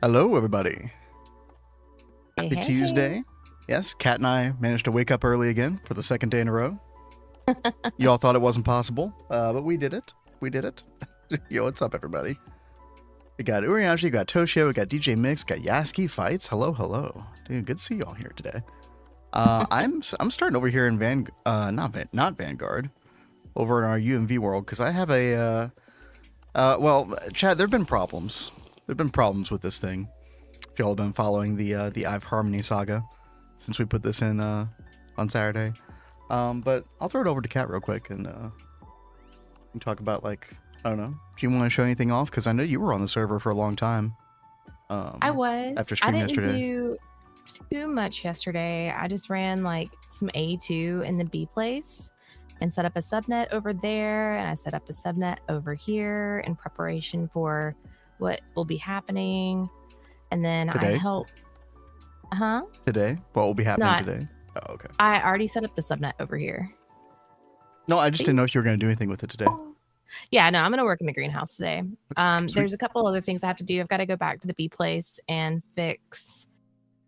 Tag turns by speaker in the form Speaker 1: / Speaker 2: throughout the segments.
Speaker 1: Hello, everybody.
Speaker 2: Hey,
Speaker 1: Happy
Speaker 2: hey,
Speaker 1: Tuesday.
Speaker 2: hey.
Speaker 1: Yes, Kat and I managed to wake up early again for the second day in a row. You all thought it wasn't possible, but we did it. We did it. Yo, what's up, everybody? We got Uriashi, we got Toshio, we got DJ Mix, got Yaski Fights. Hello, hello. Dude, good to see you all here today. I'm starting over here in not Vanguard, over in our UMV world, because I have a, well, Chad, there have been problems. There have been problems with this thing. If y'all have been following the Ive Harmony saga since we put this in on Saturday. But I'll throw it over to Kat real quick and talk about, like, I don't know. Do you want to show anything off? Because I know you were on the server for a long time.
Speaker 2: I was.
Speaker 1: After
Speaker 2: I
Speaker 1: stream
Speaker 2: didn't
Speaker 1: yesterday.
Speaker 2: do too much yesterday. I just ran like some A2 in the B place and set up a subnet over there, and I set up a subnet over here in preparation for what will be happening. And then
Speaker 1: Today?
Speaker 2: I helped. Huh?
Speaker 1: Today? What will be happening
Speaker 2: No,
Speaker 1: today? Oh, okay.
Speaker 2: I already set up the subnet over here.
Speaker 1: No, I just didn't know if you were going to do anything with it today.
Speaker 2: Yeah, no, I'm going to work in the greenhouse today.
Speaker 1: Sweet.
Speaker 2: There's a couple other things I have to do. I've got to go back to the B place and fix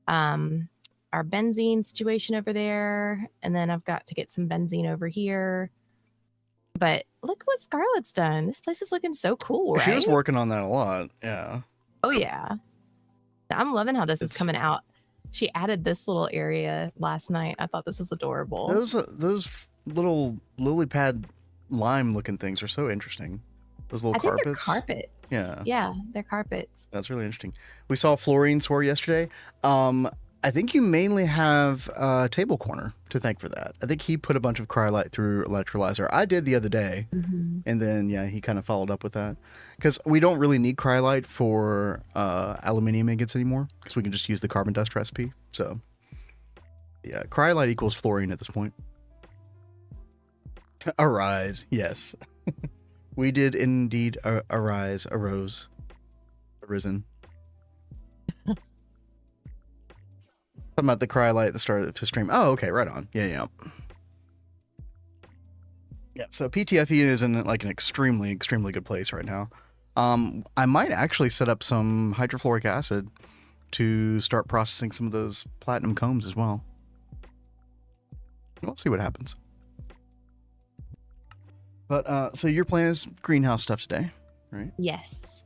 Speaker 2: our benzene situation over there. And then I've got to get some benzene over here. But look what Scarlett's done. This place is looking so cool, right?
Speaker 1: She was working on that a lot, yeah.
Speaker 2: Oh, yeah. I'm loving how this is coming out. She added this little area last night. I thought this was adorable.
Speaker 1: Those little lily pad lime looking things are so interesting. Those little carpets.
Speaker 2: They're carpets.
Speaker 1: Yeah.
Speaker 2: Yeah, they're carpets.
Speaker 1: That's really interesting. We saw Fluorine Swore yesterday. I think you mainly have Table Corner to thank for that. I think he put a bunch of Cryolite through Electrolyzer. I did the other day. And then, yeah, he kind of followed up with that. Because we don't really need Cryolite for aluminium ingots anymore. Because we can just use the carbon dust recipe. So, yeah, Cryolite equals fluorine at this point. Arise, yes. We did indeed arose. Arisen. Talking about the Cryolite at the start of the stream. Oh, okay, right on. Yeah. Yeah, so PTFE is in like an extremely good place right now. I might actually set up some hydrofluoric acid to start processing some of those platinum combs as well. We'll see what happens. But so your plan is greenhouse stuff today, right?
Speaker 2: Yes.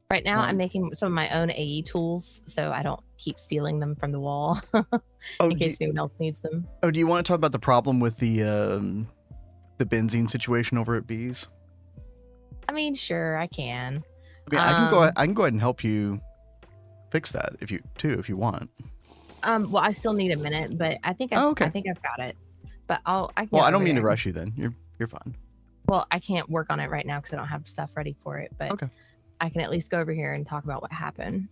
Speaker 2: Right now, I'm making some of my own AE tools, so I don't keep stealing them from the wall in case anyone else needs them.
Speaker 1: Oh, do you want to talk about the problem with the benzene situation over at Bees?
Speaker 2: I mean, sure, I can.
Speaker 1: Okay, I can go ahead and help you fix that if you want.
Speaker 2: Well, I still need a minute, but I think I think I've got it. But I
Speaker 1: don't mean to rush you. Then you're fine.
Speaker 2: Well, I can't work on it right now because I don't have stuff ready for it. But I can at least go over here and talk about what happened.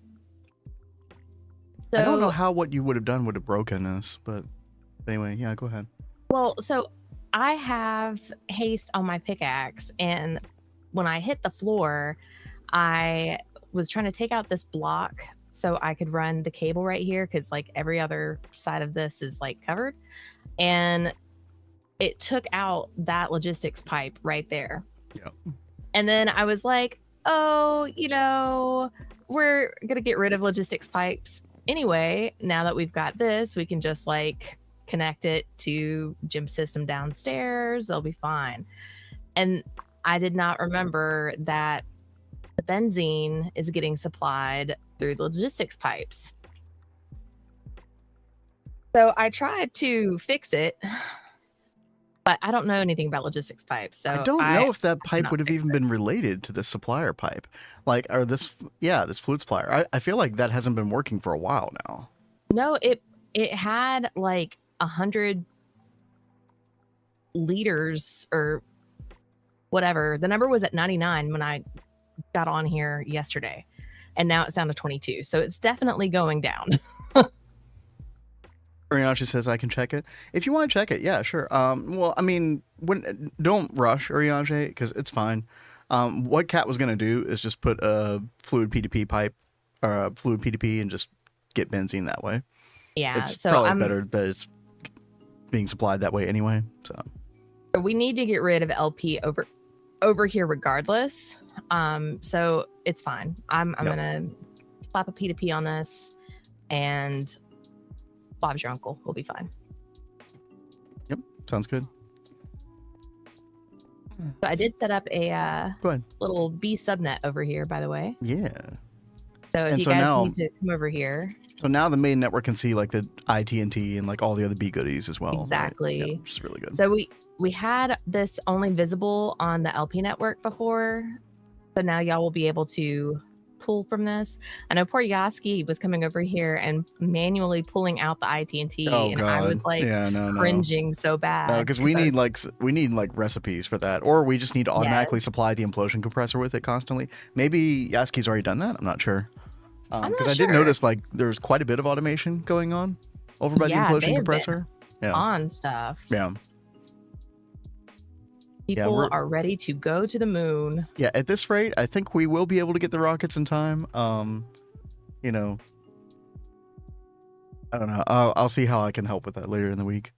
Speaker 2: So, I
Speaker 1: don't know what you would have done would have broken this, but anyway, yeah, go ahead.
Speaker 2: Well, so I have haste on my pickaxe, and when I hit the floor, I was trying to take out this block so I could run the cable right here because like every other side of this is like covered, and it took out that logistics pipe right there.
Speaker 1: Yeah.
Speaker 2: And then I was like, oh, we're going to get rid of logistics pipes. Anyway, now that we've got this, we can just like connect it to gym system downstairs. They'll be fine. And I did not remember that the benzene is getting supplied through the logistics pipes. So I tried to fix it, but I don't know anything about logistics pipes. So
Speaker 1: I don't know if that pipe would have even been related to the supplier pipe, like, or this fluid supplier. I feel like that hasn't been working for a while now.
Speaker 2: No, it had like 100 liters or whatever. The number was at 99 when I got on here yesterday, and now it's down to 22. So it's definitely going down.
Speaker 1: Uriashi says I can check it. If you want to check it, yeah, sure. Well, I mean, don't rush, Uriashi, because it's fine. What Kat was gonna do is just put a fluid P2P pipe or a fluid P2P and just get benzene that way.
Speaker 2: Yeah,
Speaker 1: it's probably better that it's being supplied that way anyway. So
Speaker 2: we need to get rid of LP over here regardless. So it's fine. I'm gonna slap a P2P on this, and Bob's your uncle. We'll be fine.
Speaker 1: Yep, sounds good.
Speaker 2: So I did set up a
Speaker 1: Go ahead.
Speaker 2: little B subnet over here, by the way.
Speaker 1: Yeah.
Speaker 2: So if
Speaker 1: And
Speaker 2: you
Speaker 1: so
Speaker 2: guys
Speaker 1: now-
Speaker 2: need to come over here.
Speaker 1: So now the main network can see like the ITNT and like all the other B goodies as well. right?
Speaker 2: Exactly.
Speaker 1: Yeah, which is really good.
Speaker 2: So we had this only visible on the LP network before, so now y'all will be able to pull from this. I know poor Yaski was coming over here and manually pulling out the ITNT,
Speaker 1: Oh
Speaker 2: and
Speaker 1: god.
Speaker 2: I was like
Speaker 1: no.
Speaker 2: cringing so bad.
Speaker 1: Because we
Speaker 2: I
Speaker 1: need
Speaker 2: was-
Speaker 1: like recipes for that, or we just need to automatically supply the implosion compressor with it constantly. Maybe Yaski's already done that. I'm not sure.
Speaker 2: I'm
Speaker 1: Because
Speaker 2: not
Speaker 1: I did
Speaker 2: sure.
Speaker 1: notice like there's quite a bit of automation going on over by
Speaker 2: Yeah,
Speaker 1: the
Speaker 2: they
Speaker 1: implosion
Speaker 2: have been
Speaker 1: compressor. Yeah.
Speaker 2: on stuff.
Speaker 1: Yeah.
Speaker 2: People
Speaker 1: we're-
Speaker 2: are ready to go to the moon.
Speaker 1: Yeah. At this rate, I think we will be able to get the rockets in time. You know, I don't know. I'll see how I can help with that later in the week.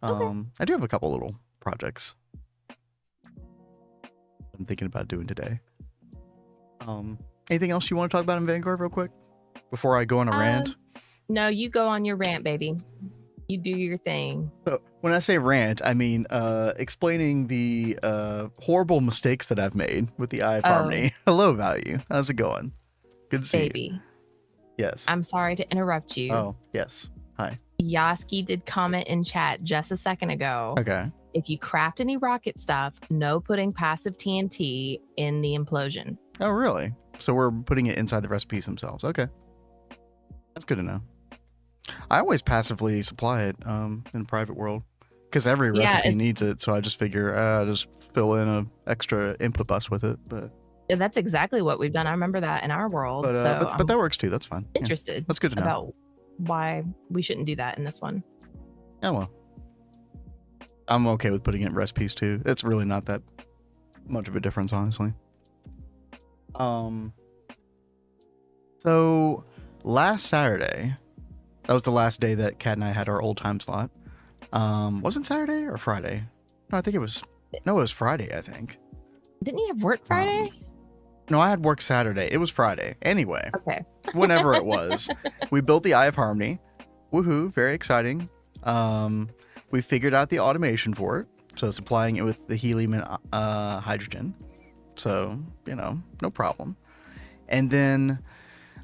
Speaker 2: Okay.
Speaker 1: I do have a couple little projects I'm thinking about doing today. Anything else you want to talk about in Vanguard real quick before I go on a rant?
Speaker 2: No, you go on your rant, baby. You do your thing.
Speaker 1: So when I say rant, I mean explaining the horrible mistakes that I've made with the Eye of Harmony. Hello, Value. How's it going? Good to see you.
Speaker 2: Baby,
Speaker 1: Yes.
Speaker 2: I'm sorry to interrupt you.
Speaker 1: Oh, yes. Hi.
Speaker 2: Yaski did comment in chat just a second ago.
Speaker 1: Okay.
Speaker 2: If you craft any rocket stuff, no putting passive TNT in the implosion.
Speaker 1: Oh, really? So we're putting it inside the recipes themselves. Okay. That's good to know. I always passively supply it in private world because every recipe needs it. So I just figure just fill in a extra input bus with it. But
Speaker 2: That's exactly what we've done. I remember that in our world.
Speaker 1: but that works too. That's fine. Yeah,
Speaker 2: Interested
Speaker 1: that's good to know.
Speaker 2: about why we shouldn't do that in this one.
Speaker 1: Oh well. I'm okay with putting it in recipes too. It's really not that much of a difference, honestly. So last Saturday, that was the last day that Kat and I had our old time slot. Was it Saturday or Friday? No, I think it was. No, it was Friday, I think.
Speaker 2: Didn't you have work Friday?
Speaker 1: No, I had work Saturday. It was Friday. Anyway,
Speaker 2: Okay.
Speaker 1: whenever it was, we built the Eye of Harmony. Woohoo! Very exciting. We figured out the automation for it, so supplying it with the helium and hydrogen. So no problem. And then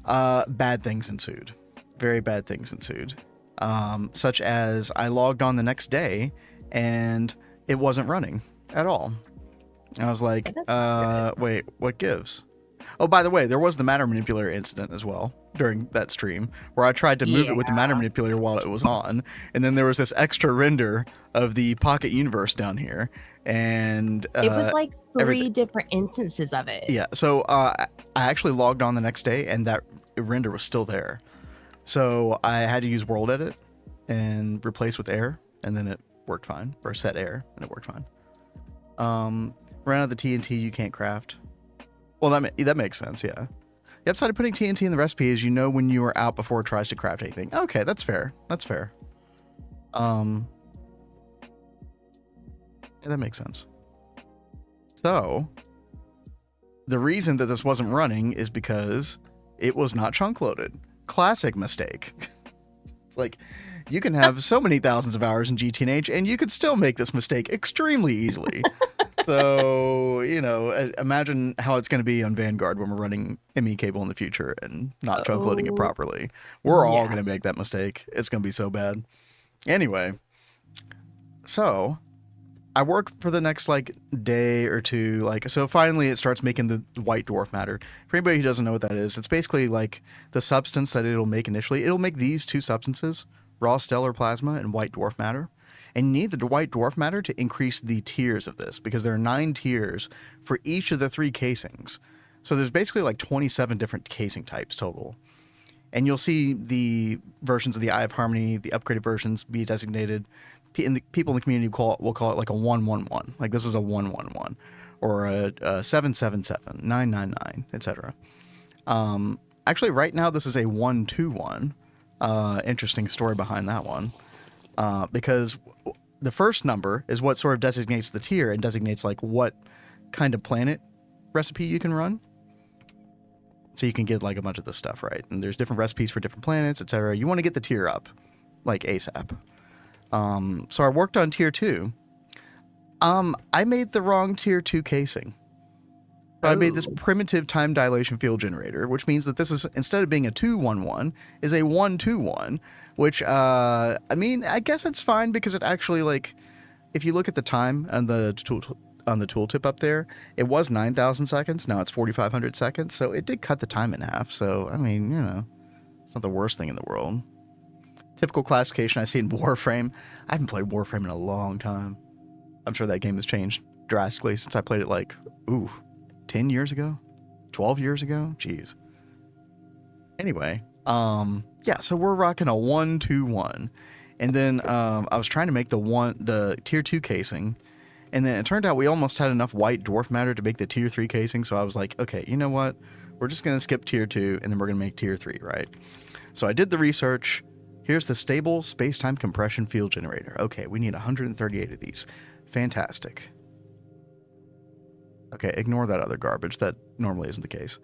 Speaker 1: bad things ensued. Very bad things ensued. Such as I logged on the next day and it wasn't running at all. And I was like, wait, what gives? Oh, by the way, there was the matter manipulator incident as well during that stream where I tried to move it with the matter manipulator while it was on. And then there was this extra render of the pocket universe down here. And
Speaker 2: it was like three different instances of it.
Speaker 1: Yeah. So I actually logged on the next day and that render was still there. So I had to use world edit and replace with air. And then it worked fine, or set air and it worked fine. Ran out of the TNT you can't craft. Well, that makes sense, yeah. The upside of putting TNT in the recipe is when you are out before it tries to craft anything. Okay, that's fair. That's fair. Yeah, that makes sense. So, the reason that this wasn't running is because it was not chunk loaded. Classic mistake. It's like, you can have so many thousands of hours in GTNH and you could still make this mistake extremely easily. So, imagine how it's going to be on Vanguard when we're running ME cable in the future and not chunk loading it properly. We're all going to make that mistake. It's going to be so bad. Anyway, so I work for the next day or two. So finally it starts making the white dwarf matter. For anybody who doesn't know what that is, it's basically the substance that it'll make initially. It'll make these two substances, raw stellar plasma and white dwarf matter. And you need the white dwarf matter to increase the tiers of this because there are 9 tiers for each of the 3 casings. So there's basically 27 different casing types total. And you'll see the versions of the Eye of Harmony, the upgraded versions, be designated. People in the community will call it a 111. This is a 111 or a 777, 999, etc. Actually, right now this is a 121. Interesting story behind that one. Because the first number is what sort of designates the tier and designates what kind of planet recipe you can run. So you can get like a bunch of this stuff, right? And there's different recipes for different planets, etc. You want to get the tier up, like ASAP. So I worked on tier 2. I made the wrong tier 2 casing. So I made this primitive time dilation field generator, which means that this is, instead of being a 2-1-1, is a 1-2-1, which, I mean, I guess it's fine because it actually, like, if you look at the time on the tooltip up there, it was 9,000 seconds. Now it's 4,500 seconds. So it did cut the time in half. So, I mean, you know, it's not the worst thing in the world. Typical classification I see in Warframe. I haven't played Warframe in a long time. I'm sure that game has changed drastically since I played it like, 10 years ago? 12 years ago? Jeez. Anyway, yeah, so we're rocking a 1-2-1. And then I was trying to make the tier 2 casing. And then it turned out we almost had enough white dwarf matter to make the tier 3 casing. So I was like, okay, you know what? We're just going to skip tier 2 and then we're going to make tier 3, right? So I did the research. Here's the stable space-time compression field generator. Okay, we need 138 of these. Fantastic. Okay, ignore that other garbage. That normally isn't the case.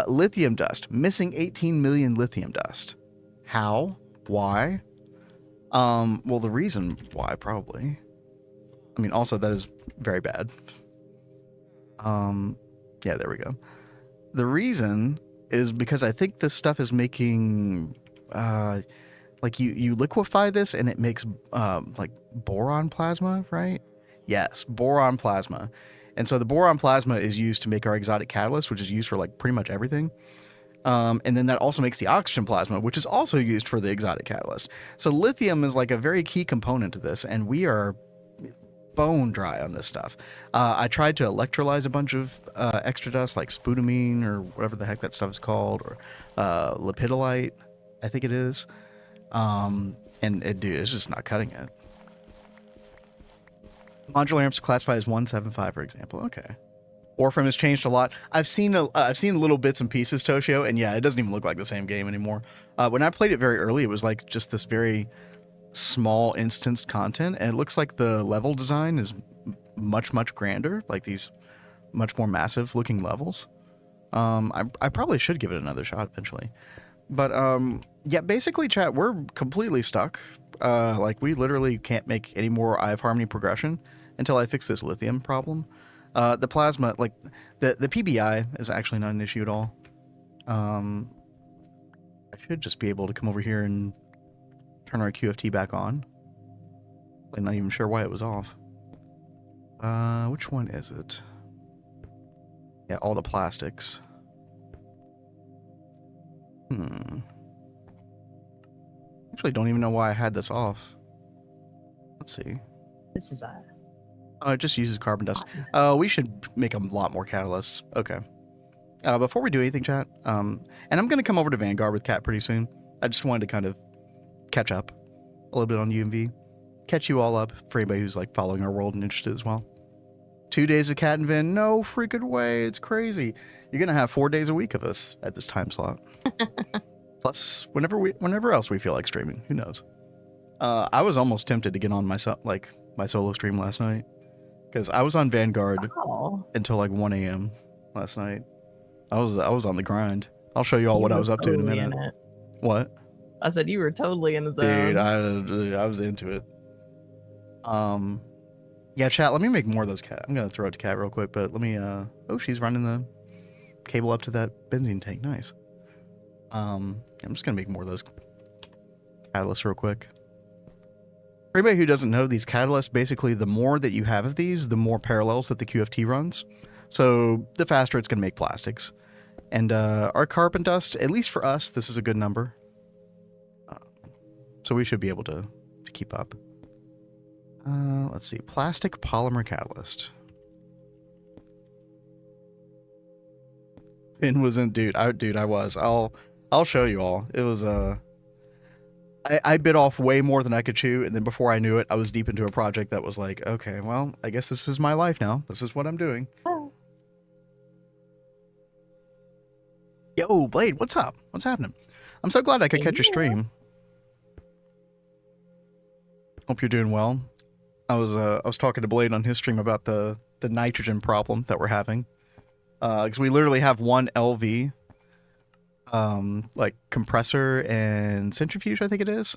Speaker 1: Lithium dust. Missing 18 million lithium dust. How? Why? Well, the reason why, probably. I mean, also, that is very bad. Yeah, there we go. The reason is because I think this stuff is making... like, you liquefy this and it makes, like, boron plasma, right? Yes, boron plasma. And so the boron plasma is used to make our exotic catalyst, which is used for like pretty much everything. And then that also makes the oxygen plasma, which is also used for the exotic catalyst. So lithium is like a very key component to this, and we are bone dry on this stuff. I tried to electrolyze a bunch of extra dust, like sputamine or whatever the heck that stuff is called, or lepidolite, I think it is. And dude, it's just not cutting it. Modular amps classified as 175, for example. Okay. Warframe has changed a lot. I've seen little bits and pieces, Toshio, and yeah, it doesn't even look like the same game anymore. When I played it very early, it was like just this very small instanced content, and it looks like the level design is much, much grander, like these much more massive looking levels. I probably should give it another shot eventually. But yeah, basically, chat, we're completely stuck. Like, we literally can't make any more Eye of Harmony progression until I fix this lithium problem. The plasma, like, the PBI is actually not an issue at all. I should just be able to come over here and turn our QFT back on. I'm not even sure why it was off. Which one is it? Yeah, all the plastics. Actually, don't even know why I had this off. Let's see.
Speaker 2: This is
Speaker 1: It just uses carbon dust. We should make a lot more catalysts. Okay. Before we do anything, chat, and I'm going to come over to Vanguard with Kat pretty soon. I just wanted to kind of catch up a little bit on UMV. Catch you all up for anybody who's like following our world and interested as well. 2 days of Kat and Vin? No freaking way. It's crazy. You're going to have 4 days a week of us at this time slot. Plus, whenever else we feel like streaming. Who knows? I was almost tempted to get on my solo stream last night. Because I was on Vanguard until like 1 a.m. last night. I was on the grind. I'll show you all what I was up to in a minute. What?
Speaker 2: I said you were totally in the zone.
Speaker 1: Dude, I was into it. Yeah, chat, let me make more of those cat. I'm going to throw it to Cat real quick, but let me, oh, she's running the cable up to that benzene tank. Nice. I'm just going to make more of those catalysts real quick. For anybody who doesn't know, these catalysts, basically, the more that you have of these, the more parallels that the QFT runs. So the faster it's going to make plastics. And our carbon dust, at least for us, this is a good number. So we should be able to keep up. Let's see. Plastic polymer catalyst. Finn was in, dude, I was. I'll show you all. It was I bit off way more than I could chew, and then before I knew it, I was deep into a project that was like, okay, well, I guess this is my life now. This is what I'm doing.
Speaker 2: Oh.
Speaker 1: Yo, Blade, what's up? What's happening? I'm so glad I could catch your stream. Hope you're doing well. I was talking to Blade on his stream about the nitrogen problem that we're having. Because we literally have one LV like compressor and centrifuge, I think it is,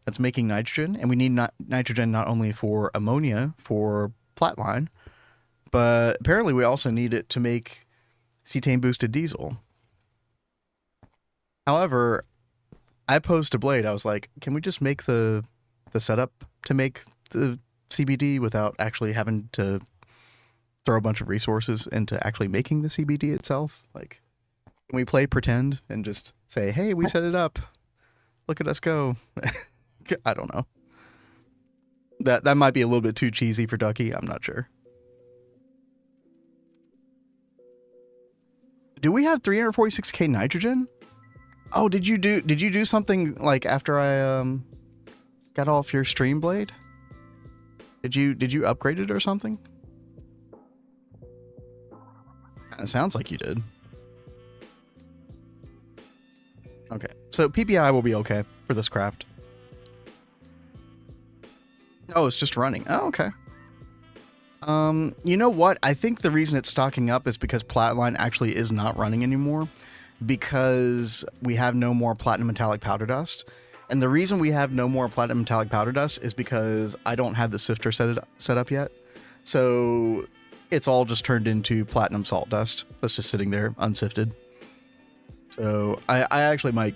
Speaker 1: that's making nitrogen, and we need nitrogen not only for ammonia for Flatline, but apparently we also need it to make cetane boosted diesel. However, I posed to Blade, I was like, can we just make the setup to make the CBD without actually having to throw a bunch of resources into actually making the CBD itself? Like, can we play pretend and just say, hey, we set it up. Look at us go. I don't know. That might be a little bit too cheesy for Ducky. I'm not sure. Do we have 346k nitrogen? Oh, did you do something like after I got off your stream, Blade? Did you upgrade it or something? It sounds like you did. Okay, so PPI will be okay for this craft. Oh, it's just running. Oh, okay. You know what? I think the reason it's stocking up is because Flatline actually is not running anymore, because we have no more platinum metallic powder dust. And the reason we have no more platinum metallic powder dust is because I don't have the sifter set up yet. So it's all just turned into platinum salt dust that's just sitting there unsifted. So I actually might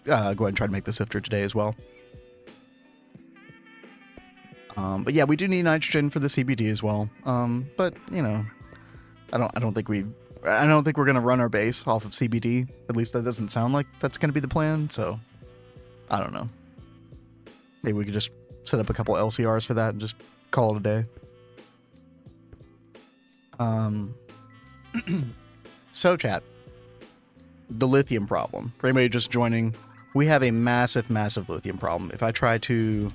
Speaker 1: go ahead and try to make the sifter today as well. But yeah, we do need nitrogen for the CBD as well. But you know, I don't think we're gonna run our base off of CBD. At least that doesn't sound like that's gonna be the plan. So I don't know. Maybe we could just set up a couple LCRs for that and just call it a day. So chat, the lithium problem. For anybody just joining, we have a massive lithium problem. If I try to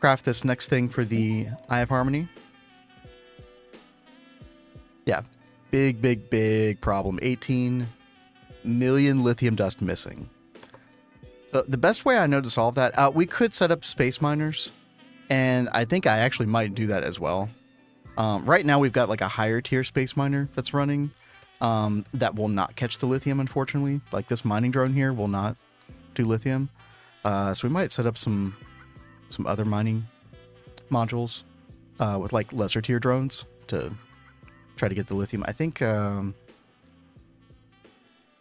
Speaker 1: craft this next thing for the Eye of Harmony, yeah, big problem. 18 million lithium dust missing. So the best way I know to solve that, we could set up space miners, and I think I actually might do that as well. Right now we've got like a higher tier space miner that's running that will not catch the lithium, unfortunately. Like this mining drone here will not do lithium. So we might set up some other mining modules with like lesser tier drones to try to get the lithium. I think let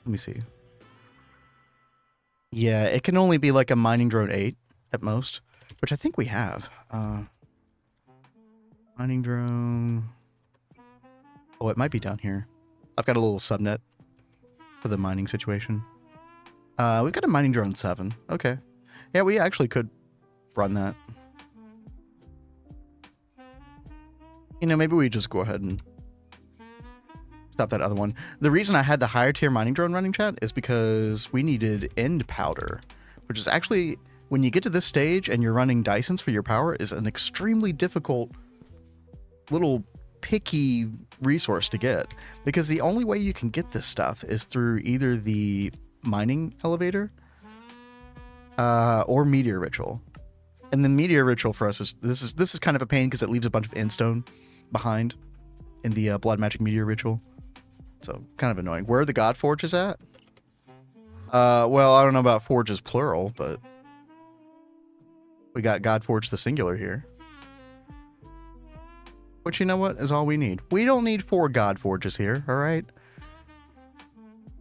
Speaker 1: me see. Yeah, it can only be like a mining drone 8 at most, which I think we have. Mining drone. Oh, it might be down here. I've got a little subnet for the mining situation. We've got a mining drone 7. Okay. Yeah, we actually could run that. You know, maybe we just go ahead and stop that other one. The reason I had the higher tier mining drone running, chat, is because we needed end powder, which is actually, when you get to this stage and you're running Dysons for your power, is an extremely difficult little picky resource to get, because the only way you can get this stuff is through either the mining elevator or meteor ritual. And the meteor ritual for us is this is kind of a pain because it leaves a bunch of endstone behind in the blood magic meteor ritual. So kind of annoying. Where are the god forges at? Well, I don't know about forges plural, but we got god forge the singular here. Which, you know what, is all we need. We don't need 4 god forges here, all right?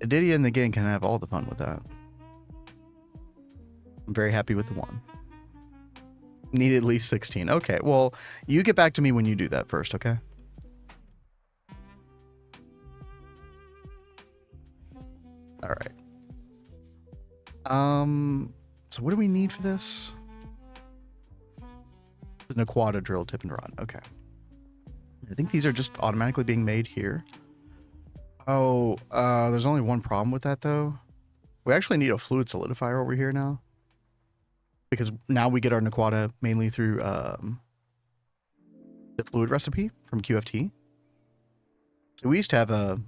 Speaker 1: Didier and the gang can have all the fun with that. I'm very happy with the 1. Need at least 16. Okay, well, you get back to me when you do that first, okay? All right. So what do we need for this? The Naquata drill, tip and rod. Okay. I think these are just automatically being made here. Oh, there's only one problem with that though. We actually need a fluid solidifier over here now, because now we get our Naquata mainly through the fluid recipe from QFT. So we used to have a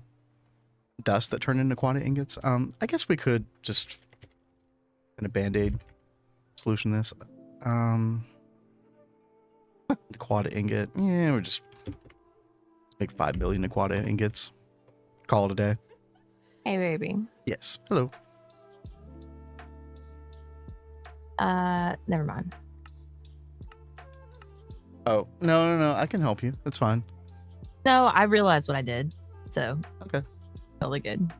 Speaker 1: dust that turned into Naquata ingots. I guess we could just kind of band-aid solution this. Naquata ingot. Yeah, we just make 5 million Naquata ingots. Call it a day.
Speaker 2: Hey, baby.
Speaker 1: Yes. Hello.
Speaker 2: Never mind.
Speaker 1: Oh, no. I can help you. That's fine.
Speaker 2: No, I realized what I did. So,
Speaker 1: Okay.
Speaker 2: totally good.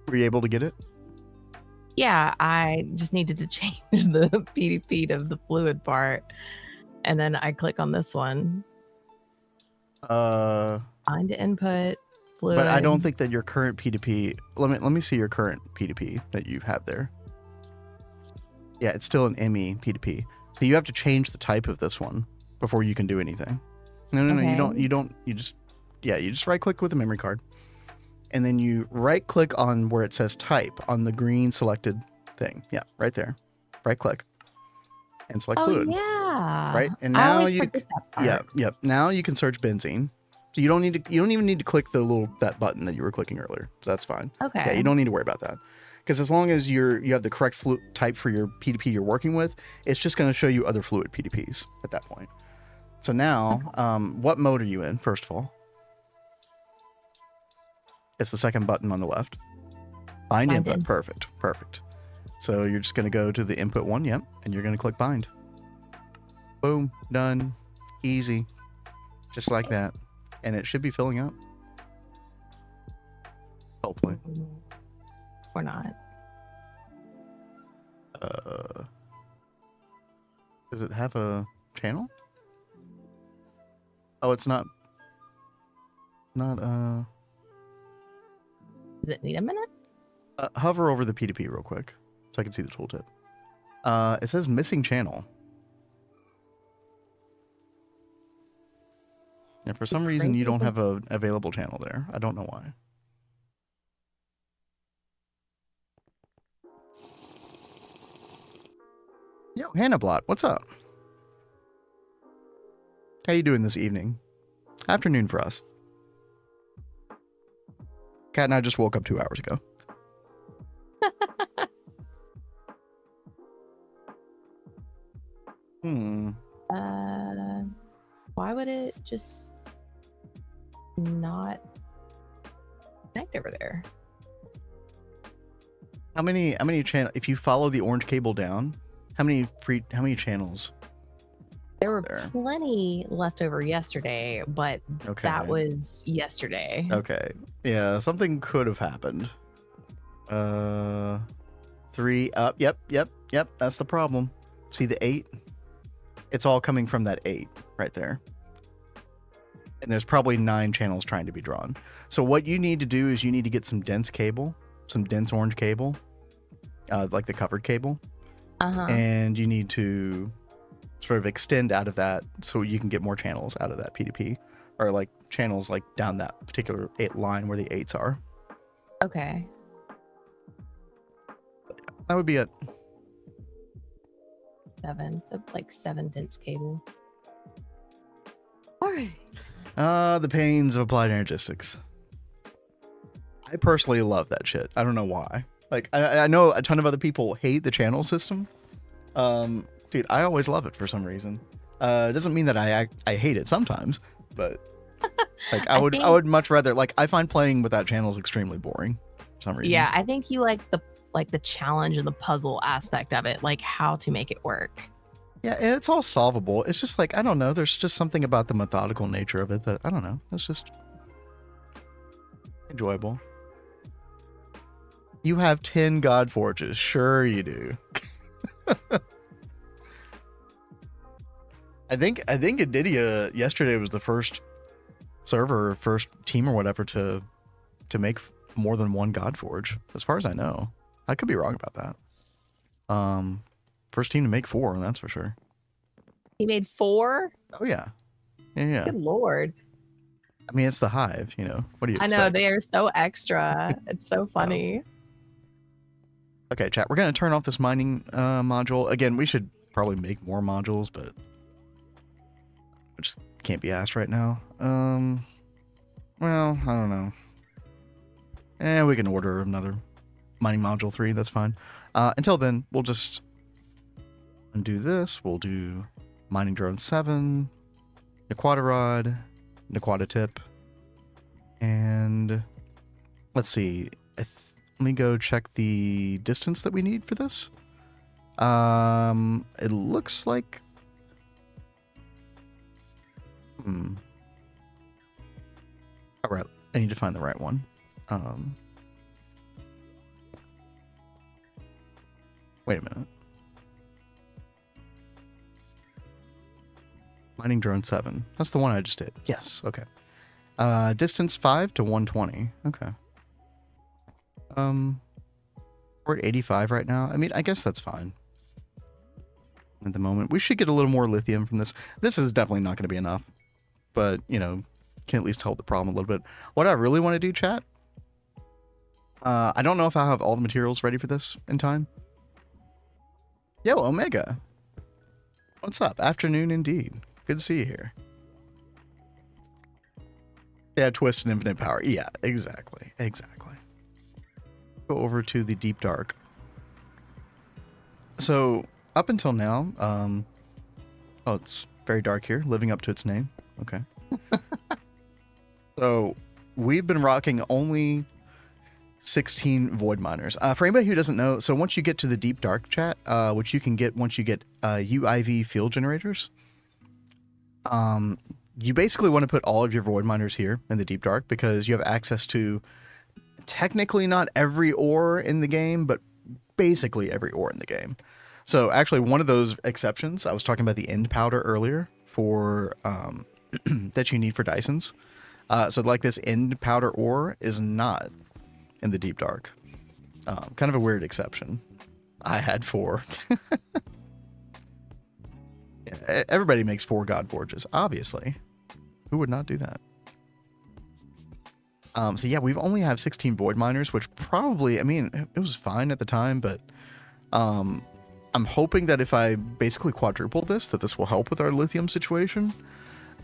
Speaker 1: Were you able to get it?
Speaker 2: Yeah, I just needed to change the PDP to the fluid part. And then I click on this one. Find input, fluid.
Speaker 1: But I don't think that your current P2P. Let me see your current P2P that you have there. Yeah, it's still an ME P2P. So you have to change the type of this one before you can do anything. No,
Speaker 2: Okay.
Speaker 1: you don't. You just right click with the memory card, and then you right click on where it says type on the green selected thing. Yeah, right there. Right click, and select fluid.
Speaker 2: Yeah.
Speaker 1: Right, and
Speaker 2: I
Speaker 1: now
Speaker 2: always
Speaker 1: you.
Speaker 2: forget that part.
Speaker 1: Yep. Now you can search benzene. So you don't even need to click that button that you were clicking earlier. So that's fine.
Speaker 2: Okay.
Speaker 1: Yeah, you don't need to worry about that. Because as long as you have the correct fluid type for your P2P you're working with, it's just going to show you other fluid P2Ps at that point. So now, what mode are you in, first of all? It's the second button on the left. Bind input. Perfect. So you're just going to go to the input one, yep, and you're going to click bind. Boom, done. Easy. Just like that. And it should be filling up. Hopefully.
Speaker 2: Or not.
Speaker 1: Does it have a channel? Oh, it's not. Does
Speaker 2: it need a minute?
Speaker 1: Hover over the P2P real quick so I can see the tooltip. It says missing channel. Yeah, for some reason you don't have an available channel there. I don't know why. Yo, Hannah what's up? How you doing this evening? Afternoon for us. Kat and I just woke up 2 hours ago.
Speaker 2: Why would it just not connect over there?
Speaker 1: How many channels? If you follow the orange cable down, how many channels?
Speaker 2: There were plenty left over yesterday, but that was yesterday.
Speaker 1: Okay. Yeah, something could have happened. 3 up. Yep. That's the problem. See the 8? It's all coming from that 8 right there. And there's probably 9 channels trying to be drawn. So what you need to do is you need to get some dense cable, some dense orange cable, like the covered cable. And you need to sort of extend out of that so you can get more channels out of that P2P, or like channels like down that particular 8 line where the 8s are.
Speaker 2: Okay.
Speaker 1: That would be it.
Speaker 2: 7, so like 7 dense cable. All right.
Speaker 1: The pains of applied energistics. I personally love that shit. I don't know why. Like, I know a ton of other people hate the channel system. Dude, I always love it for some reason. It doesn't mean that I hate it sometimes, but like I would much rather, like, I find playing without channels extremely boring for some reason.
Speaker 2: Yeah, I think you like the challenge and the puzzle aspect of it, like how to make it work.
Speaker 1: Yeah, and it's all solvable. It's just like, I don't know, there's just something about the methodical nature of it that, I don't know, it's just enjoyable. You have 10 God Forges. Sure you do. I think Adidia yesterday was the first server, first team or whatever to make more than 1 God Forge, as far as I know. I could be wrong about that. First team to make 4, that's for sure.
Speaker 2: He made 4?
Speaker 1: Oh yeah. Yeah.
Speaker 2: Good lord.
Speaker 1: I mean, it's the Hive, you know. What do you expect?
Speaker 2: I know, they are so extra. It's so funny.
Speaker 1: Okay, chat, we're going to turn off this mining module. Again, we should probably make more modules, but I just can't be asked right now. Well, I don't know. We can order another mining module 3. That's fine. Until then, we'll just undo this. We'll do mining drone 7, Naquata rod, Naquata tip, And let's see. Let me go check the distance that we need for this. It looks like... All right, I need to find the right one. Wait a minute. Mining drone 7. That's the one I just did. Yes, okay. Distance 5 to 120. Okay. We're at 85 right now. I mean, I guess that's fine. At the moment, we should get a little more lithium from this. This is definitely not going to be enough, but you know, can at least help the problem a little bit. What I really want to do, chat. I don't know if I have all the materials ready for this in time. Yo, Omega. What's up? Afternoon indeed. Good to see you here. Yeah, twist and infinite power. Yeah, exactly. Exactly. Go over to the deep dark. So, up until now, oh, it's very dark here, living up to its name. Okay. So, we've been rocking only 16 void miners. For anybody who doesn't know, so once you get to the deep dark, chat, which you can get once you get UIV field generators, you basically want to put all of your void miners here in the deep dark because you have access to technically not every ore in the game, but basically every ore in the game. So actually one of those exceptions, I was talking about the end powder earlier for that you need for Dysons. So like this end powder ore is not in the deep dark. Kind of a weird exception. I had 4. Yeah, everybody makes 4 God Forges, obviously. Who would not do that? So yeah, we've only have 16 void miners, which probably, I mean, it was fine at the time, but I'm hoping that if I basically quadruple this, that this will help with our lithium situation.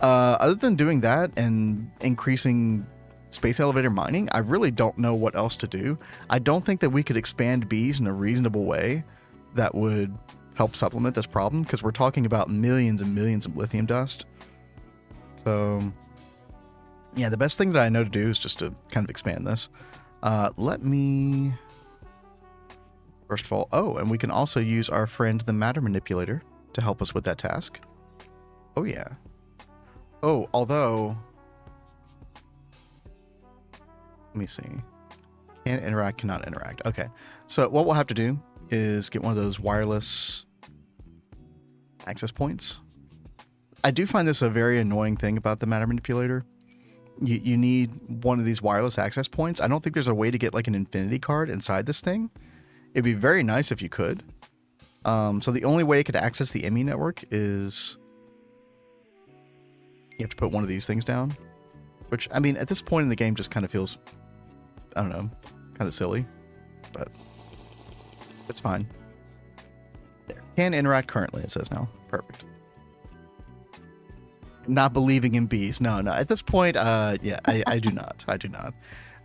Speaker 1: Other than doing that and increasing space elevator mining, I really don't know what else to do. I don't think that we could expand bees in a reasonable way that would help supplement this problem, because we're talking about millions and millions of lithium dust. So yeah, the best thing that I know to do is just to kind of expand this. Let me... First of all, oh, and we can also use our friend the matter manipulator to help us with that task. Oh yeah. Oh, although... Let me see. Can interact, cannot interact. Okay. So what we'll have to do is get one of those wireless access points. I do find this a very annoying thing about the matter manipulator. You need one of these wireless access points. I don't think there's a way to get like an infinity card inside this thing. It'd be very nice if you could. So the only way it could access the ME network is you have to put one of these things down. Which, I mean, at this point in the game just kind of feels, I don't know, kind of silly. But it's fine. There. Can interact currently, it says now. Perfect. Not believing in bees. No. At this point, yeah, I do not. I do not.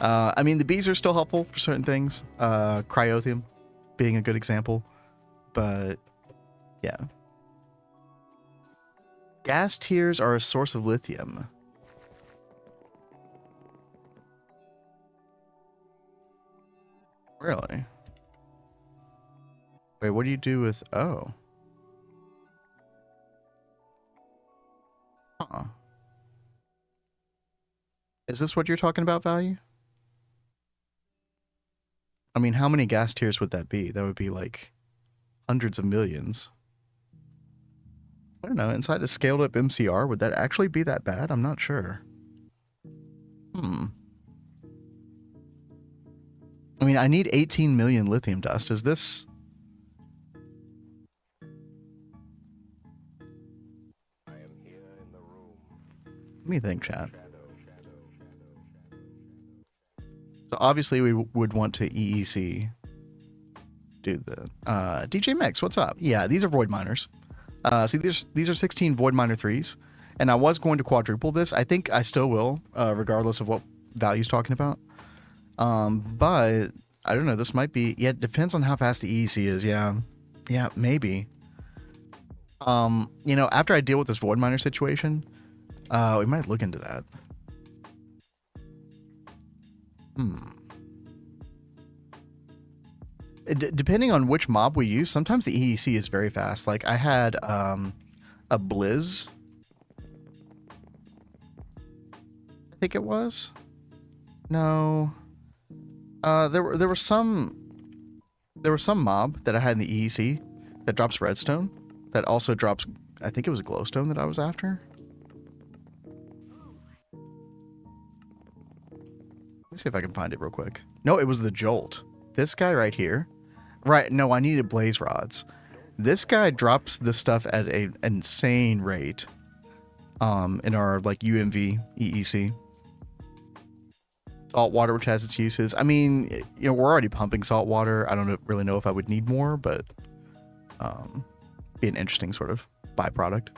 Speaker 1: I mean, the bees are still helpful for certain things. Cryothium being a good example. But, yeah. Gas tiers are a source of lithium. Really? Wait, what do you do with... Oh. Huh. Is this what you're talking about, value? I mean, how many gas tiers would that be? That would be like hundreds of millions. I don't know. Inside a scaled up MCR, would that actually be that bad? I'm not sure. I mean, I need 18 million lithium dust. Is this... Let me think, chat. So obviously we would want to EEC do the... DJ Mix, what's up? Yeah, these are void miners. See, these are 16 void miner 3s. And I was going to quadruple this. I think I still will, regardless of what value's talking about. But I don't know, this might be... Yeah, it depends on how fast the EEC is, yeah. Yeah, maybe. You know, after I deal with this void miner situation, we might look into that. Depending on which mob we use, sometimes the EEC is very fast. Like I had a Blizz, I think it was. No, there were some mob that I had in the EEC that drops redstone, that also drops. I think it was glowstone that I was after. Let's see if I can find it real quick. No, it was the Jolt. This guy right here. Right, no, I needed blaze rods. This guy drops the stuff at an insane rate in our like UMV EEC. Salt water, which has its uses. I mean, you know, we're already pumping salt water. I don't really know if I would need more, but be an interesting sort of byproduct.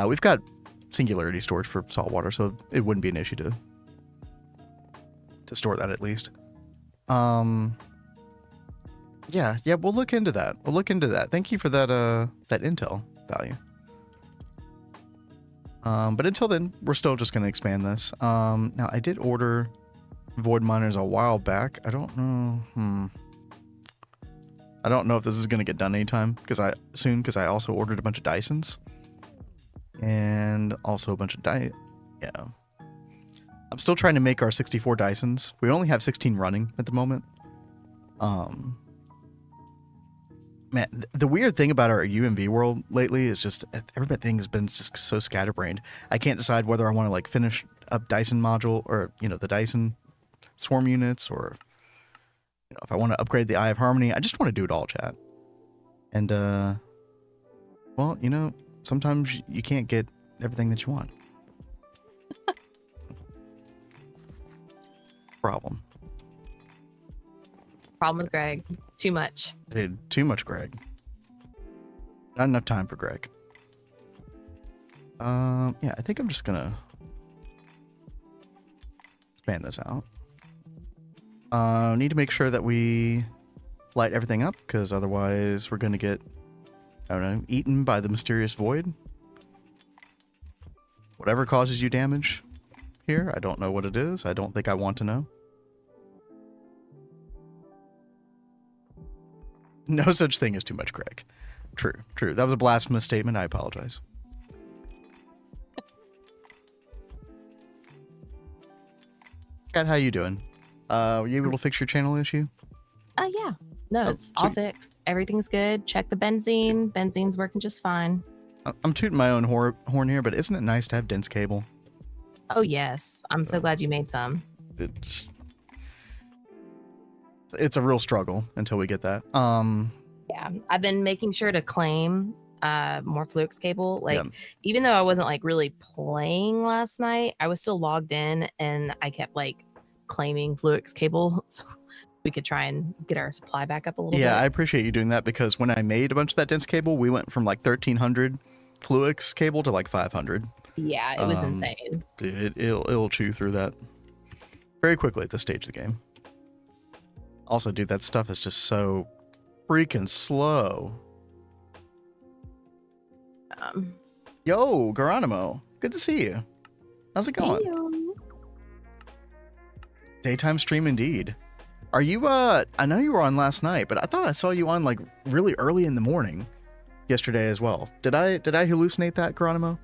Speaker 1: We've got singularity storage for salt water, so it wouldn't be an issue to store that at least. Yeah, we'll look into that. Thank you for that that intel value. But until then, we're still just going to expand this. Now, I did order void miners a while back. I don't know. I don't know if this is going to get done anytime soon, because I also ordered a bunch of Dysons. And also a bunch of yeah. I'm still trying to make our 64 Dysons. We only have 16 running at the moment. Man, the weird thing about our UMV world lately is just everything has been just so scatterbrained. I can't decide whether I want to like finish up Dyson module or, you know, the Dyson swarm units, or, you know, if I want to upgrade the Eye of Harmony. I just want to do it all, chat. And, well, you know, sometimes you can't get everything that you want. Problem
Speaker 2: with Greg. Too much.
Speaker 1: Dude, too much Greg. Not enough time for Greg. Yeah, I think I'm just gonna expand this out. Need to make sure that we light everything up, because otherwise we're gonna get, I don't know, eaten by the mysterious void. Whatever causes you damage here, I don't know what it is. I don't think I want to know. No such thing as too much Greg. True. That was a blasphemous statement. I apologize. Kat, how you doing? Were you able to fix your channel issue?
Speaker 2: Yeah. No, it's all fixed. Everything's good. Check the benzene. Benzene's working just fine.
Speaker 1: I'm tooting my own horn here, but isn't it nice to have dense cable?
Speaker 2: Oh, yes. I'm so glad you made some.
Speaker 1: It's a real struggle until we get that.
Speaker 2: Yeah, I've been making sure to claim more Flux cable. Like, even though I wasn't like really playing last night, I was still logged in, and I kept like claiming Flux cable so we could try and get our supply back up a little bit.
Speaker 1: Yeah, I appreciate you doing that, because when I made a bunch of that dense cable, we went from like 1,300 Flux cable to like 500.
Speaker 2: Yeah, it was insane.
Speaker 1: Dude, it'll chew through that very quickly at this stage of the game. Also, dude, that stuff is just so freaking slow. Yo, Geronimo, good to see you. How's it going?
Speaker 2: Hey-o.
Speaker 1: Daytime stream indeed. Are you, I know you were on last night, but I thought I saw you on like really early in the morning yesterday as well. Did I hallucinate that, Geronimo?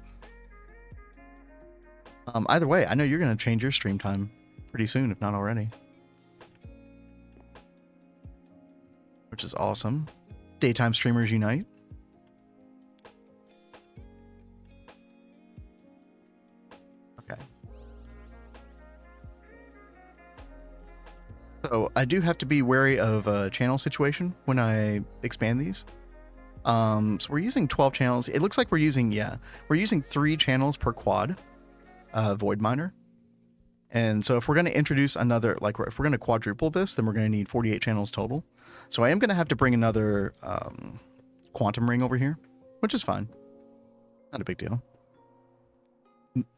Speaker 1: Either way, I know you're going to change your stream time pretty soon, if not already. Which is awesome. Daytime streamers unite. Okay. So I do have to be wary of a channel situation when I expand these. So we're using 12 channels. It looks like we're using 3 channels per quad void miner. And so if we're going to introduce another, like if we're going to quadruple this, then we're going to need 48 channels total. So I am going to have to bring another quantum ring over here, which is fine. Not a big deal.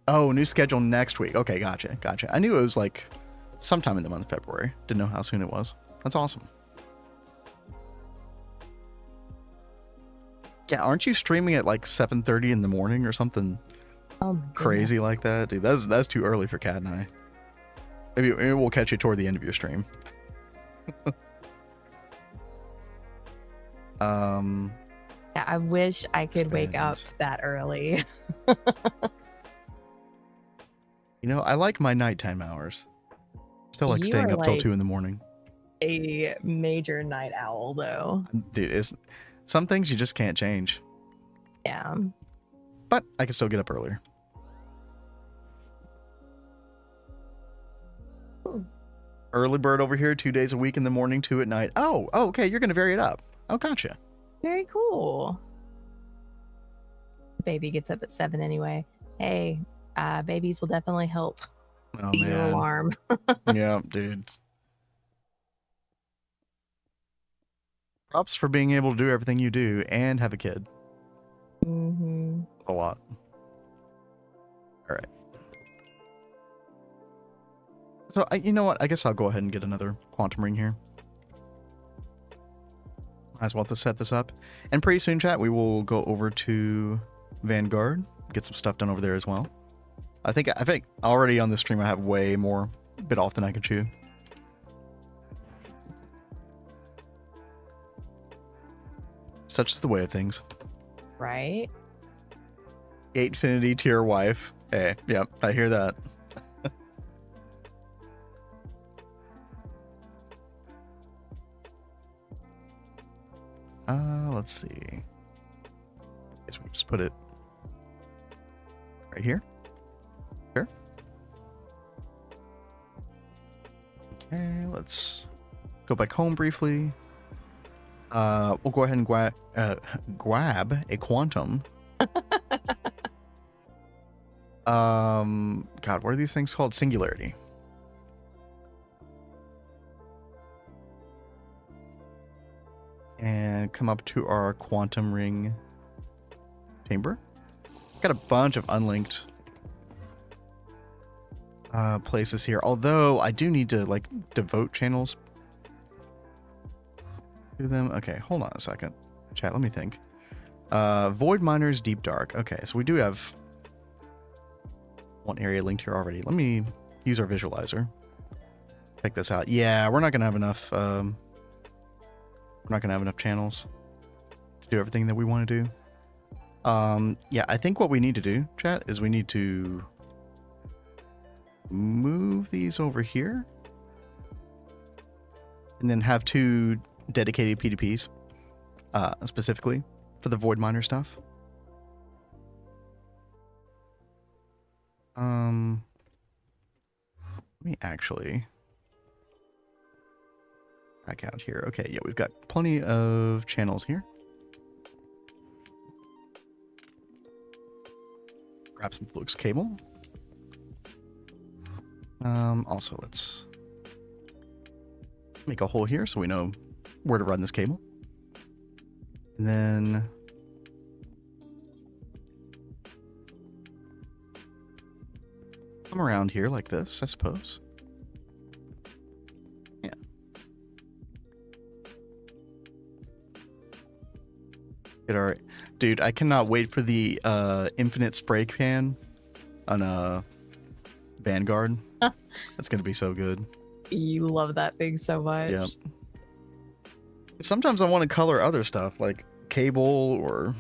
Speaker 1: Oh, new schedule next week. Okay, gotcha. I knew it was like sometime in the month of February. Didn't know how soon it was. That's awesome. Yeah, aren't you streaming at like 7:30 in the morning or something crazy like that? Dude, that's too early for Kat and I. Maybe we'll catch you toward the end of your stream.
Speaker 2: Yeah, I wish I could wake up that early.
Speaker 1: You know, I like my nighttime hours. Still like staying up till 2 in the morning.
Speaker 2: A major night owl, though.
Speaker 1: Dude, some things you just can't change.
Speaker 2: Yeah.
Speaker 1: But I can still get up earlier.
Speaker 2: Ooh.
Speaker 1: Early bird over here, 2 days a week in the morning, 2 at night. Oh, okay, you're going to vary it up. Oh, gotcha.
Speaker 2: Very cool. Baby gets up at 7 anyway. Hey, babies will definitely help.
Speaker 1: Oh,
Speaker 2: Your
Speaker 1: man.
Speaker 2: alarm.
Speaker 1: Yeah, dude. Props for being able to do everything you do and have a kid.
Speaker 2: Mm-hmm.
Speaker 1: A lot. All right. So, you know what? I guess I'll go ahead and get another quantum ring here. Might as well to set this up. And pretty soon, chat, we will go over to Vanguard, get some stuff done over there as well. I think already on this stream I have way more bit off than I can chew. Such is the way of things.
Speaker 2: Right?
Speaker 1: Gatefinity to your wife. Hey, yep, I hear that. Let's see. Guess we just put it right here. Sure. Okay, let's go back home briefly. We'll go ahead and grab a quantum. God, what are these things called? Singularity. And come up to our quantum ring chamber. Got a bunch of unlinked places here. Although I do need to like devote channels to them. Okay, hold on a second. Chat, let me think. Void Miners Deep Dark. Okay, so we do have one area linked here already. Let me use our visualizer. Check this out. Yeah, we're not gonna have enough channels to do everything that we want to do. Yeah, I think what we need to do, chat, is we need to move these over here and then have 2 dedicated PDPs specifically for the Void Miner stuff. Let me actually back out here. Okay, yeah, we've got plenty of channels here. Grab some flux cable. Also, let's make a hole here so we know where to run this cable. And then come around here like this, I suppose. Yeah. Get our... Dude, I cannot wait for the infinite spray can on Vanguard. That's going to be so good.
Speaker 2: You love that thing so much.
Speaker 1: Yep. Sometimes I want to color other stuff, like cable or...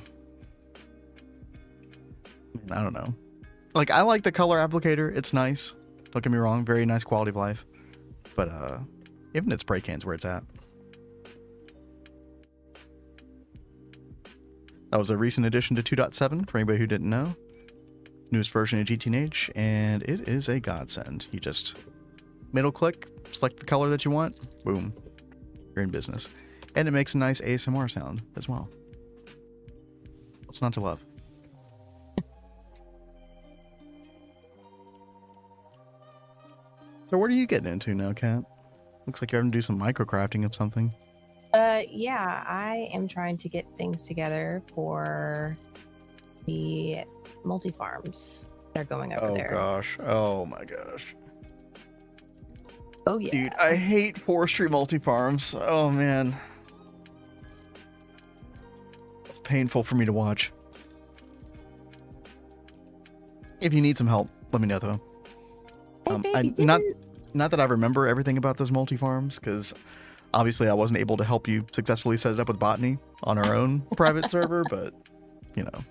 Speaker 1: I don't know. Like, I like the color applicator. It's nice. Don't get me wrong. Very nice quality of life. But, infinite spray can's where it's at. That was a recent addition to 2.7, for anybody who didn't know. Newest version of GTNH, and it is a godsend. You just middle click, select the color that you want, boom, you're in business. And it makes a nice ASMR sound as well. What's not to love? So what are you getting into now, Kat? Looks like you're having to do some microcrafting of something.
Speaker 2: Yeah, I am trying to get things together for the multi-farms that are going over there.
Speaker 1: Oh gosh. Oh my gosh.
Speaker 2: Oh yeah.
Speaker 1: Dude, I hate forestry multi-farms. Oh man. It's painful for me to watch. If you need some help, let me know though.
Speaker 2: Hey, baby,
Speaker 1: not that I remember everything about those multi-farms, because obviously I wasn't able to help you successfully set it up with Botany on our own private server, but, you know.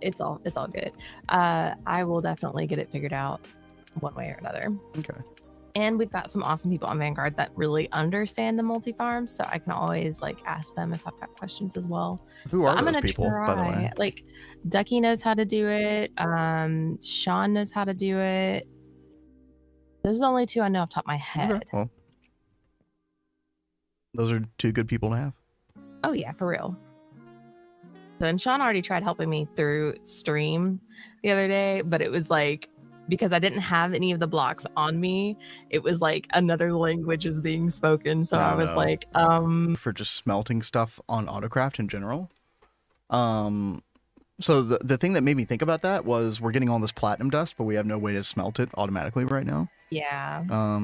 Speaker 2: It's all good. I will definitely get it figured out one way or another.
Speaker 1: Okay.
Speaker 2: And we've got some awesome people on Vanguard that really understand the multi-farms, so I can always like ask them if I've got questions as well.
Speaker 1: Who
Speaker 2: But
Speaker 1: are those people, by the way?
Speaker 2: Like Ducky knows how to do it. Sean knows how to do it. Those are the only two I know off the top of my head.
Speaker 1: Okay, well, those are two good people to have.
Speaker 2: Oh yeah, for real. So, and Sean already tried helping me through stream the other day, but it was like, because I didn't have any of the blocks on me, it was like another language is being spoken. So I was like,
Speaker 1: for just smelting stuff on Autocraft in general. So the thing that made me think about that was we're getting all this platinum dust, but we have no way to smelt it automatically right now.
Speaker 2: yeah.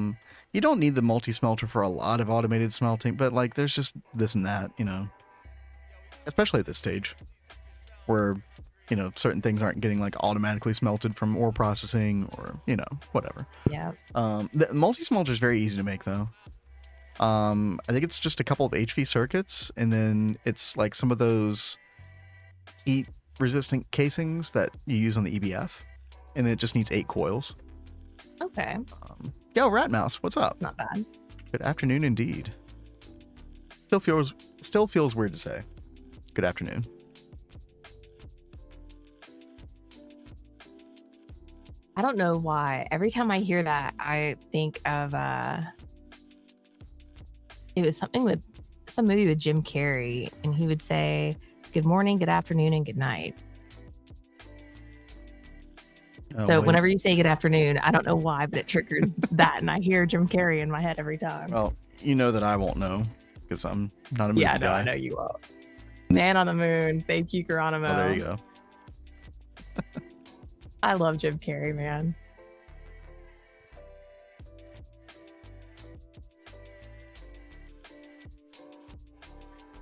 Speaker 1: You don't need the multi-smelter for a lot of automated smelting, but like there's just this and that, you know. Especially at this stage where, you know, certain things aren't getting like automatically smelted from ore processing or, you know, whatever.
Speaker 2: Yeah.
Speaker 1: The multi-smelter is very easy to make though. I think it's just a couple of HV circuits, and then it's like some of those heat resistant casings that you use on the EBF, and then it just needs 8 coils.
Speaker 2: Okay.
Speaker 1: Yo, Ratmouse, what's up?
Speaker 2: It's not bad.
Speaker 1: Good afternoon indeed. Still feels weird to say good afternoon.
Speaker 2: I don't know why. Every time I hear that, I think of it was something with some movie with Jim Carrey, and he would say, "Good morning, good afternoon, and good night."
Speaker 1: Oh,
Speaker 2: So
Speaker 1: wait.
Speaker 2: whenever you say good afternoon, I don't know why, but it triggered that, and I hear Jim Carrey in my head every time.
Speaker 1: Well, you know that I won't know because I'm not a movie guy.
Speaker 2: I know you won't. Man on the Moon. Thank you, Geronimo.
Speaker 1: Oh, there you go.
Speaker 2: I love Jim Carrey, man.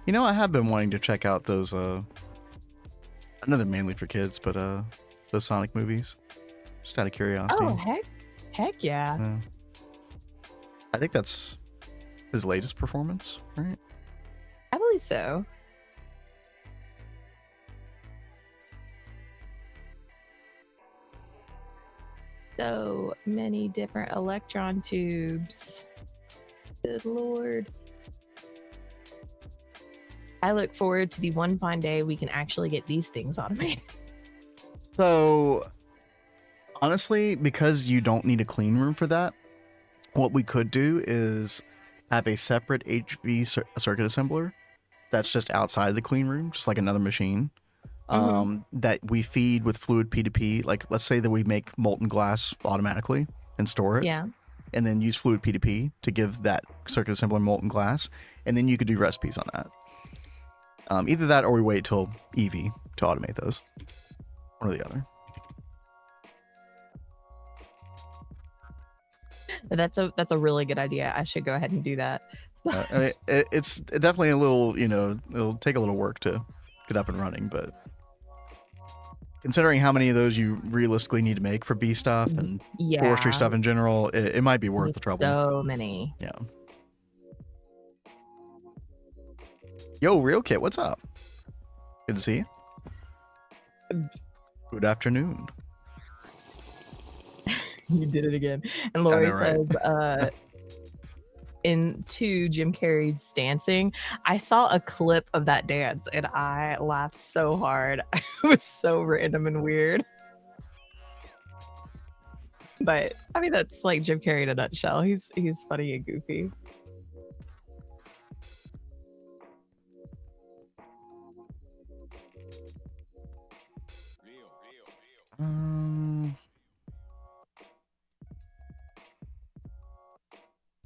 Speaker 1: You know, I have been wanting to check out those, I know they're mainly for kids, but those Sonic movies. Just out of curiosity.
Speaker 2: Oh, heck yeah.
Speaker 1: Yeah. I think that's his latest performance, right?
Speaker 2: I believe so. So many different electron tubes. Good Lord. I look forward to the one fine day we can actually get these things automated.
Speaker 1: So, honestly, because you don't need a clean room for that, what we could do is have a separate HV circuit assembler that's just outside the clean room, just like another machine, that we feed with fluid P2P. Like, let's say that we make molten glass automatically and store it.
Speaker 2: Yeah.
Speaker 1: And then use fluid P2P to give that circuit assembler molten glass. And then you could do recipes on that. Either that or we wait till EV to automate those. One or the other.
Speaker 2: That's a really good idea. I should go ahead and do that.
Speaker 1: I mean, it's definitely a little, you know, it'll take a little work to get up and running, but considering how many of those you realistically need to make for bee stuff and forestry stuff in general, it might be worth the trouble.
Speaker 2: So many.
Speaker 1: Yeah. Yo, Real Kit, what's up? Good to see you. Good afternoon.
Speaker 2: You did it again. And Lori
Speaker 1: know, right?
Speaker 2: says, into Jim Carrey's dancing, I saw a clip of that dance and I laughed so hard. It was so random and weird. But I mean, that's like Jim Carrey in a nutshell. He's funny and goofy.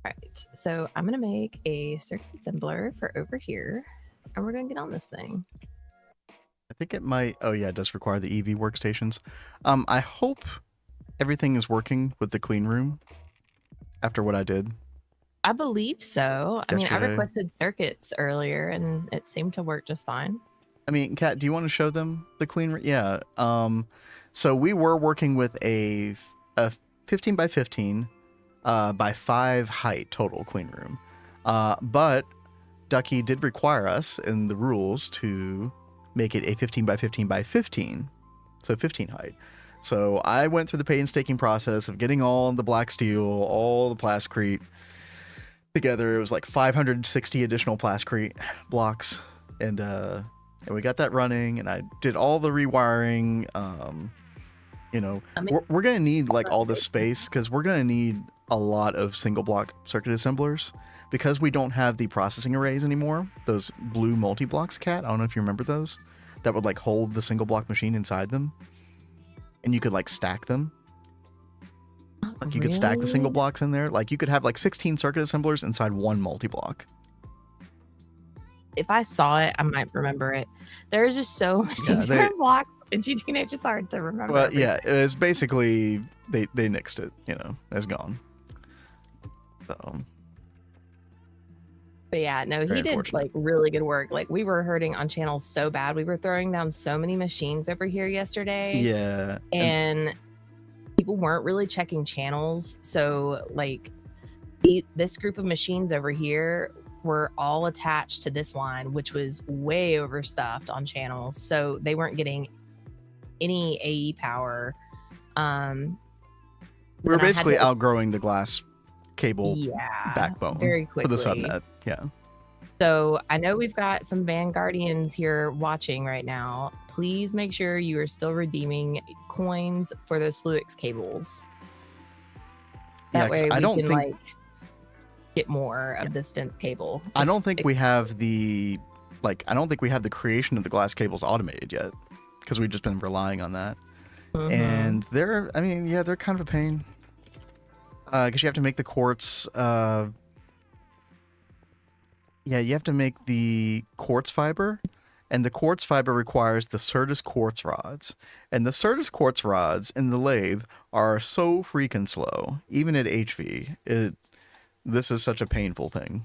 Speaker 2: Right, so I'm gonna make a circuit assembler for over here, and we're gonna get on this thing.
Speaker 1: I think it might. Oh yeah, it does require the EV workstations. I hope everything is working with the clean room after what I did.
Speaker 2: I believe so. I mean, I
Speaker 1: Yesterday.
Speaker 2: requested circuits earlier, and it seemed to work just fine.
Speaker 1: I mean, Kat, do you want to show them the clean room? Yeah. So we were working with a 15 by 15 by 5 height total clean room. But Ducky did require us in the rules to make it a 15 by 15 by 15, so 15 height. So I went through the painstaking process of getting all the black steel, all the plasticrete together. It was like 560 additional plasticrete blocks, and we got that running, and I did all the rewiring. You know, we're gonna need like all this space because we're gonna need a lot of single block circuit assemblers because we don't have the processing arrays anymore. Those blue multi-blocks, Cat. I don't know if you remember those, that would like hold the single block machine inside them, and you could like stack them. Like you could stack the single blocks in there. Like you could have like 16 circuit assemblers inside one multi-block.
Speaker 2: If I saw it, I might remember it. There's just so many different blocks, and GTNH is hard to remember.
Speaker 1: Well, yeah, it's basically they nixed it. You know, it's gone. So.
Speaker 2: But yeah, no, he did like really good work. Like we were hurting on channels so bad. We were throwing down so many machines over here yesterday.
Speaker 1: Yeah.
Speaker 2: And people weren't really checking channels. So like this group of machines over here were all attached to this line, which was way overstuffed on channels. So they weren't getting any AE power.
Speaker 1: We were basically outgrowing the glass cable backbone
Speaker 2: very quickly
Speaker 1: for the subnet. Yeah.
Speaker 2: So I know we've got some Vanguardians here watching right now. Please make sure you are still redeeming coins for those Fluix cables. That way we can like get more of this dense cable.
Speaker 1: I don't think we have the creation of the glass cables automated yet, because we've just been relying on that. And they're kind of a pain. Because you have to make the quartz. You have to make the quartz fiber, and the quartz fiber requires the Certus quartz rods. And the Certus quartz rods in the lathe are so freaking slow, even at HV. This is such a painful thing.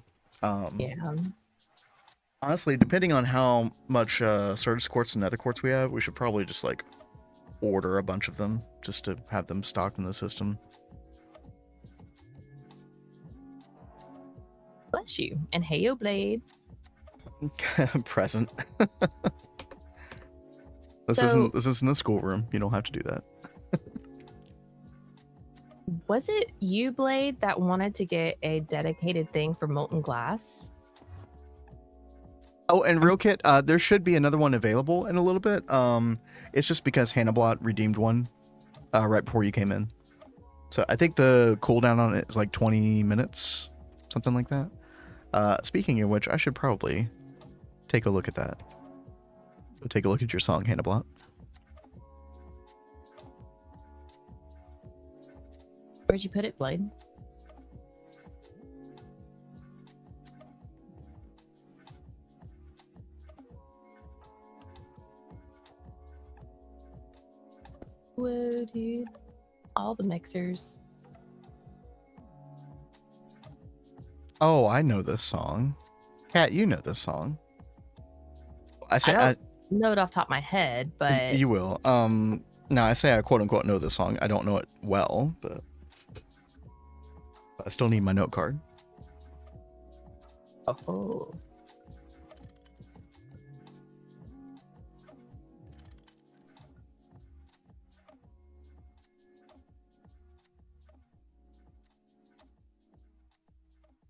Speaker 1: Honestly, depending on how much Certus quartz and nether quartz we have, we should probably just like order a bunch of them just to have them stocked in the system.
Speaker 2: Bless you. And hey, yo, Blade.
Speaker 1: Present. This isn't a schoolroom. You don't have to do that.
Speaker 2: Was it you, Blade, that wanted to get a dedicated thing for molten glass?
Speaker 1: Oh, and real kit, there should be another one available in a little bit. It's just because Hannablot redeemed one right before you came in. So I think the cooldown on it is like 20 minutes, something like that. Speaking of which, I should probably take a look at that. Take a look at your song, Hannablot.
Speaker 2: Where'd you put it, Blade? Whoa, dude. All the mixers.
Speaker 1: Oh, I know this song. Kat, you know this song. I
Speaker 2: don't know it off the top of my head, but
Speaker 1: you will. No, I say I quote unquote know this song. I don't know it well, but I still need my note card.
Speaker 2: Oh.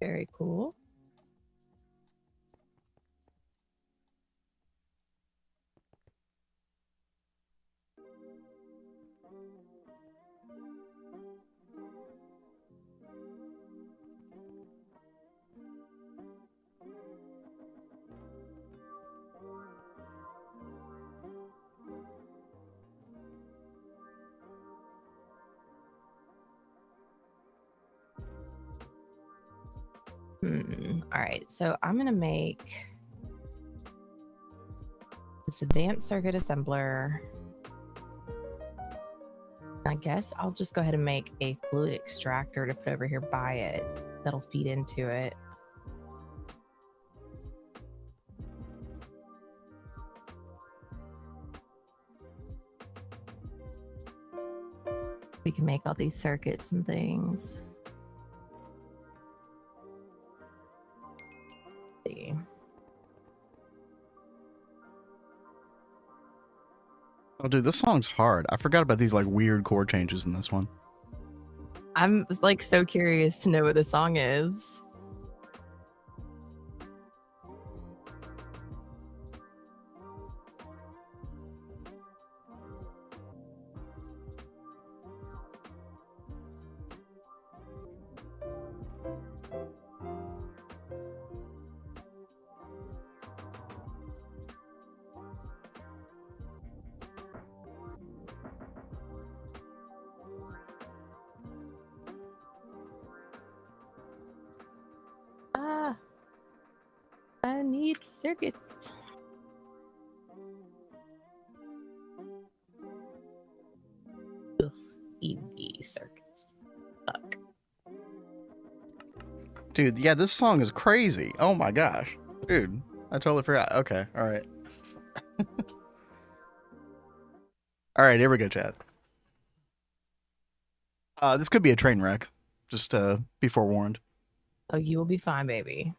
Speaker 2: Very cool. All right, so I'm gonna make this advanced circuit assembler. I guess I'll just go ahead and make a fluid extractor to put over here by it that'll feed into it. we can make all these circuits and things. Let's see.
Speaker 1: Oh, dude, this song's hard. I forgot about these like weird chord changes in this one.
Speaker 2: I'm like so curious to know what the song is. Ah, I need circuits. Ugh, EV circuits. Fuck.
Speaker 1: Dude, yeah, this song is crazy. Oh my gosh. Dude, I totally forgot. Okay, all right. All right, here we go, chat. This could be a train wreck. Just be forewarned.
Speaker 2: Oh, you will be fine, baby.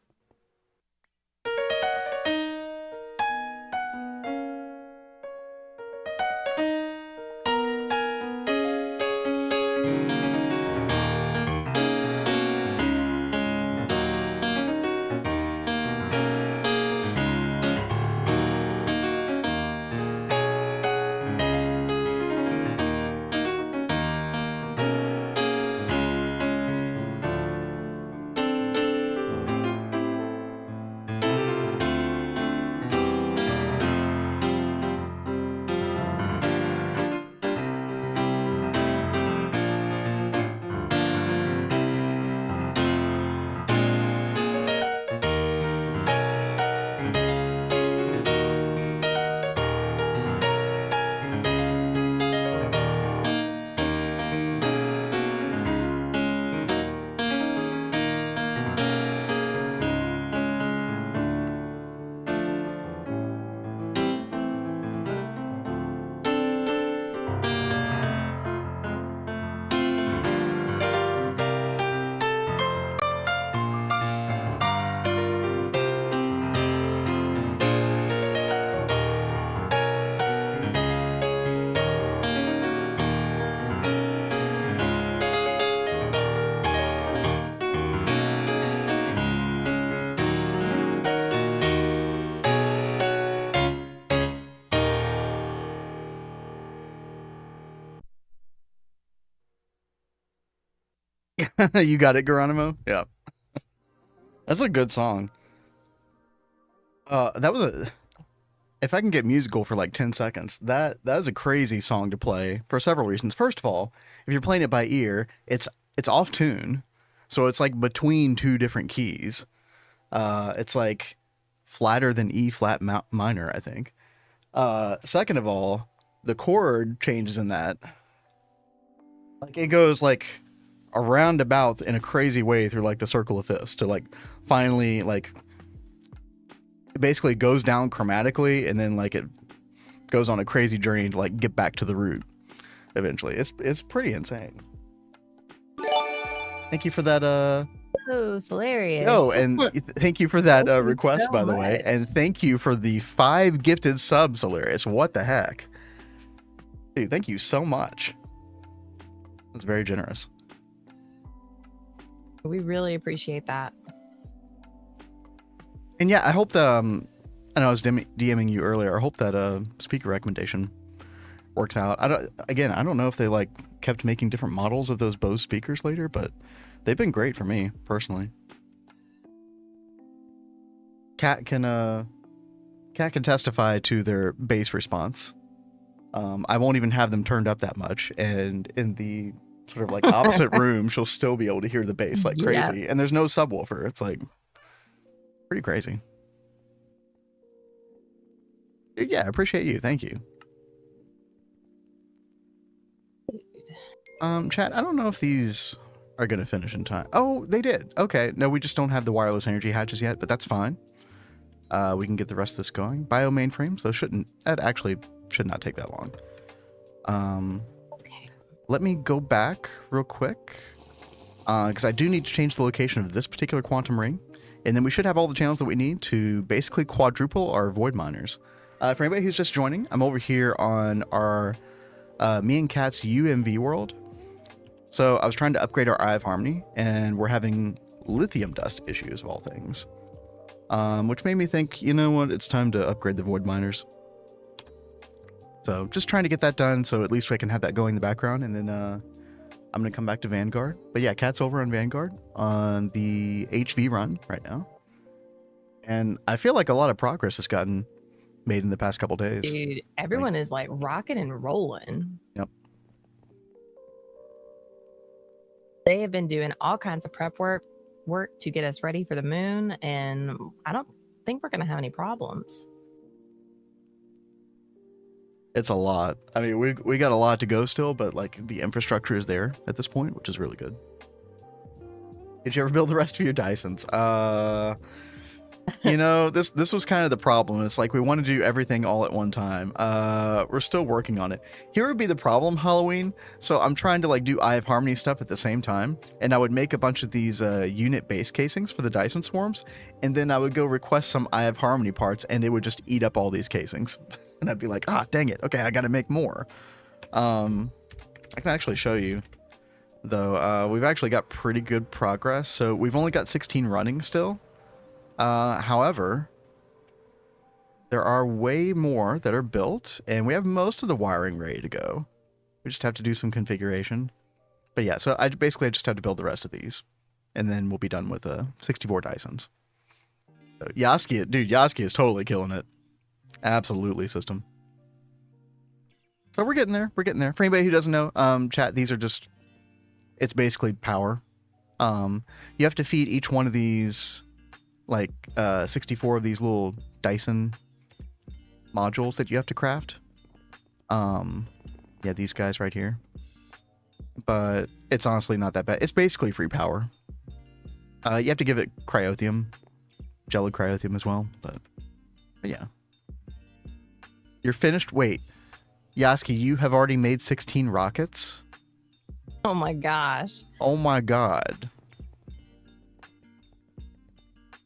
Speaker 1: You got it, Geronimo? Yeah. That's a good song. That was a... If I can get musical for like 10 seconds, that is a crazy song to play for several reasons. First of all, if you're playing it by ear, it's off tune. So it's like between two different keys. It's like flatter than E flat minor, I think. Second of all, the chord changes in that. Like it goes like a roundabout in a crazy way through like the circle of fifths to like finally like it basically goes down chromatically and then like it goes on a crazy journey to like get back to the root eventually. It's pretty insane. Thank you for that
Speaker 2: Oh, hilarious.
Speaker 1: and thank you for that
Speaker 2: Thank you
Speaker 1: request,
Speaker 2: so
Speaker 1: by the way.
Speaker 2: much.
Speaker 1: And thank you for the 5 gifted subs, hilarious. What the heck? Dude, thank you so much. That's very generous.
Speaker 2: We really appreciate that.
Speaker 1: And yeah, I hope the I know I was DMing you earlier. I hope that speaker recommendation works out. I don't know if they like kept making different models of those Bose speakers later, but they've been great for me personally. Kat can testify to their bass response. I won't even have them turned up that much, and in the sort of like opposite room, she'll still be able to hear the bass like crazy. Yeah. And there's no subwoofer. It's like pretty crazy. Dude, yeah, I appreciate you. Thank you. Chat, I don't know if these are gonna finish in time. Oh, they did. Okay. No, we just don't have the wireless energy hatches yet, but that's fine. We can get the rest of this going. Bio mainframes, those that actually should not take that long.
Speaker 2: Okay.
Speaker 1: let me go back real quick, because I do need to change the location of this particular quantum ring, and then we should have all the channels that we need to basically quadruple our void miners. For anybody who's just joining, I'm over here on our me and Kat's UMV world. So I was trying to upgrade our Eye of Harmony, and we're having lithium dust issues of all things, which made me think, you know what, it's time to upgrade the void miners. So just trying to get that done, so at least I can have that going in the background, and then I'm going to come back to Vanguard. But yeah, Kat's over on Vanguard on the HV run right now. And I feel like a lot of progress has gotten made in the past couple days.
Speaker 2: Dude, everyone is like rocking and rolling.
Speaker 1: Yep.
Speaker 2: They have been doing all kinds of prep work to get us ready for the moon, and I don't think we're going to have any problems.
Speaker 1: It's a lot. I mean, we got a lot to go still, but like the infrastructure is there at this point, which is really good. Did you ever build the rest of your Dysons? You know, this was kind of the problem. It's like we want to do everything all at one time. We're still working on it. Here would be the problem, Halloween. So I'm trying to like do Eye of Harmony stuff at the same time, and I would make a bunch of these unit base casings for the Dyson swarms, and then I would go request some Eye of Harmony parts, and it would just eat up all these casings. And I'd be like, ah, dang it. Okay, I got to make more. I can actually show you, though. We've actually got pretty good progress. So we've only got 16 running still. However, there are way more that are built, and we have most of the wiring ready to go. We just have to do some configuration. But yeah, so I just have to build the rest of these, and then we'll be done with 64 Dysons. So Yaski is totally killing it. Absolutely, system. So we're getting there. We're getting there. For anybody who doesn't know, chat, these are just, it's basically power. You have to feed each one of these, like 64 of these little Dyson modules that you have to craft. Yeah, these guys right here. But it's honestly not that bad. It's basically free power. You have to give it cryothium, gelid cryothium as well. But yeah. You're finished? Wait. Yaski, you have already made 16 rockets?
Speaker 2: Oh my gosh.
Speaker 1: Oh my god.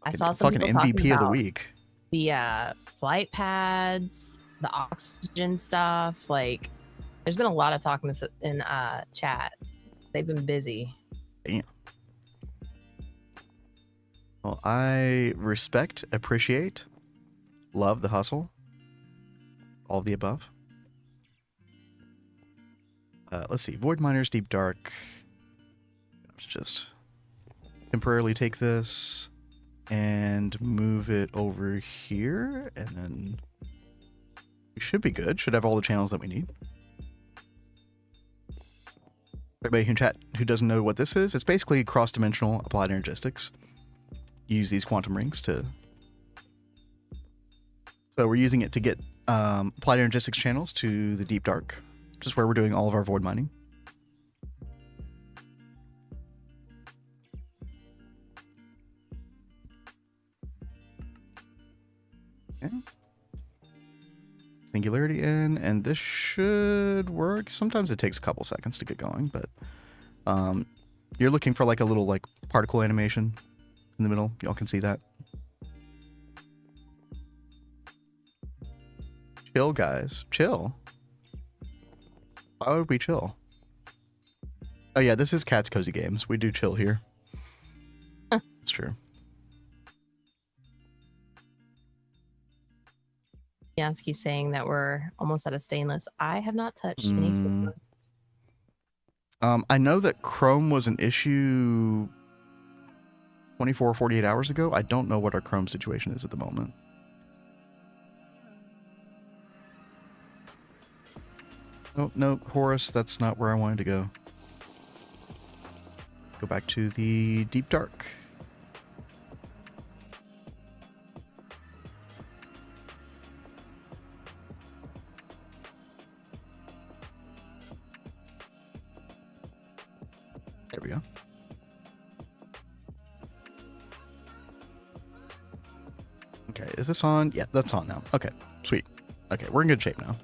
Speaker 2: I saw some
Speaker 1: fucking
Speaker 2: people
Speaker 1: MVP
Speaker 2: talking
Speaker 1: of the
Speaker 2: about
Speaker 1: week.
Speaker 2: The flight pads, the oxygen stuff. Like, there's been a lot of talking in chat. They've been busy.
Speaker 1: Damn. Well, I respect, appreciate, love the hustle. All of the above. Let's see. Void Miners, Deep Dark. Let's just temporarily take this and move it over here, and then we should be good. Should have all the channels that we need. Everybody in chat who doesn't know what this is, it's basically cross-dimensional applied energistics. Use these quantum rings to... So we're using it to get applied energistics channels to the Deep Dark, which is where we're doing all of our void mining. Okay. Singularity in, and this should work. Sometimes it takes a couple seconds to get going, but you're looking for like a little like particle animation in the middle. Y'all can see that. Chill, guys. Chill. Why would we chill? Oh yeah, this is Cat's Cozy Games. We do chill here. It's true.
Speaker 2: Yansky's saying that we're almost out of stainless. I have not touched any stainless.
Speaker 1: I know that Chrome was an issue 24 or 48 hours ago. I don't know what our Chrome situation is at the moment. Oh, no, Horus, that's not where I wanted to go. Go back to the Deep Dark. There we go. Okay, is this on? Yeah, that's on now. Okay, sweet. Okay, we're in good shape now.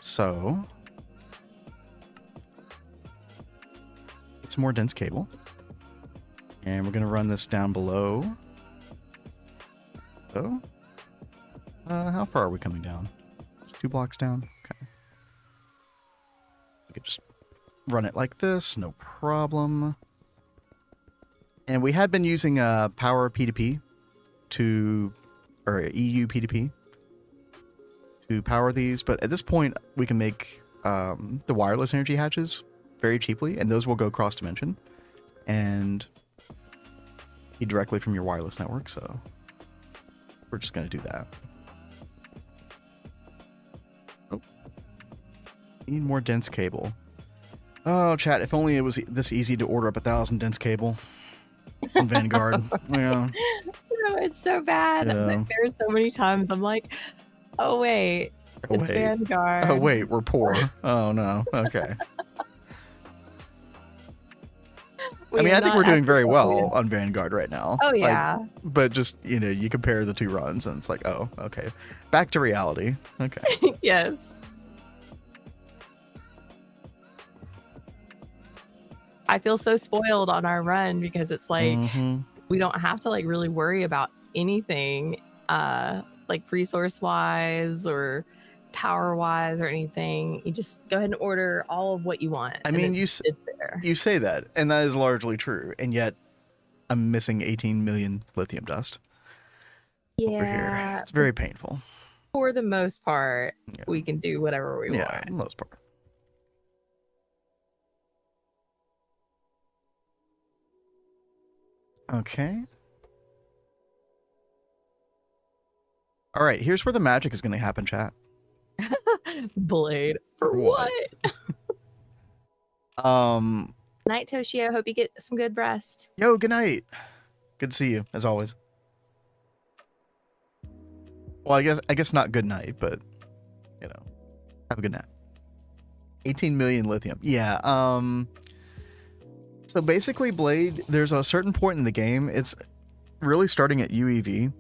Speaker 1: So... some more dense cable. And we're going to run this down below. So, how far are we coming down? 2 blocks down? Okay. We could just run it like this, no problem. And we had been using Power P2P or EU P2P to power these, but at this point we can make the wireless energy hatches very cheaply, and those will go cross dimension and be directly from your wireless network, so we're just going to do that. Oh, need more dense cable. Oh, chat, if only it was this easy to order up 1,000 dense cable on Vanguard. Yeah.
Speaker 2: No, it's so bad.
Speaker 1: Yeah.
Speaker 2: Like, there are so many times I'm like, oh wait, it's Vanguard.
Speaker 1: Oh wait, we're poor. Oh no. Okay. I mean, I think we're doing very well on Vanguard right now.
Speaker 2: Oh yeah.
Speaker 1: Like, but just, you know, you compare the 2 runs and it's like, oh, okay. Back to reality. Okay.
Speaker 2: Yes. I feel so spoiled on our run because it's like we don't have to like really worry about anything like resource wise or power wise or anything. You just go ahead and order all of what you want.
Speaker 1: I mean,
Speaker 2: it's there.
Speaker 1: You say that, and that is largely true, and yet I'm missing 18 million lithium dust over here. It's very painful.
Speaker 2: For the most part, we can do whatever we want.
Speaker 1: Yeah, for the most part. Okay. All right, here's where the magic is going to happen, chat.
Speaker 2: Blade for what? Night, Toshio. Hope you get some good rest.
Speaker 1: Yo, good night. Good to see you, as always. Well, I guess not good night, but you know, have a good nap. 18 million lithium. Yeah. So basically, Blade, there's a certain point in the game, it's really starting at UEV,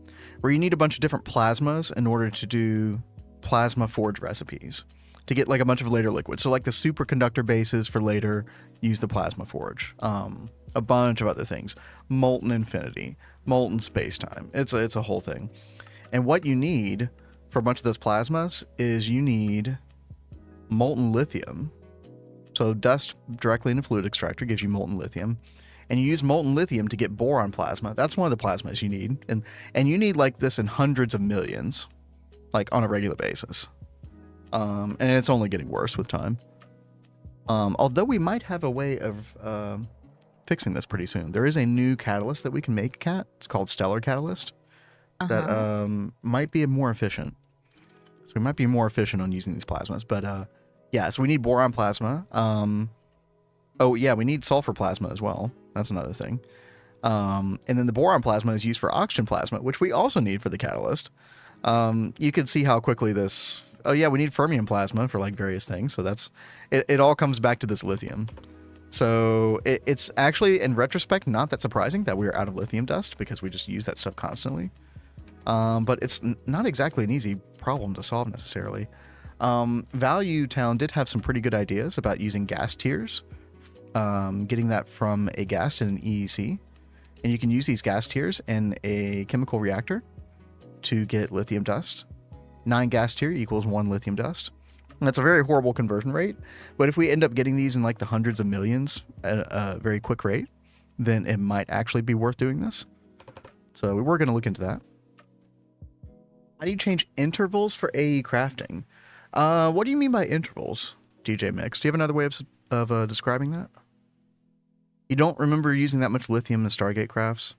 Speaker 1: where you need a bunch of different plasmas in order to do plasma forge recipes to get like a bunch of later liquids. So like the superconductor bases for later use the plasma forge. A bunch of other things. Molten infinity, molten spacetime. It's a whole thing. And what you need for a bunch of those plasmas is you need molten lithium. So dust directly in a fluid extractor gives you molten lithium. And you use molten lithium to get boron plasma. That's one of the plasmas you need. And you need like this in hundreds of millions, like on a regular basis. And it's only getting worse with time. Although we might have a way of fixing this pretty soon. There is a new catalyst that we can make, Cat. It's called Stellar Catalyst. That might be more efficient. So we might be more efficient on using these plasmas. But yeah, so we need boron plasma. Oh yeah, we need sulfur plasma as well. That's another thing. And then the boron plasma is used for oxygen plasma, which we also need for the catalyst. You can see how quickly this... Oh yeah, we need fermium plasma for like various things. So that's... It all comes back to this lithium. So it's actually, in retrospect, not that surprising that we're out of lithium dust because we just use that stuff constantly. But it's not exactly an easy problem to solve necessarily. Value Town did have some pretty good ideas about using gas tiers. Getting that from a gas to an EEC. And you can use these gas tiers in a chemical reactor to get lithium dust. 9 gas tier equals 1 lithium dust. And that's a very horrible conversion rate. But if we end up getting these in like the hundreds of millions at a very quick rate, then it might actually be worth doing this. So we're going to look into that. How do you change intervals for AE crafting? What do you mean by intervals, DJ Mix? Do you have another way of describing that? You don't remember using that much lithium in Stargate crafts?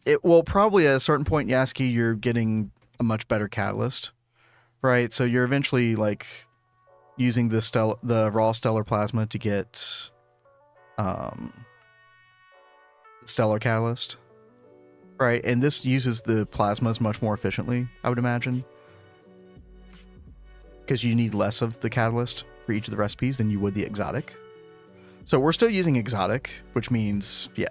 Speaker 1: It will probably at a certain point, Yasky, you're getting a much better catalyst, right? So you're eventually like using the raw stellar plasma to get stellar catalyst, right? And this uses the plasmas much more efficiently, I would imagine, because you need less of the catalyst for each of the recipes than you would the exotic. So we're still using exotic, which means, yeah.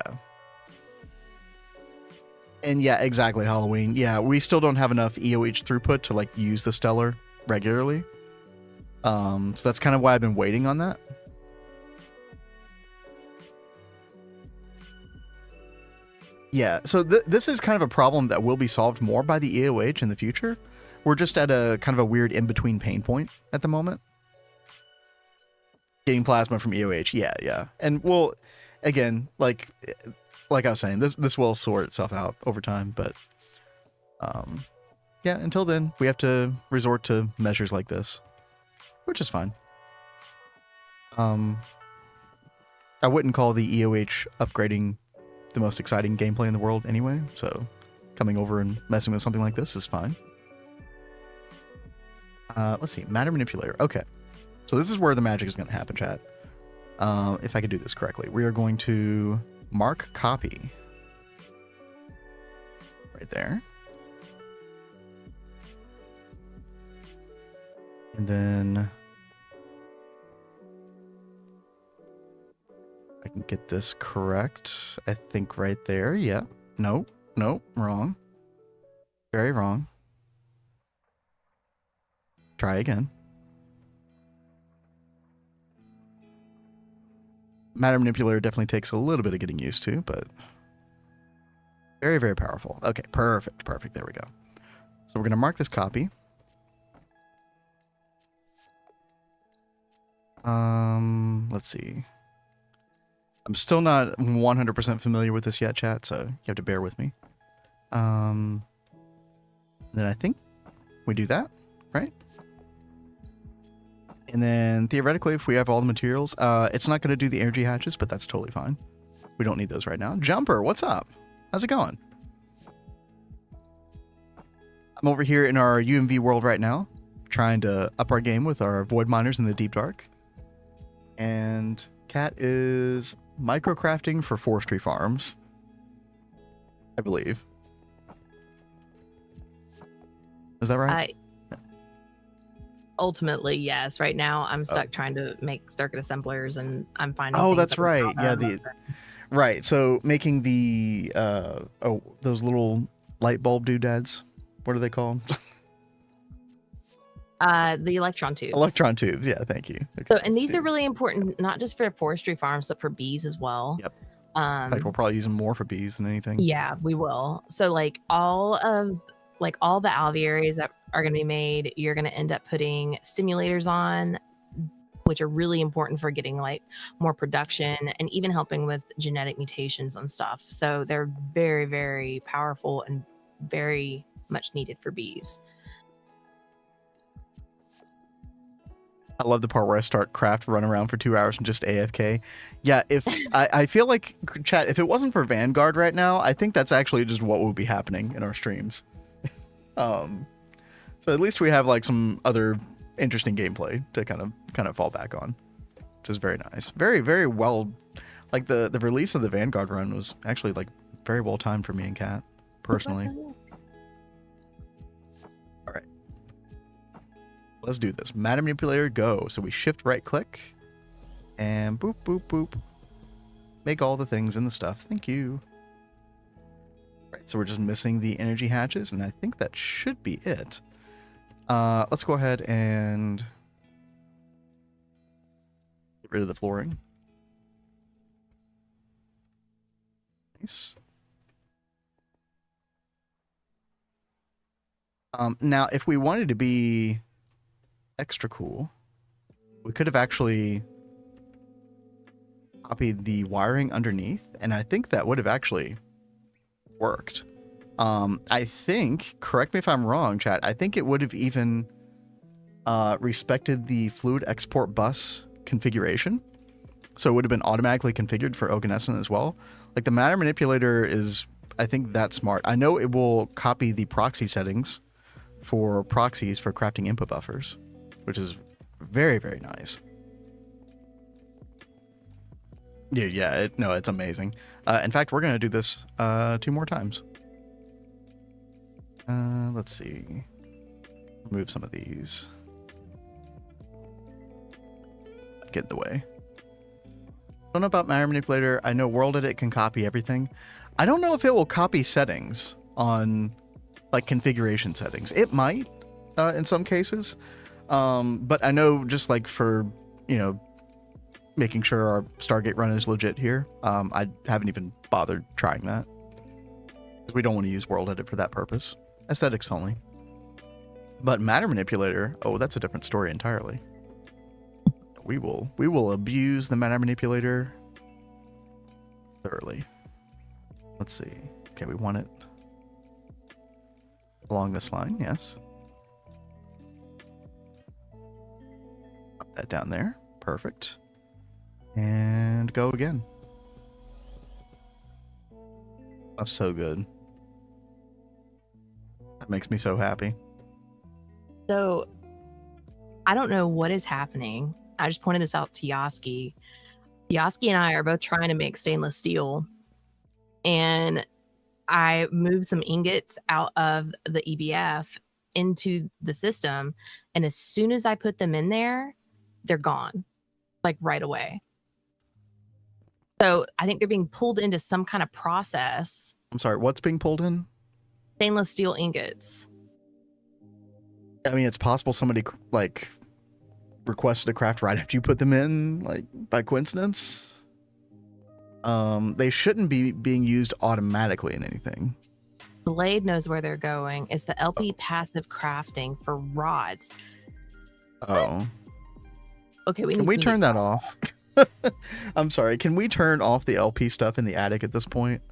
Speaker 1: And yeah, exactly, Halloween. Yeah, we still don't have enough EOH throughput to like use the stellar regularly. So that's kind of why I've been waiting on that. Yeah, so this is kind of a problem that will be solved more by the EOH in the future. We're just at a kind of a weird in-between pain point at the moment. Getting plasma from EOH, yeah. And we'll, again, like I was saying, this will sort itself out over time, but yeah, until then, we have to resort to measures like this, which is fine. I wouldn't call the EOH upgrading the most exciting gameplay in the world anyway, so coming over and messing with something like this is fine. Let's see, matter manipulator. Okay, so this is where the magic is going to happen, chat. If I could do this correctly, we are going to mark copy right there. And then I can get this correct. I think right there. Yeah. No, wrong. Very wrong. Try again. Matter manipulator definitely takes a little bit of getting used to, but very, very powerful. Okay, perfect. There we go. So we're going to mark this copy. Let's see. I'm still not 100% familiar with this yet, chat, so you have to bear with me. Then I think we do that, right? And then theoretically, if we have all the materials, it's not going to do the energy hatches, but that's totally fine. We don't need those right now. Jumper, what's up? How's it going? I'm over here in our UMV world right now, trying to up our game with our void miners in the deep dark. And Cat is microcrafting for forestry farms, I believe. Is that right?
Speaker 2: Ultimately, yes. Right now, I'm stuck trying to make circuit assemblers, and I'm finding.
Speaker 1: Oh, that's right. Yeah, right. So making the those little light bulb doodads. What are they called?
Speaker 2: The electron tubes.
Speaker 1: Electron tubes. Yeah, thank you. Okay.
Speaker 2: So, and these are really important, not just for forestry farms, but for bees as well.
Speaker 1: Yep. In fact, we'll probably use them more for bees than anything.
Speaker 2: Yeah, we will. So, like all the alvearies that are going to be made, you're going to end up putting stimulators on, which are really important for getting like more production and even helping with genetic mutations and stuff. So they're very, very powerful and very much needed for bees.
Speaker 1: I love the part where I start craft, run around for 2 hours and just AFK. Yeah, if I feel like, chat, if it wasn't for Vanguard right now, I think that's actually just what would be happening in our streams. So at least we have like some other interesting gameplay to kind of fall back on, which is very nice. Very, very well. Like the release of the Vanguard run was actually like very well timed for me and Kat personally. All right. Let's do this. Matter manipulator, go. So we shift right click and boop, boop, boop. Make all the things in the stuff. Thank you. Right, so we're just missing the energy hatches, and I think that should be it. Let's go ahead and get rid of the flooring. Nice. Now, if we wanted to be extra cool, we could have actually copied the wiring underneath, and I think that would have actually worked. I think, correct me if I'm wrong, chat, I think it would have even respected the fluid export bus configuration. So it would have been automatically configured for Oganescent as well. Like the matter manipulator is, I think, that smart. I know it will copy the proxy settings for proxies for crafting input buffers, which is very, very nice. Dude, yeah, it's amazing. In fact, we're going to do this 2 more times. Let's see. Remove some of these. Get in the way. Don't know about matter manipulator. I know World Edit can copy everything. I don't know if it will copy settings on like configuration settings. It might in some cases. But I know just like for, making sure our Stargate run is legit here, I haven't even bothered trying that. We don't want to use world edit for that purpose. Aesthetics only. But matter manipulator, oh, that's a different story entirely. We will abuse the matter manipulator thoroughly. Let's see. Okay, we want it along this line, yes. Put that down there. Perfect. And go again. That's so good. That makes me so happy.
Speaker 2: So I don't know what is happening. I just pointed this out to Yaski. Yaski and I are both trying to make stainless steel, and I moved some ingots out of the EBF into the system, and as soon as I put them in there, they're gone, like right away. So I think they're being pulled into some kind of process.
Speaker 1: I'm sorry, what's being pulled in?
Speaker 2: Stainless steel ingots.
Speaker 1: I mean, it's possible somebody like requested a craft right after you put them in, like by coincidence. They shouldn't be being used automatically in anything.
Speaker 2: Blade knows where they're going. It's the LP passive crafting for rods.
Speaker 1: Oh.
Speaker 2: Okay,
Speaker 1: can we turn that off? I'm sorry. Can we turn off the LP stuff in the attic at this point?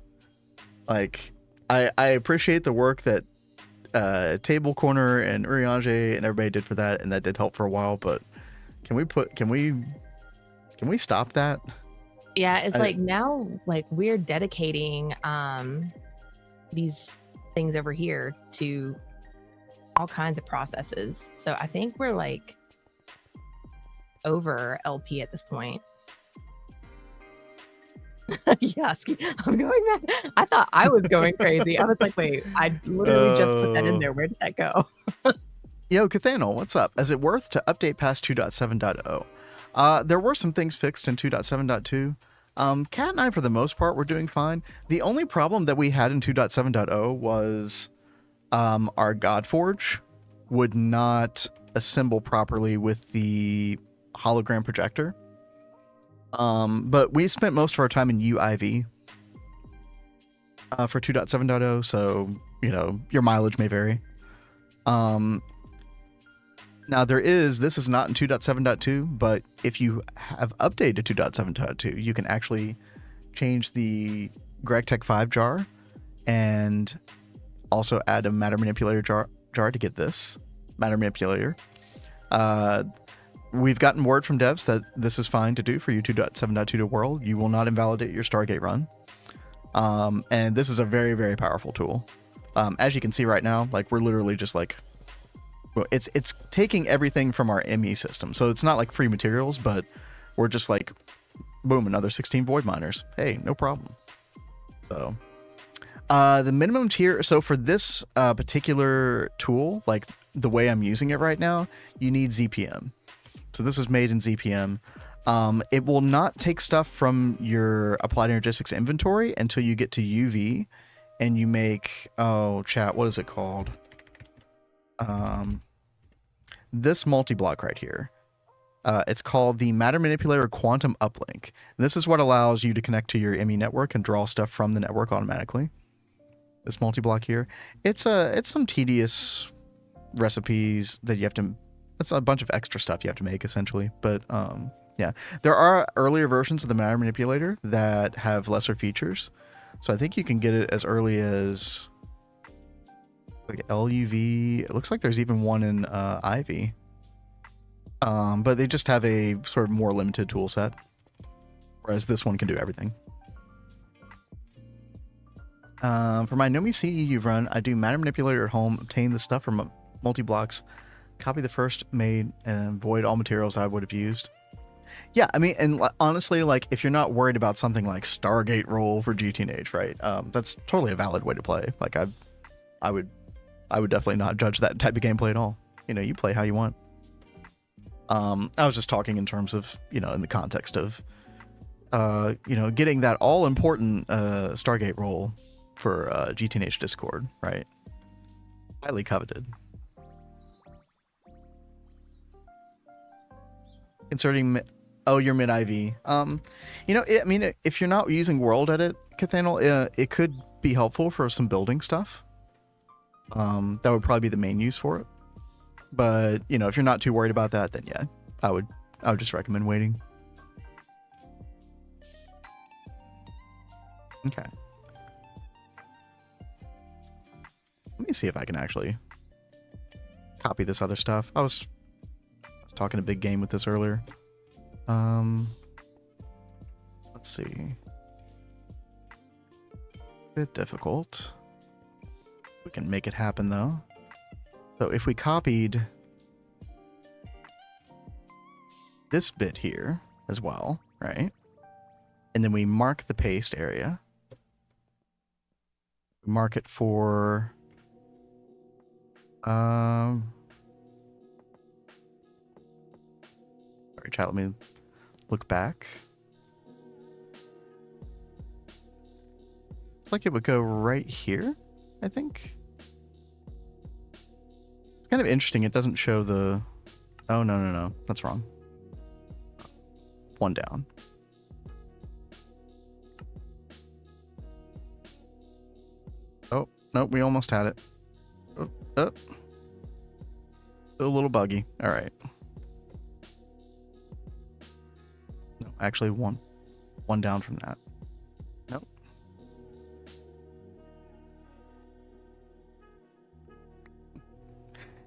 Speaker 1: Like, I appreciate the work that Table Corner and Uriange and everybody did for that, and that did help for a while, but can we stop that?
Speaker 2: Yeah, it's like now, like we're dedicating these things over here to all kinds of processes. So I think we're like over LP at this point. Yes, I'm going mad. I thought I was going crazy. I was like, wait, I literally just put that in there. Where did that go?
Speaker 1: Yo, Cathanal, what's up? Is it worth to update past 2.7.0? There were some things fixed in 2.7.2. Cat and I, for the most part, were doing fine. The only problem that we had in 2.7.0 was our Godforge would not assemble properly with the hologram projector. But we spent most of our time in UIV for 2.7.0, so, you know, your mileage may vary. Now this is not in 2.7.2, but if you have updated to 2.7.2, you can actually change the GregTech 5 jar and also add a matter manipulator jar to get this matter manipulator. We've gotten word from devs that this is fine to do for you 2.7.2 world. You will not invalidate your Stargate run. And this is a very, very powerful tool. As you can see right now, like we're literally just like, well, it's taking everything from our ME system. So it's not like free materials, but we're just like, boom, another 16 void miners. Hey, no problem. So the minimum tier. So for this particular tool, like the way I'm using it right now, you need ZPM. So this is made in ZPM. It will not take stuff from your applied energistics inventory until you get to UV and you make, oh, chat, what is it called? This multi-block right here. It's called the Matter Manipulator Quantum Uplink. And this is what allows you to connect to your ME network and draw stuff from the network automatically. This multi-block here. It's some tedious recipes that you have to... It's a bunch of extra stuff you have to make, essentially. But, yeah. There are earlier versions of the Matter Manipulator that have lesser features. So I think you can get it as early as... like LUV. It looks like there's even one in Ivy. But they just have a sort of more limited tool set. Whereas this one can do everything. For my Nomi CE run, I do Matter Manipulator at home, obtain the stuff from multi-blocks, copy the first made, and avoid all materials I would have used. Yeah, I mean, and honestly, like, if you're not worried about something like Stargate roll for GTNH, right? That's totally a valid way to play. Like, I would definitely not judge that type of gameplay at all. You know, you play how you want. I was just talking in terms of, you know, in the context of, you know, getting that all-important Stargate roll for GTNH Discord, right? Highly coveted. Inserting... Oh, you're mid-IV. You know, I mean, if you're not using World Edit, Cathanal, it could be helpful for some building stuff. That would probably be the main use for it. But, you know, if you're not too worried about that, then yeah, I would just recommend waiting. Okay. Let me see if I can actually copy this other stuff. I was talking a big game with this earlier. Let's see. Bit difficult. We can make it happen though. So if we copied this bit here as well, right? And then we mark the paste area. Mark it for sorry, chat, let me look back. Looks like it would go right here, I think. It's kind of interesting. It doesn't show the... Oh, no. That's wrong. One down. Oh, nope, we almost had it. Oh. Still a little buggy. All right. No, actually one down from that. Nope.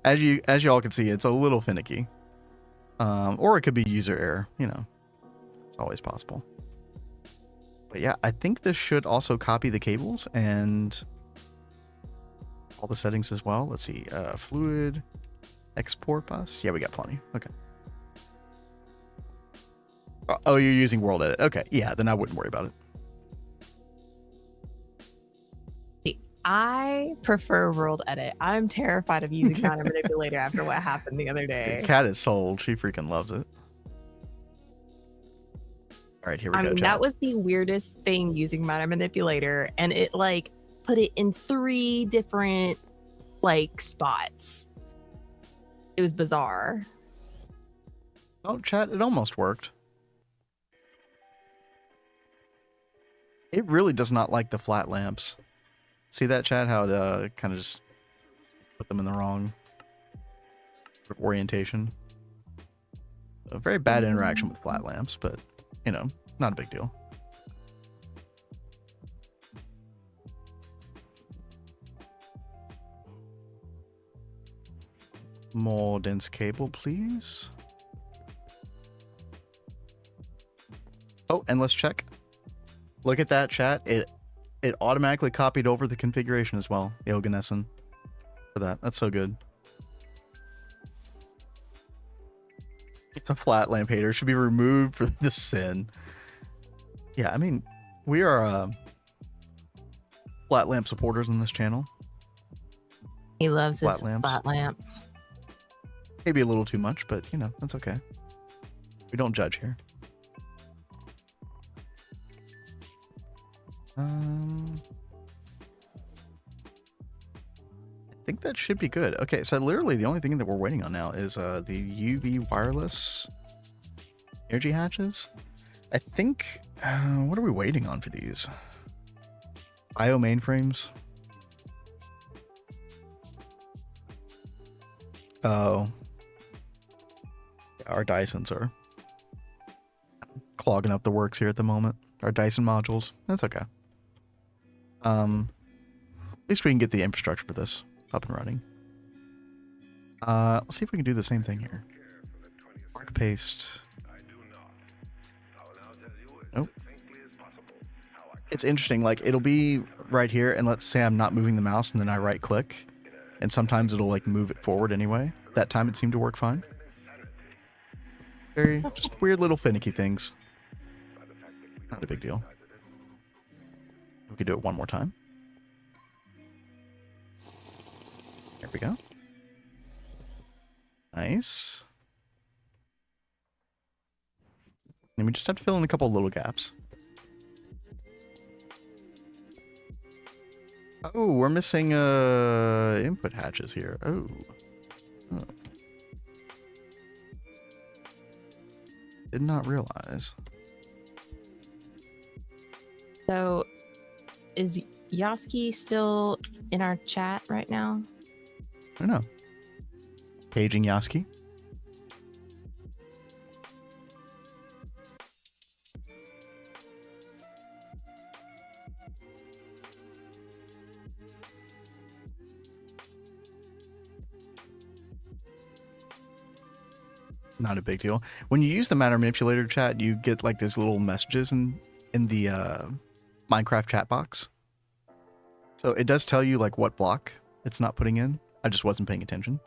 Speaker 1: As you all can see, it's a little finicky. Or it could be user error, you know. It's always possible. But yeah, I think this should also copy the cables and all the settings as well. Let's see, fluid export bus. Yeah, we got plenty. Okay. Oh, you're using World Edit. Okay, yeah, then I wouldn't worry about it.
Speaker 2: I prefer World Edit. I'm terrified of using Matter Manipulator after what happened the other day.
Speaker 1: Cat is sold. She freaking loves it. All right, here we go. Chat.
Speaker 2: That was the weirdest thing using Matter Manipulator, and it like put it in 3 different like spots. It was bizarre.
Speaker 1: Oh, chat, it almost worked. It really does not like the flat lamps. See that, chat? How it kind of just put them in the wrong orientation. A very bad interaction with flat lamps, but, you know, not a big deal. More dense cable, please. Oh, and let's check. Look at that, chat. It automatically copied over the configuration as well. Yoganessen for that. That's so good. It's a flat lamp hater. Should be removed for this sin. Yeah, I mean, we are flat lamp supporters on this channel.
Speaker 2: He loves his flat lamps.
Speaker 1: Maybe a little too much, but you know, that's okay. We don't judge here. I think that should be good. Okay, so literally the only thing that we're waiting on now is the UV wireless energy hatches. I think, what are we waiting on for these? IO mainframes. Oh. Our Dysons are clogging up the works here at the moment. Our Dyson modules. That's okay. At least we can get the infrastructure for this up and running. Let's see if we can do the same thing here. Mark paste. Nope. It's interesting, like it'll be right here, and let's say I'm not moving the mouse and then I right click, and sometimes it'll like move it forward anyway. That time it seemed to work fine. Very just weird little finicky things. Not a big deal. We could do it one more time. There we go. Nice. And we just have to fill in a couple of little gaps. Oh, we're missing input hatches here. Oh. Did not realize.
Speaker 2: So, is Yoski still in our chat right now?
Speaker 1: I don't know. Paging Yaski. Not a big deal. When you use the matter manipulator chat, you get like these little messages in the Minecraft chat box. So it does tell you like what block it's not putting in. I just wasn't paying attention.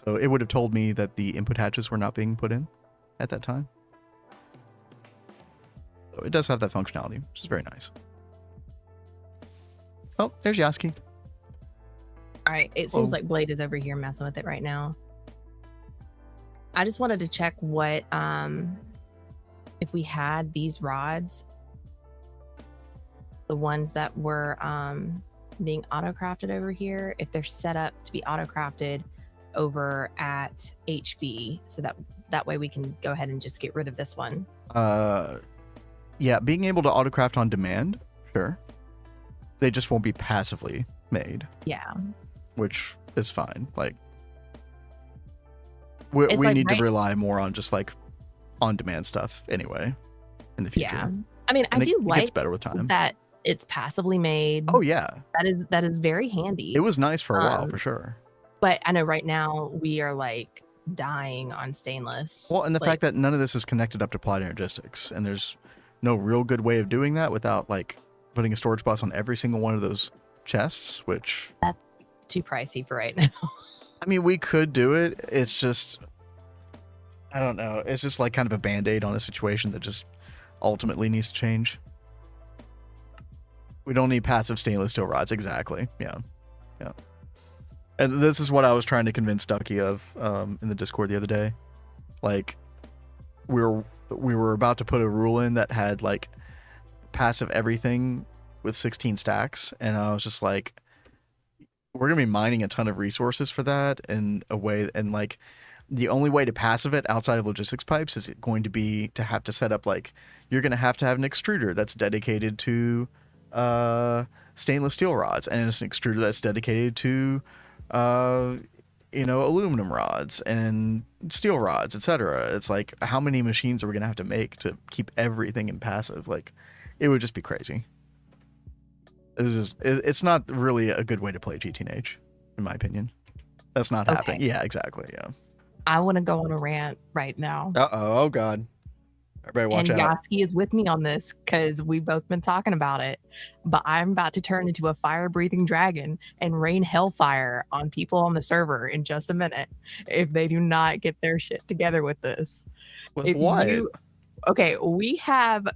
Speaker 1: So it would have told me that the input hatches were not being put in at that time. So it does have that functionality, which is very nice. Oh, there's Yaski.
Speaker 2: All right. It seems like Blade is over here messing with it right now. I just wanted to check what if we had these rods, the ones that were being auto-crafted over here, if they're set up to be auto-crafted over at HV, so that way we can go ahead and just get rid of this one.
Speaker 1: Yeah, being able to auto-craft on demand, sure. They just won't be passively made.
Speaker 2: Yeah.
Speaker 1: Which is fine. Like, we
Speaker 2: like,
Speaker 1: need to rely more on just like on-demand stuff anyway in the future.
Speaker 2: Yeah. I mean, I do like
Speaker 1: it gets better with time.
Speaker 2: That it's passively made.
Speaker 1: Oh yeah.
Speaker 2: That is very handy.
Speaker 1: It was nice for a while for sure.
Speaker 2: But I know right now we are like dying on stainless.
Speaker 1: Well, and the fact that none of this is connected up to Applied Energistics, and there's no real good way of doing that without like putting a storage bus on every single one of those chests, which
Speaker 2: that's too pricey for right now.
Speaker 1: I mean, we could do it. It's just, I don't know. It's just like kind of a band-aid on a situation that just ultimately needs to change. We don't need passive stainless steel rods. Exactly. Yeah. Yeah. And this is what I was trying to convince Ducky of in the Discord the other day. Like, we were about to put a rule in that had like passive everything with 16 stacks, and I was just like, we're gonna be mining a ton of resources for that in a way, and like the only way to passive it outside of logistics pipes is going to be to have to set up like, you're gonna have to have an extruder that's dedicated to stainless steel rods, and it's an extruder that's dedicated to aluminum rods and steel rods, etc. It's like, how many machines are we gonna have to make to keep everything in passive? Like, it would just be crazy. It's not really a good way to play GTNH, in my opinion. That's not happening. Yeah, exactly. Yeah.
Speaker 2: I want to go on a rant right now.
Speaker 1: Oh God. Everybody watch out.
Speaker 2: And Yaski is with me on this because we've both been talking about it. But I'm about to turn into a fire-breathing dragon and rain hellfire on people on the server in just a minute if they do not get their shit together with this.
Speaker 1: What?
Speaker 2: Okay, we have...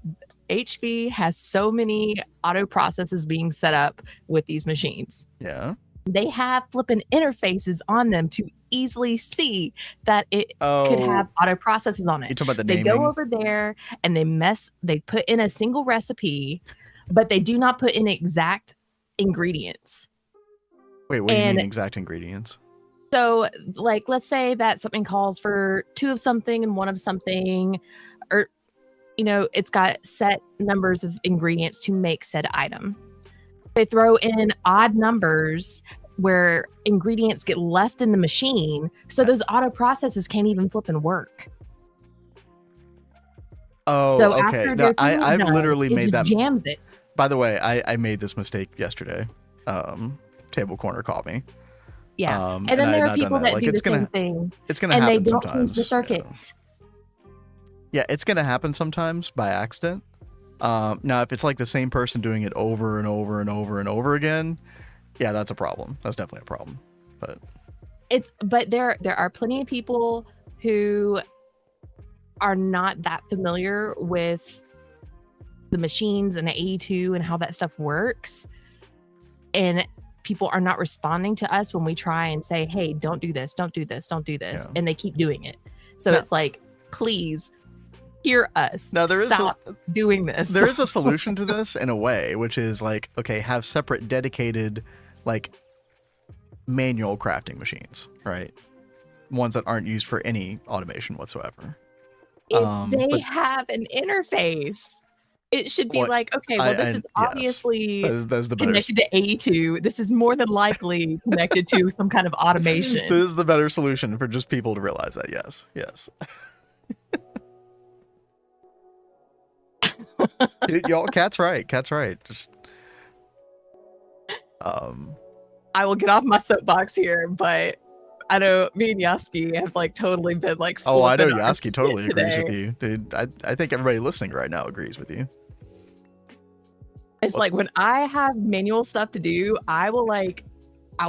Speaker 2: HV has so many auto processes being set up with these machines.
Speaker 1: Yeah.
Speaker 2: They have flipping interfaces on them to easily see that it could have auto processes on it.
Speaker 1: You talking about the
Speaker 2: naming? They go over there and they put in a single recipe, but they do not put in exact ingredients.
Speaker 1: Wait, what do you mean exact ingredients?
Speaker 2: So, like, let's say that something calls for 2 of something and 1 of something, or it's got set numbers of ingredients to make said item. They throw in odd numbers where ingredients get left in the machine, so those auto processes can't even flip and work.
Speaker 1: Oh, so okay. No, I've literally made that.
Speaker 2: Jams it.
Speaker 1: By the way, I made this mistake yesterday. Table Corner caught me.
Speaker 2: Yeah, and then there are people that do the same thing.
Speaker 1: It's gonna happen
Speaker 2: and they don't
Speaker 1: sometimes.
Speaker 2: change the circuits.
Speaker 1: Yeah, it's going to happen sometimes by accident. Now, if it's like the same person doing it over and over and over and over again, yeah, that's a problem. That's definitely a problem. But
Speaker 2: there are plenty of people who are not that familiar with the machines and the AE2 and how that stuff works. And people are not responding to us when we try and say, hey, don't do this, don't do this, don't do this. Yeah. And they keep doing it. So it's like, please hear us.
Speaker 1: Now there
Speaker 2: Stop doing this.
Speaker 1: There is a solution to this in a way, which is like, okay, have separate dedicated like manual crafting machines, right? Ones that aren't used for any automation whatsoever.
Speaker 2: If they have an interface. It should be
Speaker 1: Well,
Speaker 2: like, okay, well, this is
Speaker 1: yes,
Speaker 2: obviously
Speaker 1: that is the better.
Speaker 2: connected to A2. This is more than likely connected to some kind of automation.
Speaker 1: This is the better solution for just people to realize that. Yes, yes. Dude, y'all, Cat's right. Cat's right. Just
Speaker 2: I will get off my soapbox here, but I know me and Yaski have like totally been like
Speaker 1: oh, I know
Speaker 2: flipping our
Speaker 1: Yaski totally
Speaker 2: shit
Speaker 1: agrees with
Speaker 2: today.
Speaker 1: you, dude. I think everybody listening right now agrees with you.
Speaker 2: It's like when I have manual stuff to do, I'll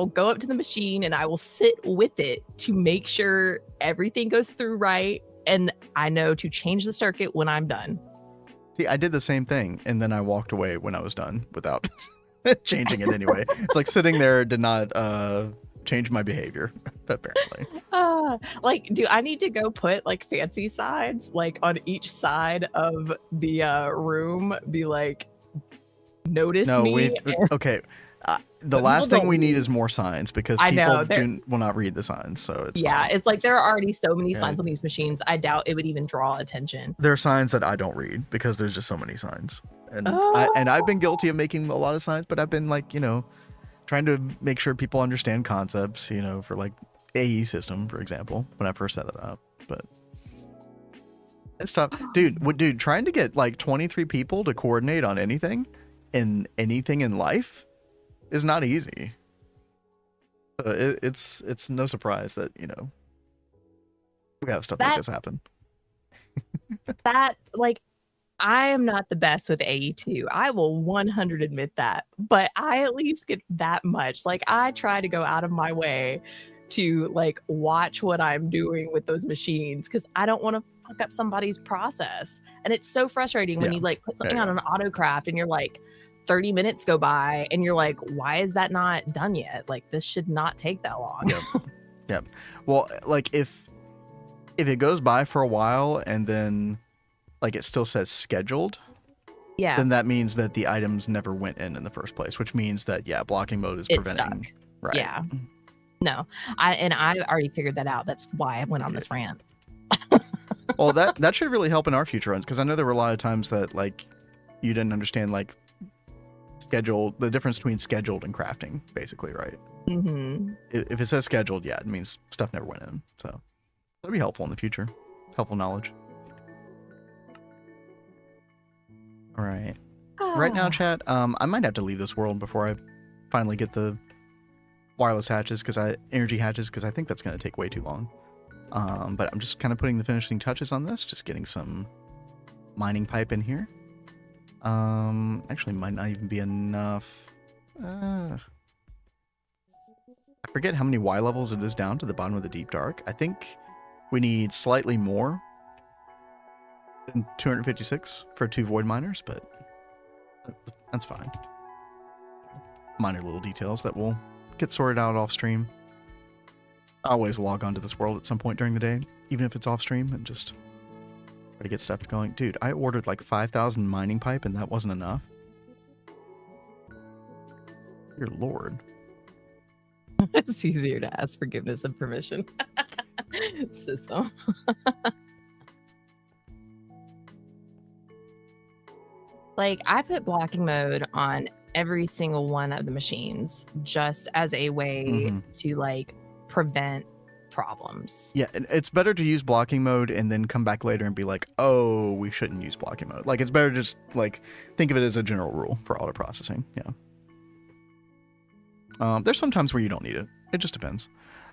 Speaker 2: go up to the machine and I will sit with it to make sure everything goes through right. And I know to change the circuit when I'm done.
Speaker 1: See, I did the same thing, and then I walked away when I was done without changing it anyway. It's like sitting there did not change my behavior, apparently.
Speaker 2: Like, do I need to go put like fancy signs like on each side of the room? Be like, notice
Speaker 1: No,
Speaker 2: me.
Speaker 1: okay. The
Speaker 2: But
Speaker 1: last
Speaker 2: people
Speaker 1: thing we
Speaker 2: don't
Speaker 1: need
Speaker 2: read.
Speaker 1: is more signs because
Speaker 2: I know,
Speaker 1: people will not read the signs. So it's
Speaker 2: Yeah,
Speaker 1: fine.
Speaker 2: it's like there are already so many
Speaker 1: Yeah.
Speaker 2: signs on these machines. I doubt it would even draw attention.
Speaker 1: There are signs that I don't read because there's just so many signs, and
Speaker 2: Oh.
Speaker 1: I've been guilty of making a lot of signs, but I've been like, trying to make sure people understand concepts, for like AE system, for example, when I first set it up. But it's tough, dude. Trying to get like 23 people to coordinate on anything in life is not easy. It's no surprise that we have stuff like this happen.
Speaker 2: That like, I am not the best with AE2. I will 100 admit that, but I at least get that much. Like, I try to go out of my way to like watch what I'm doing with those machines because I don't want to fuck up somebody's process. And it's so frustrating when
Speaker 1: Yeah.
Speaker 2: you like put something
Speaker 1: Yeah,
Speaker 2: on an autocraft and you're like 30 minutes go by and you're like, why is that not done yet? Like, this should not take that long.
Speaker 1: Yep. Well, like if it goes by for a while and then like it still says scheduled,
Speaker 2: Yeah.
Speaker 1: then that means that the items never went in the first place, which means that blocking mode is
Speaker 2: It's
Speaker 1: preventing.
Speaker 2: stuck.
Speaker 1: Right.
Speaker 2: Yeah. No, I already figured that out. That's why I went on this rant.
Speaker 1: Well, that should really help in our future runs because I know there were a lot of times that like you didn't understand like the difference between scheduled and crafting, basically, right?
Speaker 2: Mm-hmm.
Speaker 1: If it says scheduled, it means stuff never went in. So that'll be helpful in the future. Helpful knowledge. All right. Right now, chat, I might have to leave this world before I finally get the wireless hatches energy hatches because I think that's going to take way too long. But I'm just kind of putting the finishing touches on this, just getting some mining pipe in here. Actually might not even be enough. I forget how many Y levels it is down to the bottom of the deep dark. I think we need slightly more than 256 for 2 void miners, but that's fine. Minor little details that will get sorted out off stream. I always log on to this world at some point during the day, even if it's off stream, and just try to get stuff going. Dude, I ordered like 5,000 mining pipe and that wasn't enough. Dear Lord.
Speaker 2: It's easier to ask forgiveness than permission. System. Like, I put blocking mode on every single one of the machines just as a way to like prevent problems.
Speaker 1: Yeah, it's better to use blocking mode and then come back later and be like, oh, we shouldn't use blocking mode. Like, it's better to just like think of it as a general rule for auto processing. Yeah. There's some times where you don't need it. It just depends.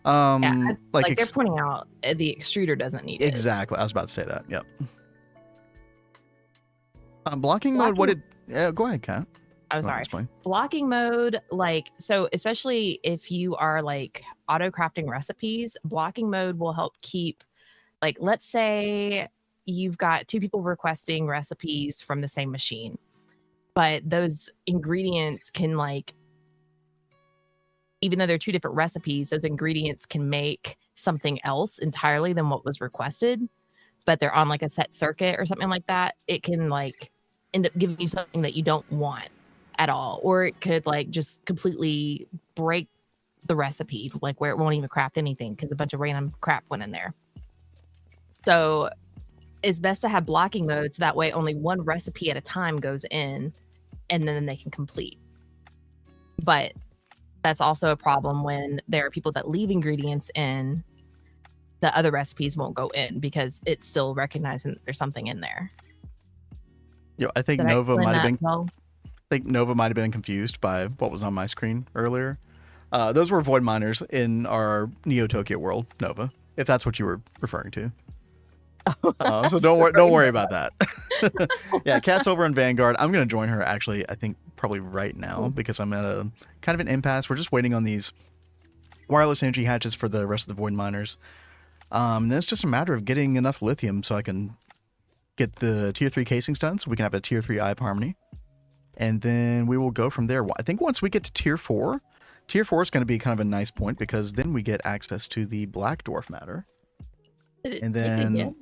Speaker 2: Yeah, like they're pointing out the extruder doesn't need it.
Speaker 1: Exactly. I was about to say that. Yep. Blocking mode, what did... Yeah, go ahead, Kat.
Speaker 2: I'm sorry. Blocking mode, like, so especially if you are like auto crafting recipes, blocking mode will help keep, like, let's say you've got 2 people requesting recipes from the same machine, but those ingredients can, like, even though they're 2 different recipes, those ingredients can make something else entirely than what was requested, but they're on like a set circuit or something like that. It can like end up giving you something that you don't want at all, or it could like just completely break the recipe, like where it won't even craft anything because a bunch of random crap went in there. So it's best to have blocking modes. That way only one recipe at a time goes in and then they can complete. But that's also a problem when there are people that leave ingredients in, the other recipes won't go in because it's still recognizing that there's something in there.
Speaker 1: I think
Speaker 2: Did I
Speaker 1: Nova
Speaker 2: explain
Speaker 1: might have
Speaker 2: that
Speaker 1: been
Speaker 2: well?
Speaker 1: I think Nova might have been confused by what was on my screen earlier. Those were void miners in our Neo Tokyo world, Nova, if that's what you were referring to. So don't worry about that. Yeah, Kat's over in Vanguard. I'm gonna join her actually. I think probably right now because I'm at a kind of an impasse. We're just waiting on these wireless energy hatches for the rest of the void miners. And then it's just a matter of getting enough lithium so I can get the tier 3 casings done, so we can have a tier 3 Eye of Harmony, and then we will go from there. I think once we get to tier 4 is going to be kind of a nice point because then we get access to the black dwarf matter. And then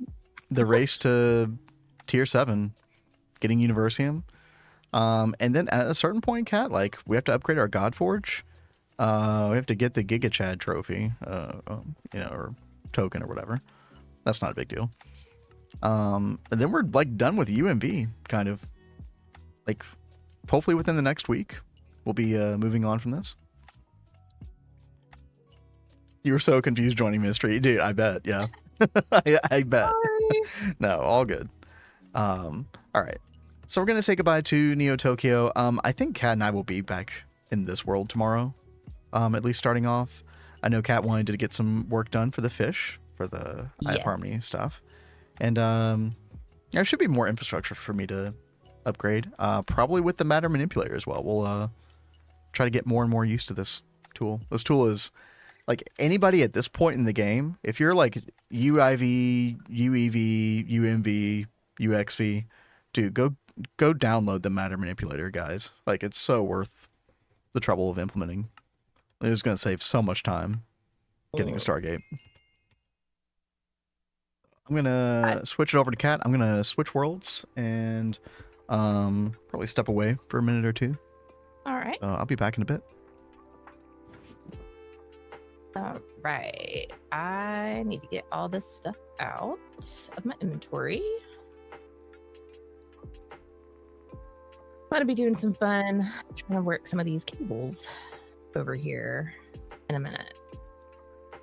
Speaker 1: the race to tier 7, getting Universium. And then at a certain point, Kat, like we have to upgrade our God Forge. We have to get the Giga Chad trophy, or token or whatever. That's not a big deal. And then we're like done with UMV, kind of. Like, hopefully within the next week, we'll be moving on from this. You were so confused joining Mystery, dude. I bet, yeah. I bet. No, all good. All right. So we're gonna say goodbye to Neo Tokyo. I think Kat and I will be back in this world tomorrow. At least starting off. I know Kat wanted to get some work done for the fish, for the Eye of Harmony stuff. And there should be more infrastructure for me to upgrade. Probably with the matter manipulator as well. We'll try to get more and more used to this tool. This tool is like anybody at this point in the game, if you're like UIV, UEV, UMV, UXV, dude, go download the matter manipulator, guys. Like, it's so worth the trouble of implementing. It's going to save so much time getting a Stargate. I'm going to switch it over to Kat. I'm going to switch worlds and probably step away for a minute or two.
Speaker 2: All right.
Speaker 1: I'll be back in a bit.
Speaker 2: All right. I need to get all this stuff out of my inventory. I'm going to be doing some fun, trying to work some of these cables over here in a minute.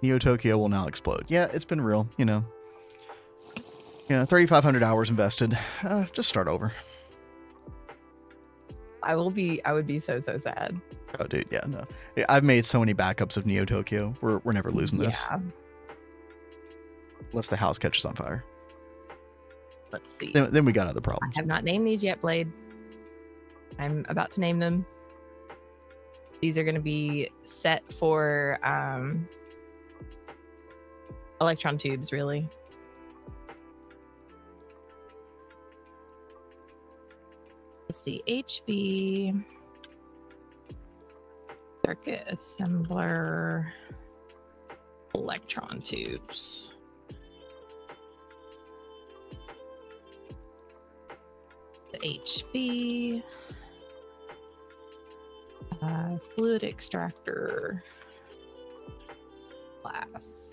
Speaker 1: Neo Tokyo will now explode. Yeah, it's been real, 3,500 hours invested. Just start over.
Speaker 2: I would be so sad.
Speaker 1: Oh, dude, yeah, no. I've made so many backups of Neo Tokyo. We're never losing this.
Speaker 2: Yeah.
Speaker 1: Unless the house catches on fire.
Speaker 2: Let's see.
Speaker 1: Then we got other problems.
Speaker 2: I have not named these yet, Blade. I'm about to name them. These are going to be set for electron tubes, really. Let's see. HV circuit assembler electron tubes. The HV fluid extractor class.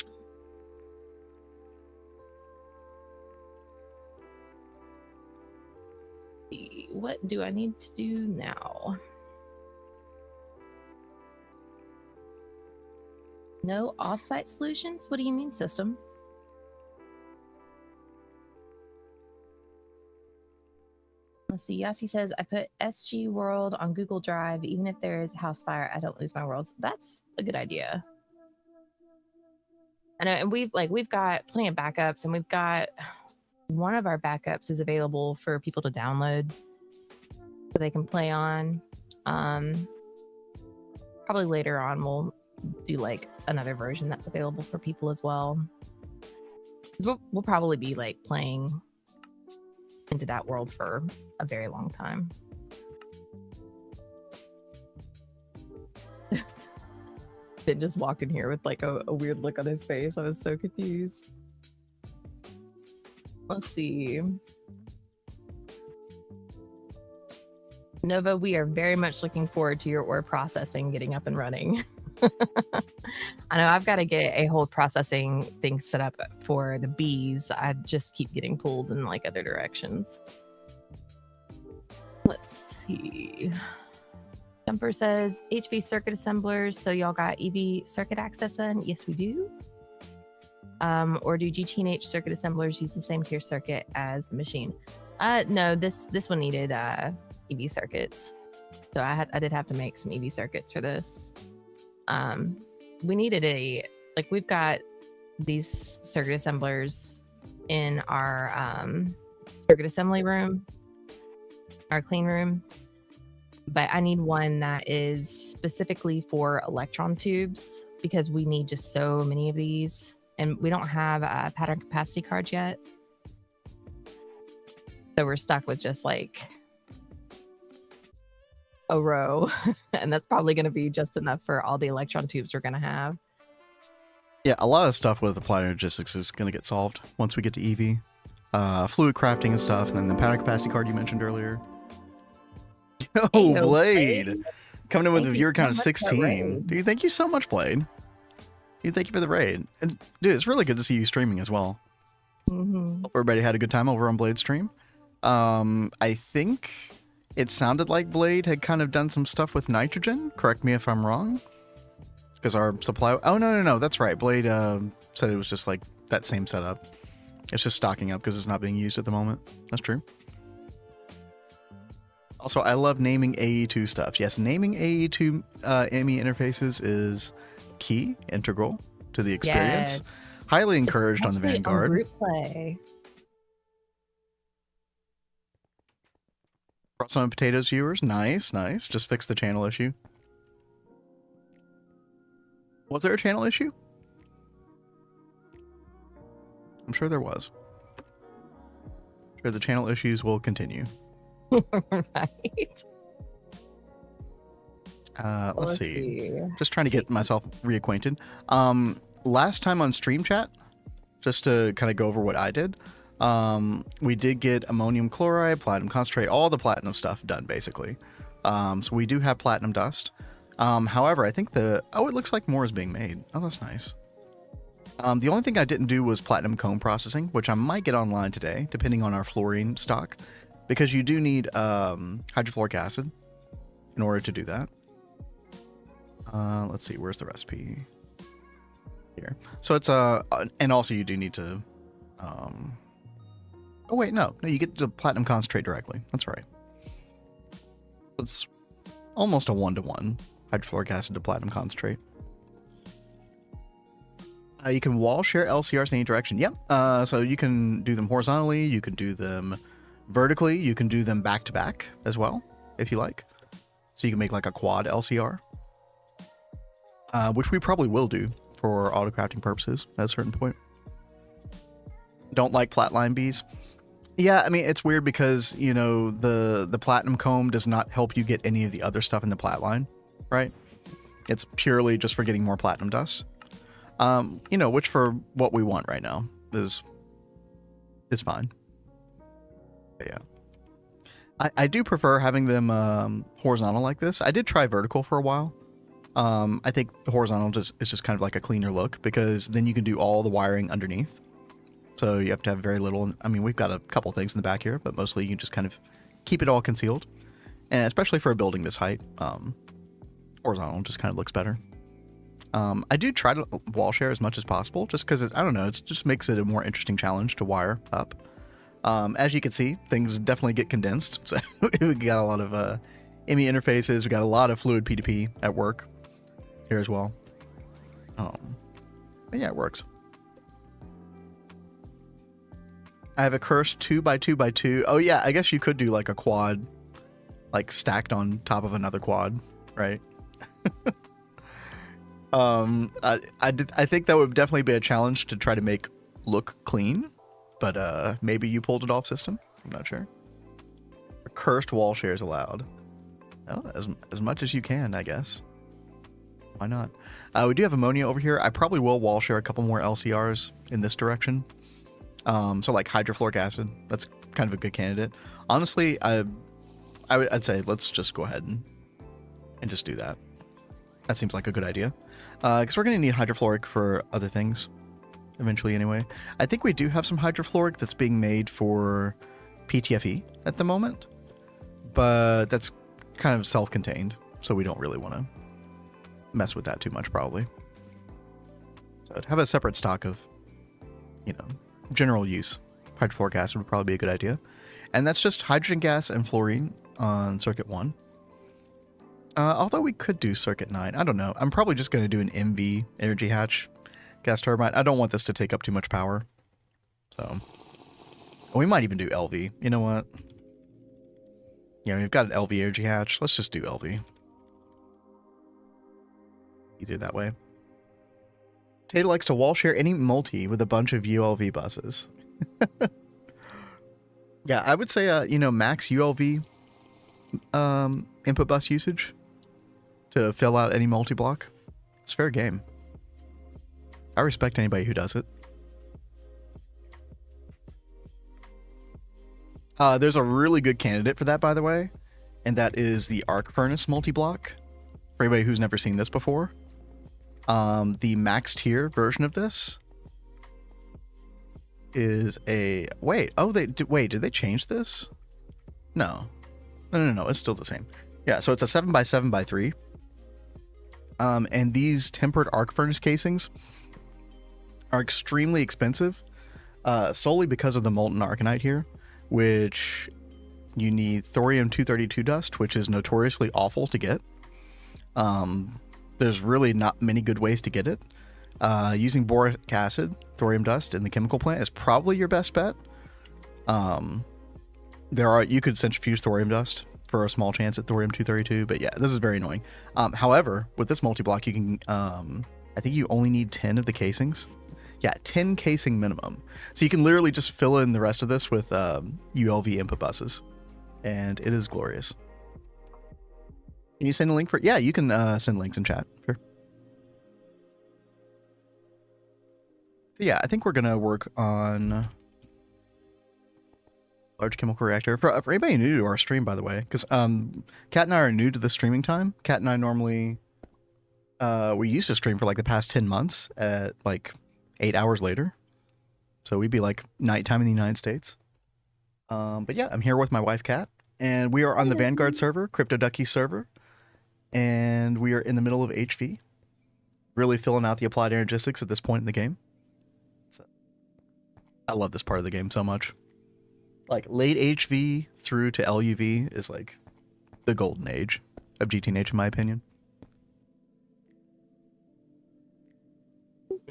Speaker 2: What do I need to do now? No offsite solutions? What do you mean, system? Let's see. Yassi says, I put SG World on Google Drive. Even if there is a house fire, I don't lose my worlds. That's a good idea. I know, and we've got plenty of backups, and we've got one of our backups is available for people to download so they can play on. Probably later on we'll do like another version that's available for people as well. We'll probably be like playing into that world for a very long time. Ben just walking here with like a weird look on his face. I was so confused. Let's see. Nova, we are very much looking forward to your ore processing getting up and running. I know I've got to get a whole processing thing set up for the bees. I just keep getting pulled in like other directions. Let's see. Jumper says HV circuit assemblers. So y'all got EV circuit access then? Yes, we do. Or do GTNH circuit assemblers use the same tier circuit as the machine? No, this one needed EV circuits. So I did have to make some EV circuits for this. We needed we've got these circuit assemblers in our circuit assembly room, our clean room. But I need one that is specifically for electron tubes because we need just so many of these. And we don't have pattern capacity cards yet. So we're stuck with just like a row. And that's probably going to be just enough for all the electron tubes we're going to have.
Speaker 1: Yeah, a lot of stuff with applied logistics is going to get solved once we get to EV. Fluid crafting and stuff, and then the pattern capacity card you mentioned earlier. Oh, Blade! Coming in with a viewer count of 16. Dude, thank you so much, Blade. Dude, thank you for the raid. And dude, it's really good to see you streaming as well. Hope everybody had a good time over on Blade's stream. I think it sounded like Blade had kind of done some stuff with nitrogen. Correct me if I'm wrong. Because our supply... Oh, no. That's right. Blade said it was just like that same setup. It's just stocking up because it's not being used at the moment. That's true. Also, I love naming AE2 stuff. Yes, naming AE2 ME interfaces is key, integral to the experience. Yeah. Highly encouraged on the Vanguard.
Speaker 2: On group play.
Speaker 1: Brought some potatoes, viewers. Nice. Just fix the channel issue. Was there a channel issue? I'm sure there was. Sure, the channel issues will continue.
Speaker 2: Right.
Speaker 1: Let's see. Just trying to get myself reacquainted. Last time on Stream Chat, just to kind of go over what I did, we did get ammonium chloride, platinum concentrate, all the platinum stuff done, basically. So we do have platinum dust. However, I think it looks like more is being made. Oh, that's nice. The only thing I didn't do was platinum comb processing, which I might get online today, depending on our fluorine stock, because you do need hydrofluoric acid in order to do that. Let's see, where's the recipe? Here. So it's and also you do need to oh wait, no, you get the platinum concentrate directly. That's right. It's almost a 1-to-1 hydrofluoric acid to platinum concentrate. You can wall share LCRs in any direction. Yep. So you can do them horizontally, you can do them vertically, you can do them back to back as well, if you like. So you can make like a quad LCR. Which we probably will do for auto crafting purposes at a certain point. Don't like flatline bees. Yeah, I mean, it's weird because, you know, the platinum comb does not help you get any of the other stuff in the plat line, right? It's purely just for getting more platinum dust. You know, which for what we want right now is fine. But yeah. I do prefer having them horizontal like this. I did try vertical for a while. I think the horizontal is just kind of like a cleaner look because then you can do all the wiring underneath. So you have to have very little. I mean, we've got a couple things in the back here, but mostly you can just kind of keep it all concealed. And especially for a building this height, horizontal just kind of looks better. I do try to wall share as much as possible just because, I don't know, it just makes it a more interesting challenge to wire up. As you can see, things definitely get condensed. So we got a lot of ME interfaces. We got a lot of fluid P2P at work here as well. But yeah, it works. I have a cursed 2x2x2. Oh yeah, I guess you could do like a quad, like stacked on top of another quad, right? I think that would definitely be a challenge to try to make look clean, but maybe you pulled it off system. I'm not sure. A cursed wall shares allowed. Oh, as much as you can, I guess. Why not? We do have ammonia over here. I probably will wall share a couple more LCRs in this direction. So like hydrofluoric acid, that's kind of a good candidate. Honestly, I'd say let's just go ahead and just do that. That seems like a good idea. Because we're going to need hydrofluoric for other things eventually anyway. I think we do have some hydrofluoric that's being made for PTFE at the moment, but that's kind of self-contained, so we don't really want to mess with that too much probably. So to have a separate stock of, you know, general use hydrofluoric acid would probably be a good idea. And that's just hydrogen gas and fluorine on circuit 1. Although we could do circuit 9. I don't know. I'm probably just going to do an MV energy hatch gas turbine. I don't want this to take up too much power. So we might even do LV. You know what? Yeah, we've got an LV energy hatch. Let's just do LV. Easier that way. Tato likes to wall share any multi with a bunch of ULV buses. Yeah, I would say, you know, max ULV input bus usage to fill out any multi-block. It's fair game. I respect anybody who does it. There's a really good candidate for that, by the way, and that is the arc furnace multi-block. For anybody who's never seen this before, the max tier version of this is a wait. Oh, wait. Did they change this? No. It's still the same. Yeah, so it's a 7x7x3. And these tempered arc furnace casings are extremely expensive, solely because of the molten arcanite here, which you need thorium-232 dust, which is notoriously awful to get. There's really not many good ways to get it. Using boric acid, thorium dust in the chemical plant is probably your best bet. You could centrifuge thorium dust for a small chance at thorium-232, but yeah, this is very annoying. However, with this multi-block, you can, I think you only need 10 of the casings. Yeah, 10 casing minimum. So you can literally just fill in the rest of this with ULV input buses, and it is glorious. Can you send a link for? Yeah, you can send links in chat. Sure. So yeah, I think we're gonna work on large chemical reactor. For anybody new to our stream, by the way, because Kat and I are new to the streaming time. Kat and I normally we used to stream for like the past 10 months at like 8 hours later, so we'd be like nighttime in the United States. But yeah, I'm here with my wife Kat, and we are on the Vanguard server, Crypto Ducky server, and we are in the middle of HV, really filling out the applied energistics at this point in the game. So, I love this part of the game so much. Like late HV through to LUV is like the golden age of GTNH in my opinion.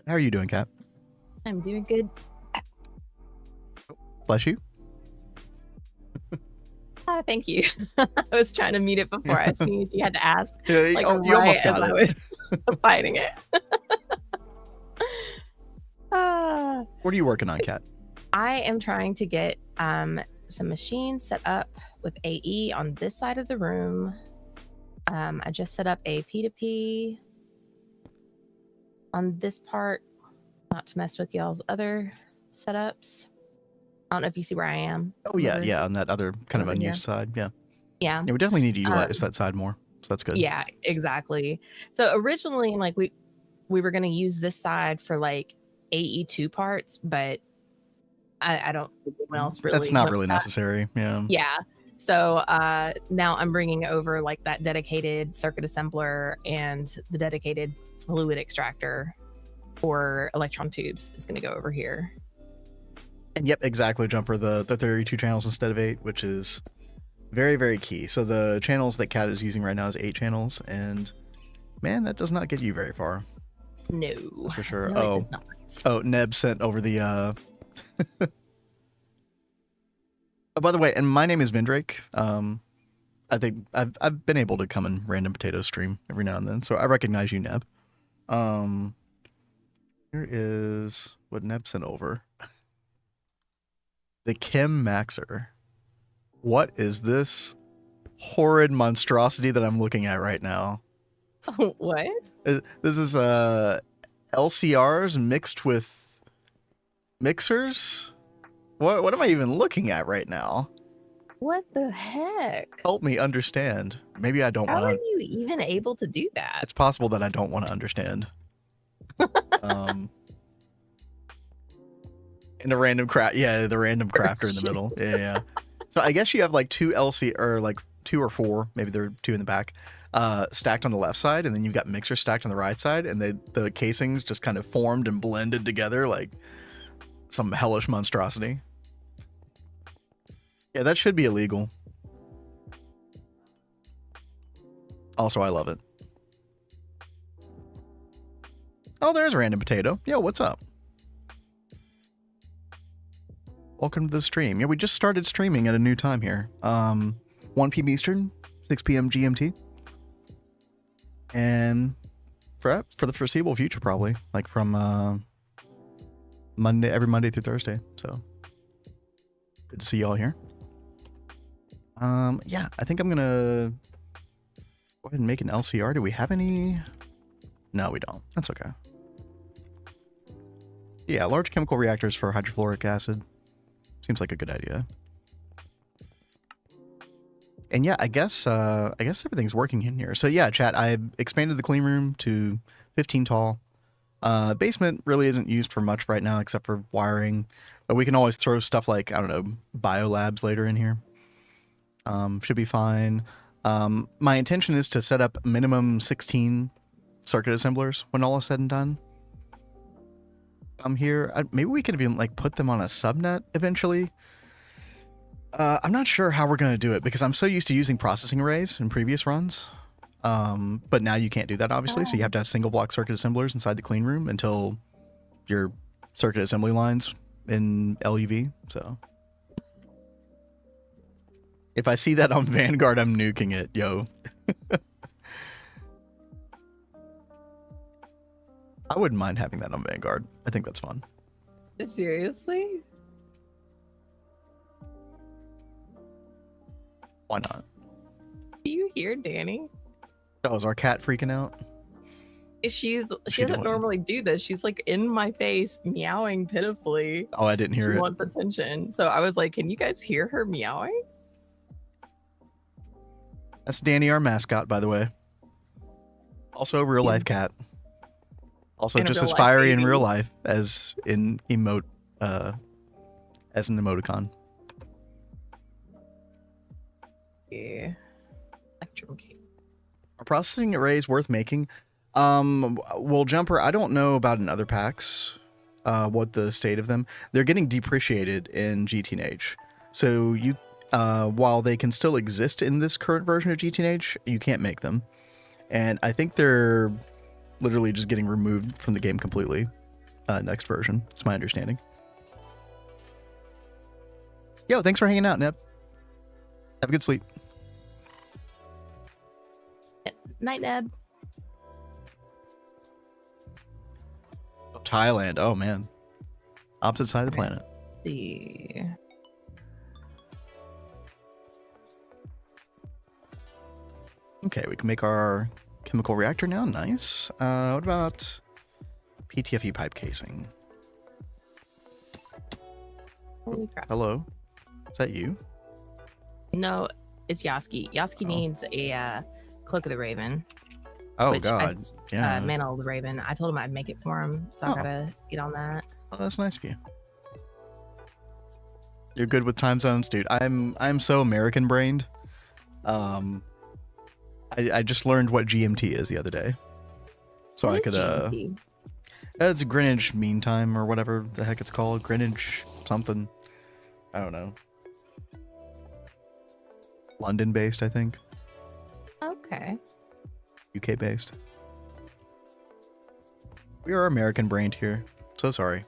Speaker 1: How are you doing, Kat?
Speaker 2: I'm doing good.
Speaker 1: Bless you.
Speaker 2: Thank you. I was trying to mute it before I sneezed. You had to ask.
Speaker 1: Yeah,
Speaker 2: like,
Speaker 1: you almost got it.
Speaker 2: I was fighting it.
Speaker 1: What are you working on, Kat?
Speaker 2: I am trying to get some machines set up with AE on this side of the room. I just set up a P2P on this part, not to mess with y'all's other setups. I don't know if you see where I am.
Speaker 1: Oh yeah, on that other kind of unused side. Yeah,
Speaker 2: we
Speaker 1: definitely need to utilize that side more. So that's good.
Speaker 2: Yeah, exactly. So originally, like we were going to use this side for like AE2 parts, but I don't think anyone else really.
Speaker 1: That's not really necessary. Yeah.
Speaker 2: Yeah. So now I'm bringing over like that dedicated circuit assembler and the dedicated fluid extractor for electron tubes is going to go over here.
Speaker 1: And yep, exactly, Jumper. The 32 channels instead of 8, which is very, very key. So the channels that Kat is using right now is 8 channels, and man, that does not get you very far.
Speaker 2: No.
Speaker 1: That's for sure.
Speaker 2: No, it does not.
Speaker 1: Oh, Neb sent over the Oh, by the way, and my name is Vindrake. I think I've been able to come in Random Potato stream every now and then, so I recognize you, Neb. Here is what Neb sent over. The Chem Maxer. What is this horrid monstrosity that I'm looking at right now?
Speaker 2: What?
Speaker 1: This is LCRs mixed with mixers? What am I even looking at right now?
Speaker 2: What the heck?
Speaker 1: Help me understand. Maybe I don't
Speaker 2: How are
Speaker 1: want to.
Speaker 2: you even able to do that?
Speaker 1: It's possible that I don't want to understand. Um, and the random craft, yeah, the random crafter in the middle. Yeah, yeah. So I guess you have like two LC or like 2 or 4, maybe there are 2 in the back, stacked on the left side, and then you've got mixers stacked on the right side, and the casings just kind of formed and blended together like some hellish monstrosity. Yeah, that should be illegal. Also, I love it. Oh, there's a random potato. Yo, what's up? Welcome to the stream. Yeah, we just started streaming at a new time here. 1 p.m. Eastern, 6 p.m. GMT. And for the foreseeable future, probably. Like from every Monday through Thursday. So good to see y'all here. Yeah, I think I'm gonna go ahead and make an LCR. Do we have any? No, we don't. That's okay. Yeah, large chemical reactors for hydrofluoric acid. Seems like a good idea. And yeah, I guess everything's working in here. So yeah, chat, I expanded the clean room to 15 tall. Basement really isn't used for much right now except for wiring, but we can always throw stuff like, I don't know, biolabs later in here. Should be fine. My intention is to set up minimum 16 circuit assemblers when all is said and done. Here, maybe we can even like put them on a subnet eventually. I'm not sure how we're going to do it because I'm so used to using processing arrays in previous runs. But now you can't do that, obviously. So you have to have single block circuit assemblers inside the clean room until your circuit assembly lines in LUV. So if I see that on Vanguard, I'm nuking it, yo. I wouldn't mind having that on Vanguard. I think that's fun.
Speaker 2: Seriously?
Speaker 1: Why not?
Speaker 2: Do you hear Danny?
Speaker 1: Oh, is our cat freaking out?
Speaker 2: She
Speaker 1: she
Speaker 2: doesn't
Speaker 1: doing?
Speaker 2: normally do this. She's like in my face, meowing pitifully.
Speaker 1: Oh, I didn't hear
Speaker 2: She
Speaker 1: it.
Speaker 2: wants attention. So I was like, can you guys hear her meowing?
Speaker 1: That's Danny, our mascot, by the way. Also a real life cat. Also
Speaker 2: And a
Speaker 1: just
Speaker 2: real
Speaker 1: as
Speaker 2: life
Speaker 1: fiery in
Speaker 2: baby.
Speaker 1: real life as in emote, as an emoticon.
Speaker 2: Yeah. Electrum cable.
Speaker 1: Are processing arrays worth making? Well, Jumper, I don't know about in other packs, what the state of them. They're getting depreciated in GTNH. So you, while they can still exist in this current version of GTNH, you can't make them. And I think they're literally just getting removed from the game completely. Next version. It's my understanding. Yo, thanks for hanging out, Neb. Have a good sleep.
Speaker 2: Night, Neb.
Speaker 1: Oh, Thailand. Oh, man. Opposite side of the planet.
Speaker 2: Let's see.
Speaker 1: Okay, we can make our chemical reactor now. Nice. What about PTFE pipe casing?
Speaker 2: Holy crap.
Speaker 1: Hello? Is that you?
Speaker 2: No, it's Yaski. Yaski needs a Cloak of the Raven.
Speaker 1: Oh,
Speaker 2: which
Speaker 1: God. Yeah.
Speaker 2: Mantle of the Raven. I told him I'd make it for him, so I gotta get on that.
Speaker 1: Oh, that's nice of you. You're good with time zones, dude. I'm so American brained. I just learned what GMT is the other day. So
Speaker 2: What
Speaker 1: I
Speaker 2: is
Speaker 1: could
Speaker 2: GMT?
Speaker 1: it's Greenwich Mean Time or whatever the heck it's called. Greenwich something. I don't know. London based, I think.
Speaker 2: Okay.
Speaker 1: UK based. We are American brained here. So sorry.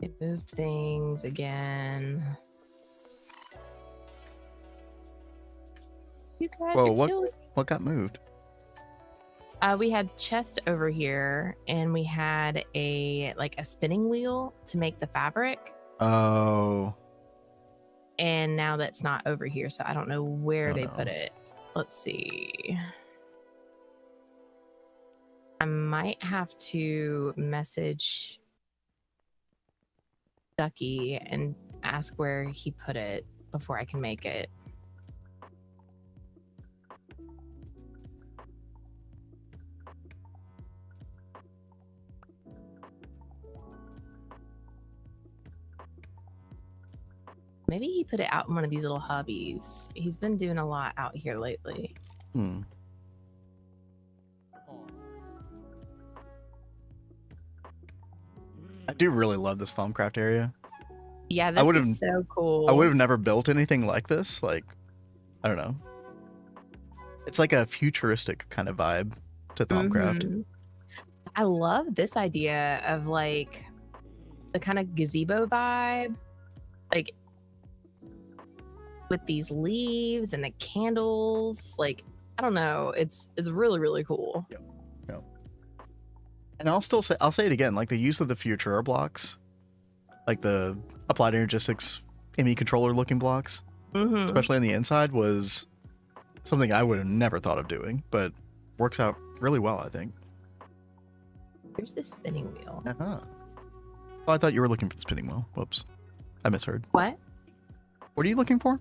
Speaker 2: It moved things again. You guys
Speaker 1: Whoa,
Speaker 2: are killing.
Speaker 1: What got moved?
Speaker 2: We had chest over here, and we had a spinning wheel to make the fabric.
Speaker 1: Oh.
Speaker 2: And now that's not over here, so I don't know where they
Speaker 1: no.
Speaker 2: put it. Let's see. I might have to message Ducky and ask where he put it. before I can make it. Maybe he put it out in one of these little hubbies. He's been doing a lot out here lately.
Speaker 1: Hmm. I do really love this Thaumcraft area.
Speaker 2: Yeah, this is so cool.
Speaker 1: I would have never built anything like this. Like, I don't know. It's like a futuristic kind of vibe to Thaumcraft.
Speaker 2: Mhm. I love this idea of like the kind of gazebo vibe, like with these leaves and the candles. Like, I don't know, it's really, really cool.
Speaker 1: Yep. Yep. And I'll say it again, like the use of the Futura blocks, like the applied energistics ME controller looking blocks, especially on the inside, was something I would have never thought of doing, but works out really well, I think.
Speaker 2: Here's the spinning wheel.
Speaker 1: Oh, I thought you were looking for the spinning wheel. Whoops. I misheard.
Speaker 2: What?
Speaker 1: What are you looking for?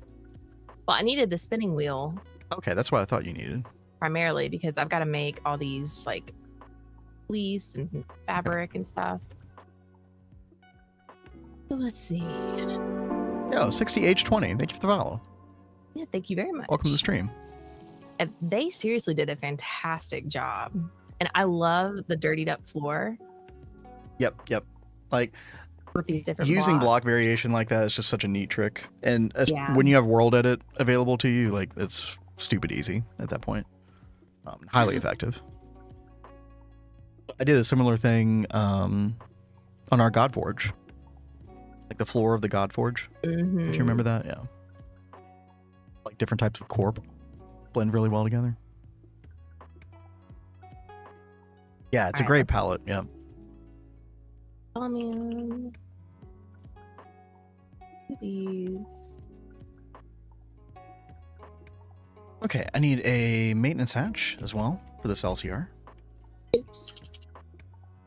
Speaker 2: Well, I needed the spinning wheel.
Speaker 1: Okay, that's what I thought you needed.
Speaker 2: Primarily because I've got to make all these like fleece and fabric and stuff. So let's see.
Speaker 1: Yo, 60H20. Thank you for the follow.
Speaker 2: Yeah, thank you very much.
Speaker 1: Welcome to the stream.
Speaker 2: And they seriously did a fantastic job. And I love the dirtied up floor.
Speaker 1: Yep. Like,
Speaker 2: with these different
Speaker 1: using
Speaker 2: blocks.
Speaker 1: block variation like that is just such a neat trick. And when you have world edit available to you, like, it's stupid easy at that point. Highly effective. I did a similar thing on our Godforge. Like the floor of the Godforge. Do you remember that? Yeah. Like different types of corp blend really well together. Yeah, it's a great palette. Yeah.
Speaker 2: These.
Speaker 1: Okay, I need a maintenance hatch as well for this LCR.
Speaker 2: Oops.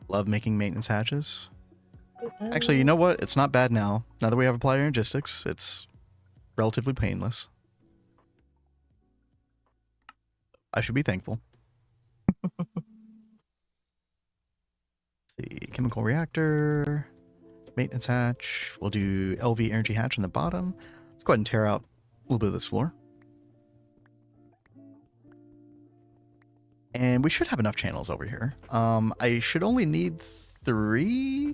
Speaker 1: Love making maintenance hatches. Actually, you know what? It's not bad now. Now that we have applied energistics, it's relatively painless. I should be thankful. Let's see, chemical reactor, maintenance hatch. We'll do LV energy hatch on the bottom. Let's go ahead and tear out a little bit of this floor. And we should have enough channels over here. I should only need 3 ?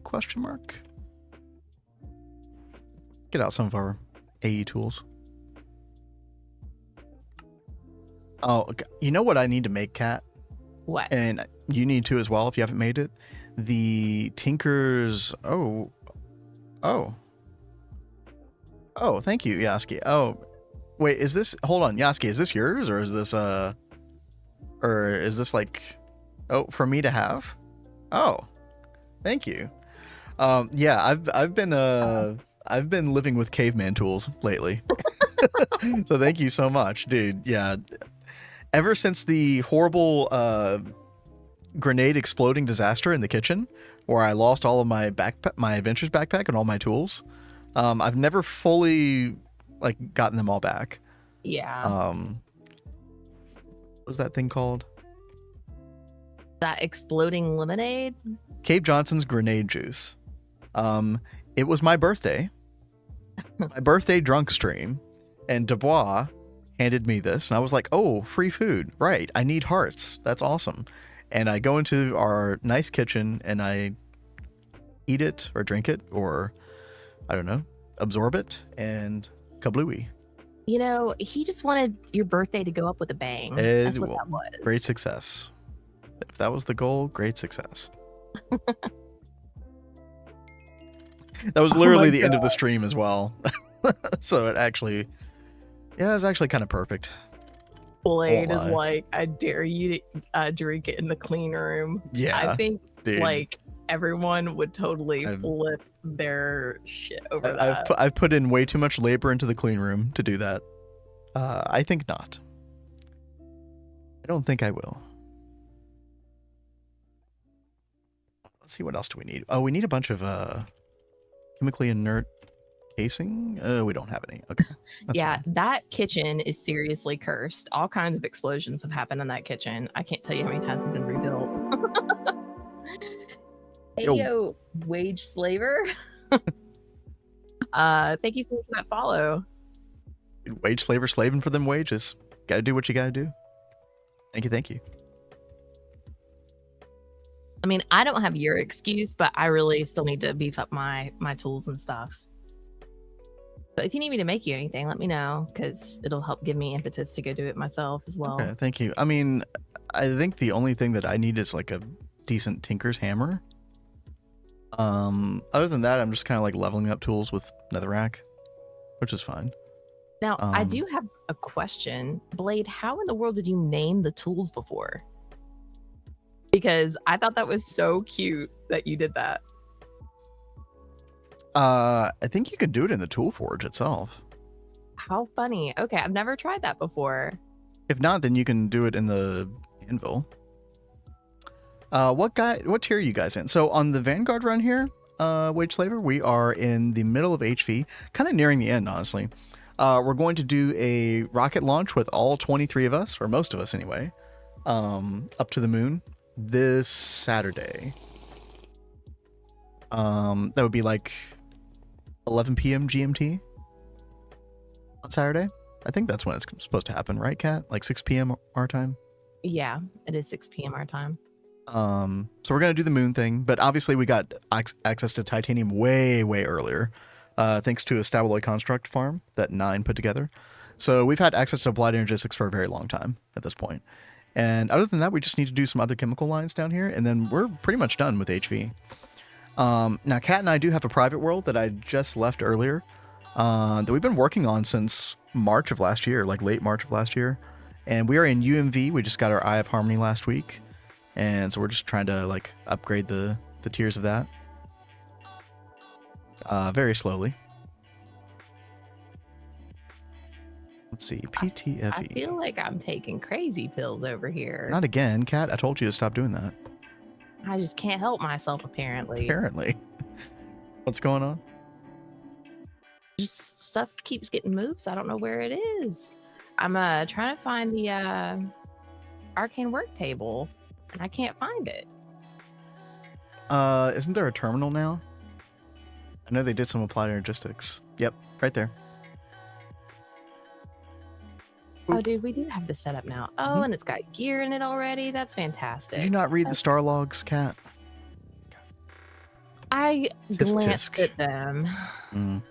Speaker 1: Get out some of our AE tools. Oh, you know what I need to make, Kat?
Speaker 2: What?
Speaker 1: And you need to as well if you haven't made it. The Tinker's... Oh, thank you, Yaski. Oh, wait, is this... Hold on, Yaski, is this yours? Or is this, like... Oh, for me to have? Oh, thank you. Yeah, I've been living with caveman tools lately. So thank you so much, dude. Yeah. Ever since the horrible grenade exploding disaster in the kitchen, where I lost all of my adventures backpack and all my tools, I've never fully like gotten them all back.
Speaker 2: Yeah.
Speaker 1: What was that thing called?
Speaker 2: That exploding lemonade?
Speaker 1: Cave Johnson's grenade juice. It was my birthday. My birthday drunk stream, and Dubois handed me this, and I was like, oh, free food. Right. I need hearts. That's awesome. And I go into our nice kitchen, and I eat it, or drink it, or, I don't know, absorb it, and kablooey.
Speaker 2: You know, he just wanted your birthday to go up with a bang. That's what that was.
Speaker 1: Great success. If that was the goal, great success. That was literally the end of the stream as well. So it actually, yeah, it was actually kind of perfect.
Speaker 2: Blade is like, I dare you to drink it in the clean room.
Speaker 1: Yeah,
Speaker 2: I think
Speaker 1: dude.
Speaker 2: Like everyone would totally flip their shit over that.
Speaker 1: I've put in way too much labor into the clean room to do that. I think not. I don't think I will. Let's see, what else do we need? Oh, we need a bunch of chemically inert Casing? We don't have any. Okay. That's
Speaker 2: Yeah,
Speaker 1: fine.
Speaker 2: that kitchen is seriously cursed. All kinds of explosions have happened in that kitchen. I can't tell you how many times it's been rebuilt. Hey, yo, wage slaver. Thank you so much for that follow.
Speaker 1: Wage slaver slaving for them wages. Gotta do what you gotta do. Thank you, thank you.
Speaker 2: I mean, I don't have your excuse, but I really still need to beef up my tools and stuff. But if you need me to make you anything, let me know, because it'll help give me impetus to go do it myself as well.
Speaker 1: Okay, thank you. I mean, I think the only thing that I need is like a decent tinker's hammer. Other than that, I'm just kind of like leveling up tools with netherrack, which is fine.
Speaker 2: Now, I do have a question. Blade, how in the world did you name the tools before? Because I thought that was so cute that you did that.
Speaker 1: I think you can do it in the tool forge itself.
Speaker 2: How funny. Okay, I've never tried that before.
Speaker 1: If not, then you can do it in the anvil. What tier are you guys in? So on the Vanguard run here, Wage Slaver, we are in the middle of HV, kind of nearing the end, honestly. We're going to do a rocket launch with all 23 of us, or most of us anyway, up to the moon this Saturday. That would be like 11 p.m. GMT on Saturday. I think that's when it's supposed to happen, right, Kat? Like 6 p.m. our time?
Speaker 2: Yeah, it is 6 p.m. our time.
Speaker 1: So we're going to do the moon thing, but obviously we got access to titanium way, way earlier, thanks to a Stabaloy construct farm that 9 put together. So we've had access to applied energistics for a very long time at this point. And other than that, we just need to do some other chemical lines down here, and then we're pretty much done with HV. Now, Kat and I do have a private world that I just left earlier, that we've been working on since March of last year, like late March of last year. And we are in UMV. We just got our Eye of Harmony last week. And so we're just trying to like upgrade the tiers of that. Very slowly. Let's see, PTFE.
Speaker 2: I feel like I'm taking crazy pills over here.
Speaker 1: Not again, Kat. I told you to stop doing that.
Speaker 2: I just can't help myself, apparently.
Speaker 1: Apparently. What's going on?
Speaker 2: Just stuff keeps getting moved, so I don't know where it is. I'm trying to find the arcane work table, and I can't find it.
Speaker 1: Isn't there a terminal now? I know they did some applied energistics. Yep, right there.
Speaker 2: Oh, dude, we do have this set up now. Oh, and it's got gear in it already. That's fantastic.
Speaker 1: Did you not read the star logs, Kat?
Speaker 2: I
Speaker 1: Tisk,
Speaker 2: glanced
Speaker 1: tisk.
Speaker 2: at them.
Speaker 1: Mm.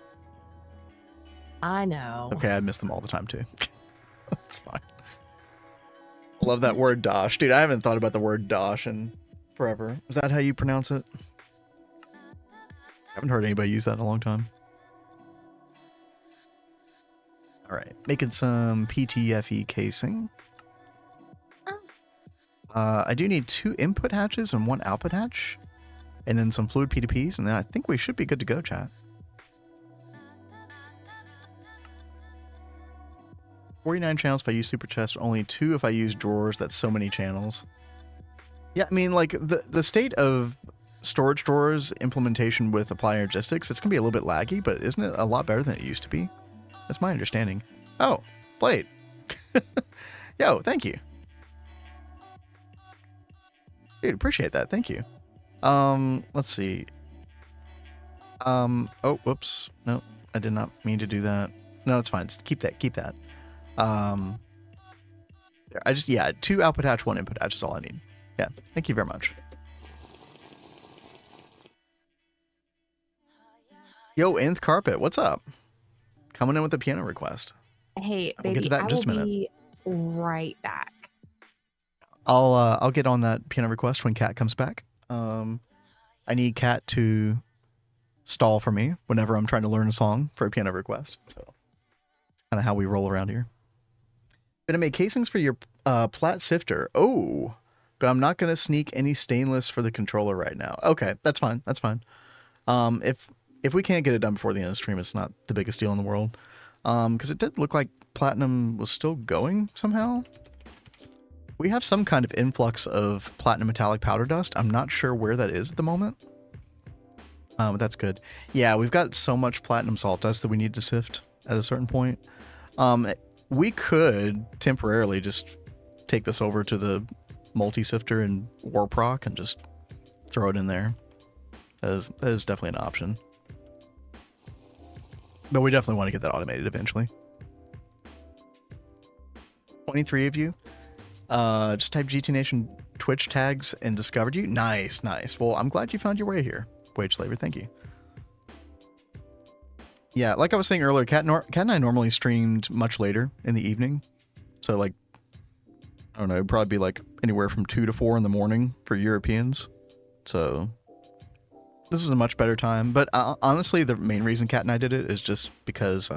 Speaker 2: I know.
Speaker 1: Okay, I miss them all the time too. That's fine. I love that word dosh. Dude, I haven't thought about the word dosh in forever. Is that how you pronounce it? I haven't heard anybody use that in a long time. All right, making some PTFE casing. I do need 2 input hatches and 1 output hatch, and then some fluid P2Ps, and then I think we should be good to go, chat. 49 channels if I use super chest, only 2 if I use drawers. That's so many channels. Yeah, I mean, like the state of storage drawers implementation with applied energistics, it's gonna be a little bit laggy, but isn't it a lot better than it used to be? That's my understanding. Oh, Blade. Yo, thank you. Dude, appreciate that. Thank you. Let's see. Oh, whoops. No, I did not mean to do that. No, it's fine. Keep that. I just, 2 output hatch, 1 input hatch is all I need. Yeah, thank you very much. Yo, Nth Carpet, what's up? Coming in with a piano request.
Speaker 2: Hey,
Speaker 1: We'll get to
Speaker 2: baby,
Speaker 1: that in
Speaker 2: I
Speaker 1: just a
Speaker 2: will
Speaker 1: minute.
Speaker 2: be right back.
Speaker 1: I'll get on that piano request when Kat comes back. I need Kat to stall for me whenever I'm trying to learn a song for a piano request. So it's kind of how we roll around here. Gonna make casings for your plat sifter. Oh, but I'm not gonna sneak any stainless for the controller right now. Okay, that's fine. That's fine. If we can't get it done before the end of the stream, it's not the biggest deal in the world. Because it did look like platinum was still going somehow. We have some kind of influx of platinum metallic powder dust. I'm not sure where that is at the moment. That's good. Yeah, we've got so much platinum salt dust that we need to sift at a certain point. We could temporarily just take this over to the multi-sifter and warproc and just throw it in there. That is definitely an option. But we definitely want to get that automated eventually. 23 of you. Just type GTNH and Twitch tags and discovered you. Nice, nice. Well, I'm glad you found your way here. Wage Slaver, thank you. Yeah, like I was saying earlier, Kat and I normally streamed much later in the evening. So, like, I don't know, it'd probably be like anywhere from 2 to 4 in the morning for Europeans. So, this is a much better time. But honestly, the main reason Kat and I did it is just because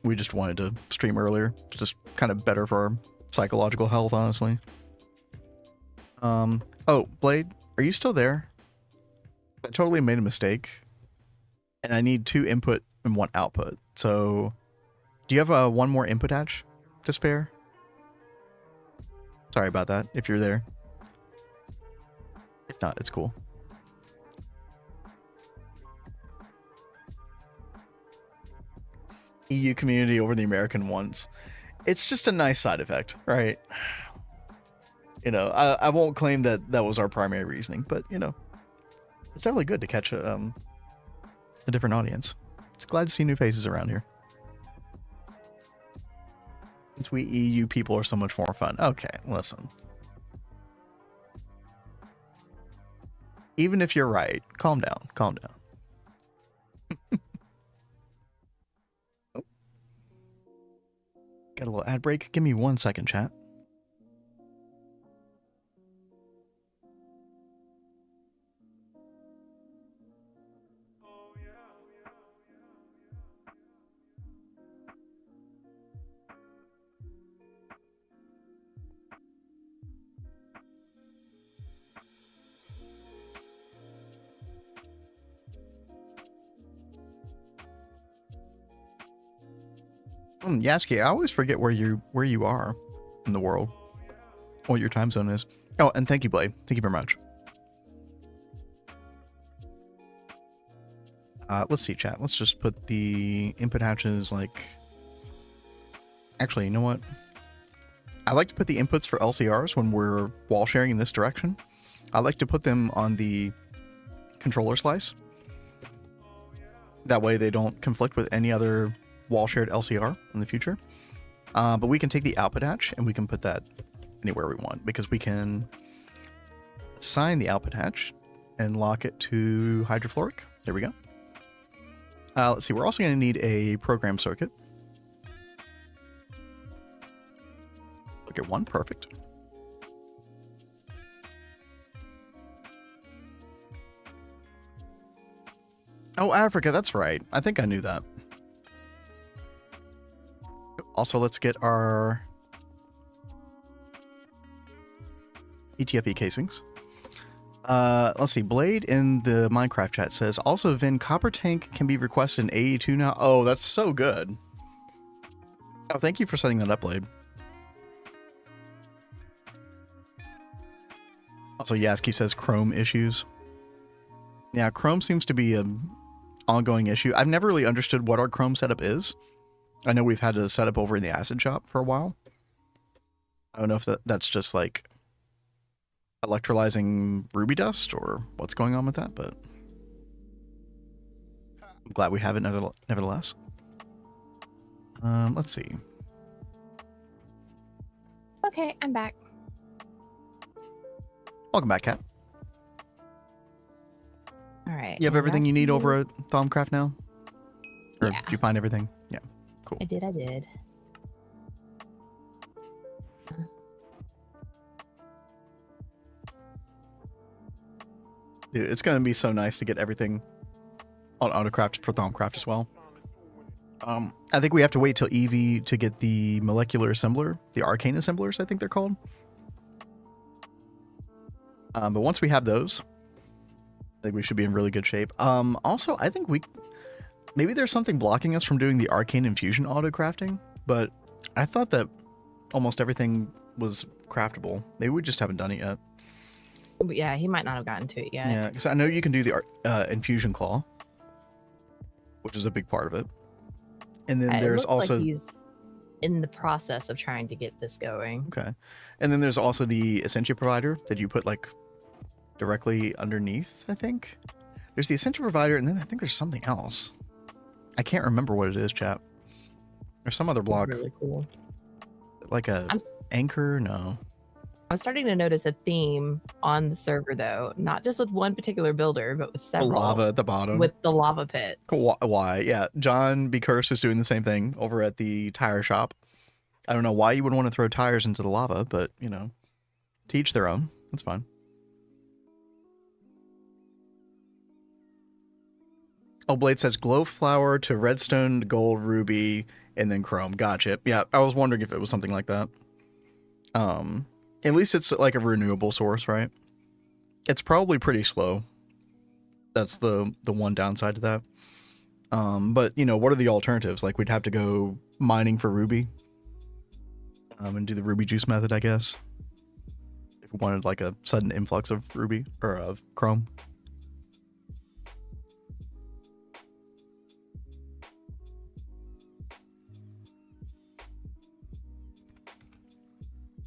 Speaker 1: we just wanted to stream earlier. It's just kind of better for our psychological health, honestly. Oh, Blade, are you still there? I totally made a mistake. And I need 2 input and 1 output. So, do you have one more input hatch to spare? Sorry about that, if you're there. If not, it's cool. EU community over the American ones. It's just a nice side effect, right? You know, I won't claim that that was our primary reasoning, but, you know, it's definitely good to catch a different audience. It's glad to see new faces around here. Since we EU people are so much more fun. Okay, listen. Even if you're right, calm down, calm down. Oh. Got a little ad break. Give me 1 second, chat. Yaski, I always forget where you are in the world. What your time zone is. Oh, and thank you, Blade. Thank you very much. Let's see, chat. Let's just put the input hatches like... Actually, you know what? I like to put the inputs for LCRs when we're wall sharing in this direction. I like to put them on the controller slice. That way they don't conflict with any other wall shared LCR in the future. But we can take the output hatch and we can put that anywhere we want because we can assign the output hatch and lock it to hydrofluoric. There we go. Let's see, we're also going to need a program circuit. Look at 1, perfect. Oh, Africa, that's right. I think I knew that. Also, let's get our ETFE casings. Let's see. Blade in the Minecraft chat says, also, Vin, Copper Tank can be requested in AE2 now. Oh, that's so good. Oh, thank you for setting that up, Blade. Also, Yaski says Chrome issues. Yeah, Chrome seems to be an ongoing issue. I've never really understood what our Chrome setup is. I know we've had a setup over in the acid shop for a while. I don't know if that's just like electrolyzing ruby dust or what's going on with that, but I'm glad we have it nevertheless. Let's see.
Speaker 2: Okay, I'm back.
Speaker 1: Welcome back, Kat.
Speaker 2: All right.
Speaker 1: You have everything you need over at Thaumcraft now? Or
Speaker 2: Yeah.
Speaker 1: did you find everything? Yeah, cool.
Speaker 2: I did.
Speaker 1: Dude, it's going to be so nice to get everything on Autocraft for Thaumcraft as well. I think we have to wait till EV to get the molecular assembler, the arcane assemblers, I think they're called. But once we have those, I think we should be in really good shape. Also, I think maybe there's something blocking us from doing the arcane infusion auto crafting, but I thought that almost everything was craftable. Maybe we just haven't done it yet.
Speaker 2: But yeah, he might not have gotten to it yet.
Speaker 1: Yeah, because I know you can do the infusion claw, which is a big part of it. And then
Speaker 2: It
Speaker 1: there's
Speaker 2: looks
Speaker 1: also
Speaker 2: like he's in the process of trying to get this going.
Speaker 1: okay, and then there's also the Essentia provider that you put like directly underneath. I think there's the Essentia provider, and then I think there's something else. I can't remember what it is, chat. There's some other block,
Speaker 2: Really cool.
Speaker 1: like a anchor. No,
Speaker 2: I'm starting to notice a theme on the server, though, not just with one particular builder, but with
Speaker 1: the
Speaker 2: several.
Speaker 1: lava at the bottom
Speaker 2: With the lava pits.
Speaker 1: Why? Yeah, John B. Curse is doing the same thing over at the tire shop. I don't know why you would want to throw tires into the lava, but you know, to each their own. That's fine. Oh, Blade says glow flower to redstone, gold, ruby, and then chrome. Gotcha. Yeah, I was wondering if it was something like that. At least it's like a renewable source, right? It's probably pretty slow. That's the one downside to that. But you know, what are the alternatives? Like we'd have to go mining for ruby. And do the ruby juice method, I guess. If we wanted like a sudden influx of ruby or of chrome.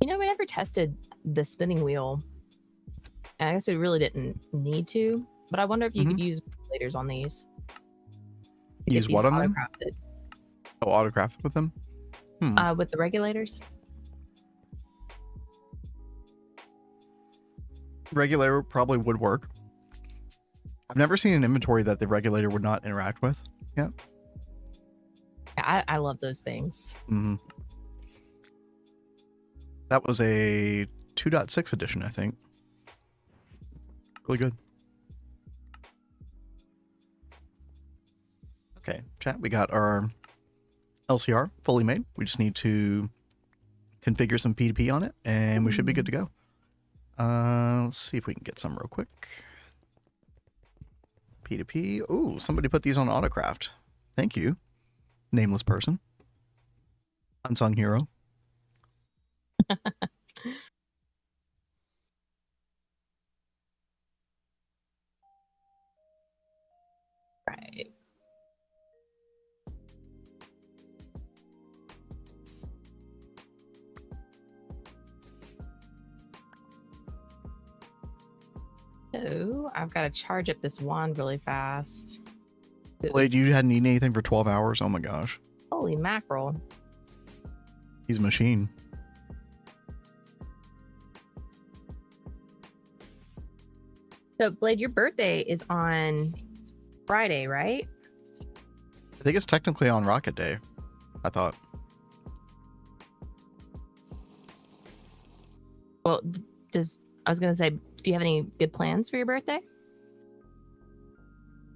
Speaker 2: You know, we never tested the spinning wheel. I guess we really didn't need to, but I wonder if you could use regulators on these.
Speaker 1: Use what on them?
Speaker 2: Autocrafted.
Speaker 1: Oh, autocrafted with them?
Speaker 2: With the regulators?
Speaker 1: Regulator probably would work. I've never seen an inventory that the regulator would not interact with. Yeah.
Speaker 2: I love those things.
Speaker 1: Mm-hmm. That was a 2.6 edition, I think. Really good. Okay, chat, we got our LCR fully made. We just need to configure some P2P on it, and we should be good to go. Let's see if we can get some real quick. P2P. Ooh, somebody put these on Autocraft. Thank you. Nameless person. Unsung hero.
Speaker 2: Right. So I've got to charge up this wand really fast.
Speaker 1: Blade, you hadn't eaten anything for 12 hours? Oh my gosh.
Speaker 2: Holy mackerel.
Speaker 1: He's a machine.
Speaker 2: So, Blade, your birthday is on Friday, right?
Speaker 1: I think it's technically on Rocket Day, I thought.
Speaker 2: Well, I was going to say, do you have any good plans for your birthday?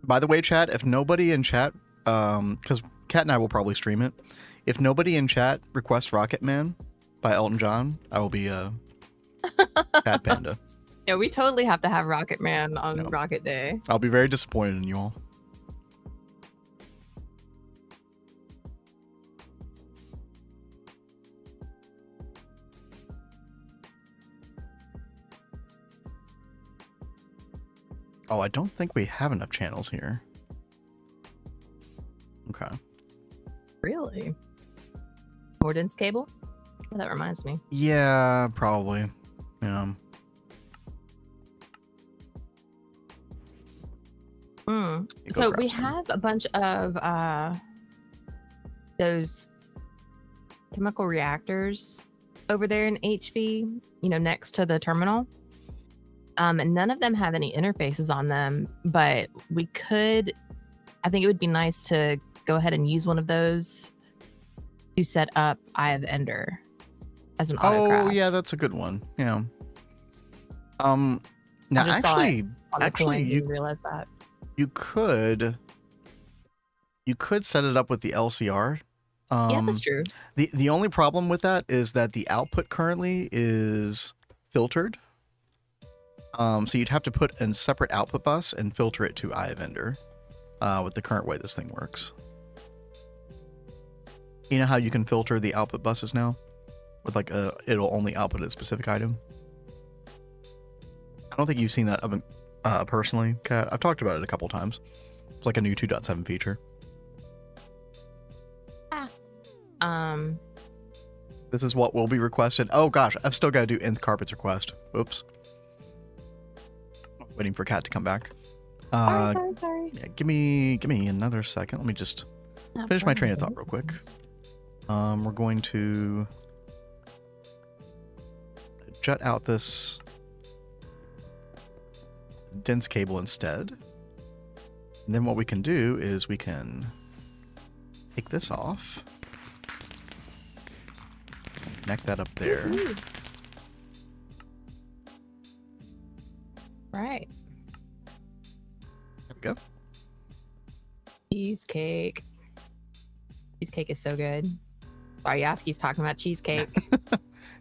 Speaker 1: By the way, chat, if nobody in chat, because Kat and I will probably stream it, if nobody in chat requests Rocket Man by Elton John, I will be a sad panda.
Speaker 2: Yeah, we totally have to have Rocket Man on Rocket Day.
Speaker 1: I'll be very disappointed in you all. Oh, I don't think we have enough channels here. Okay.
Speaker 2: Really? More dense cable? Oh, that reminds me.
Speaker 1: Yeah, probably. Yeah.
Speaker 2: So we have a bunch of those chemical reactors over there in HV, you know, next to the terminal. And none of them have any interfaces on them, but we could, I think it would be nice to go ahead and use one of those to set up Eye of Ender as an autocraft.
Speaker 1: Oh, yeah, that's a good one. Yeah. Now actually
Speaker 2: you realize that
Speaker 1: you could set it up with the LCR.
Speaker 2: Yeah, that's true.
Speaker 1: The only problem with that is that the output currently is filtered. So you'd have to put a separate output bus and filter it to Eye of Ender with the current way this thing works. You know how you can filter the output buses now? With like it'll only output a specific item? I don't think you've seen that personally, Kat. I've talked about it a couple times. It's like a new 2.7 feature. This is what will be requested. Oh gosh, I've still got to do nth carpets request. Oops. Waiting for Kat to come back.
Speaker 2: Sorry.
Speaker 1: Yeah, give me another second. Let me just finish my train of thought real quick. We're going to jut out this dense cable instead. And then what we can do is we can take this off. Connect that up there.
Speaker 2: Woo-hoo. Right.
Speaker 1: There we go.
Speaker 2: Cheesecake. Cheesecake is so good. Sorry, Yaski's talking about cheesecake.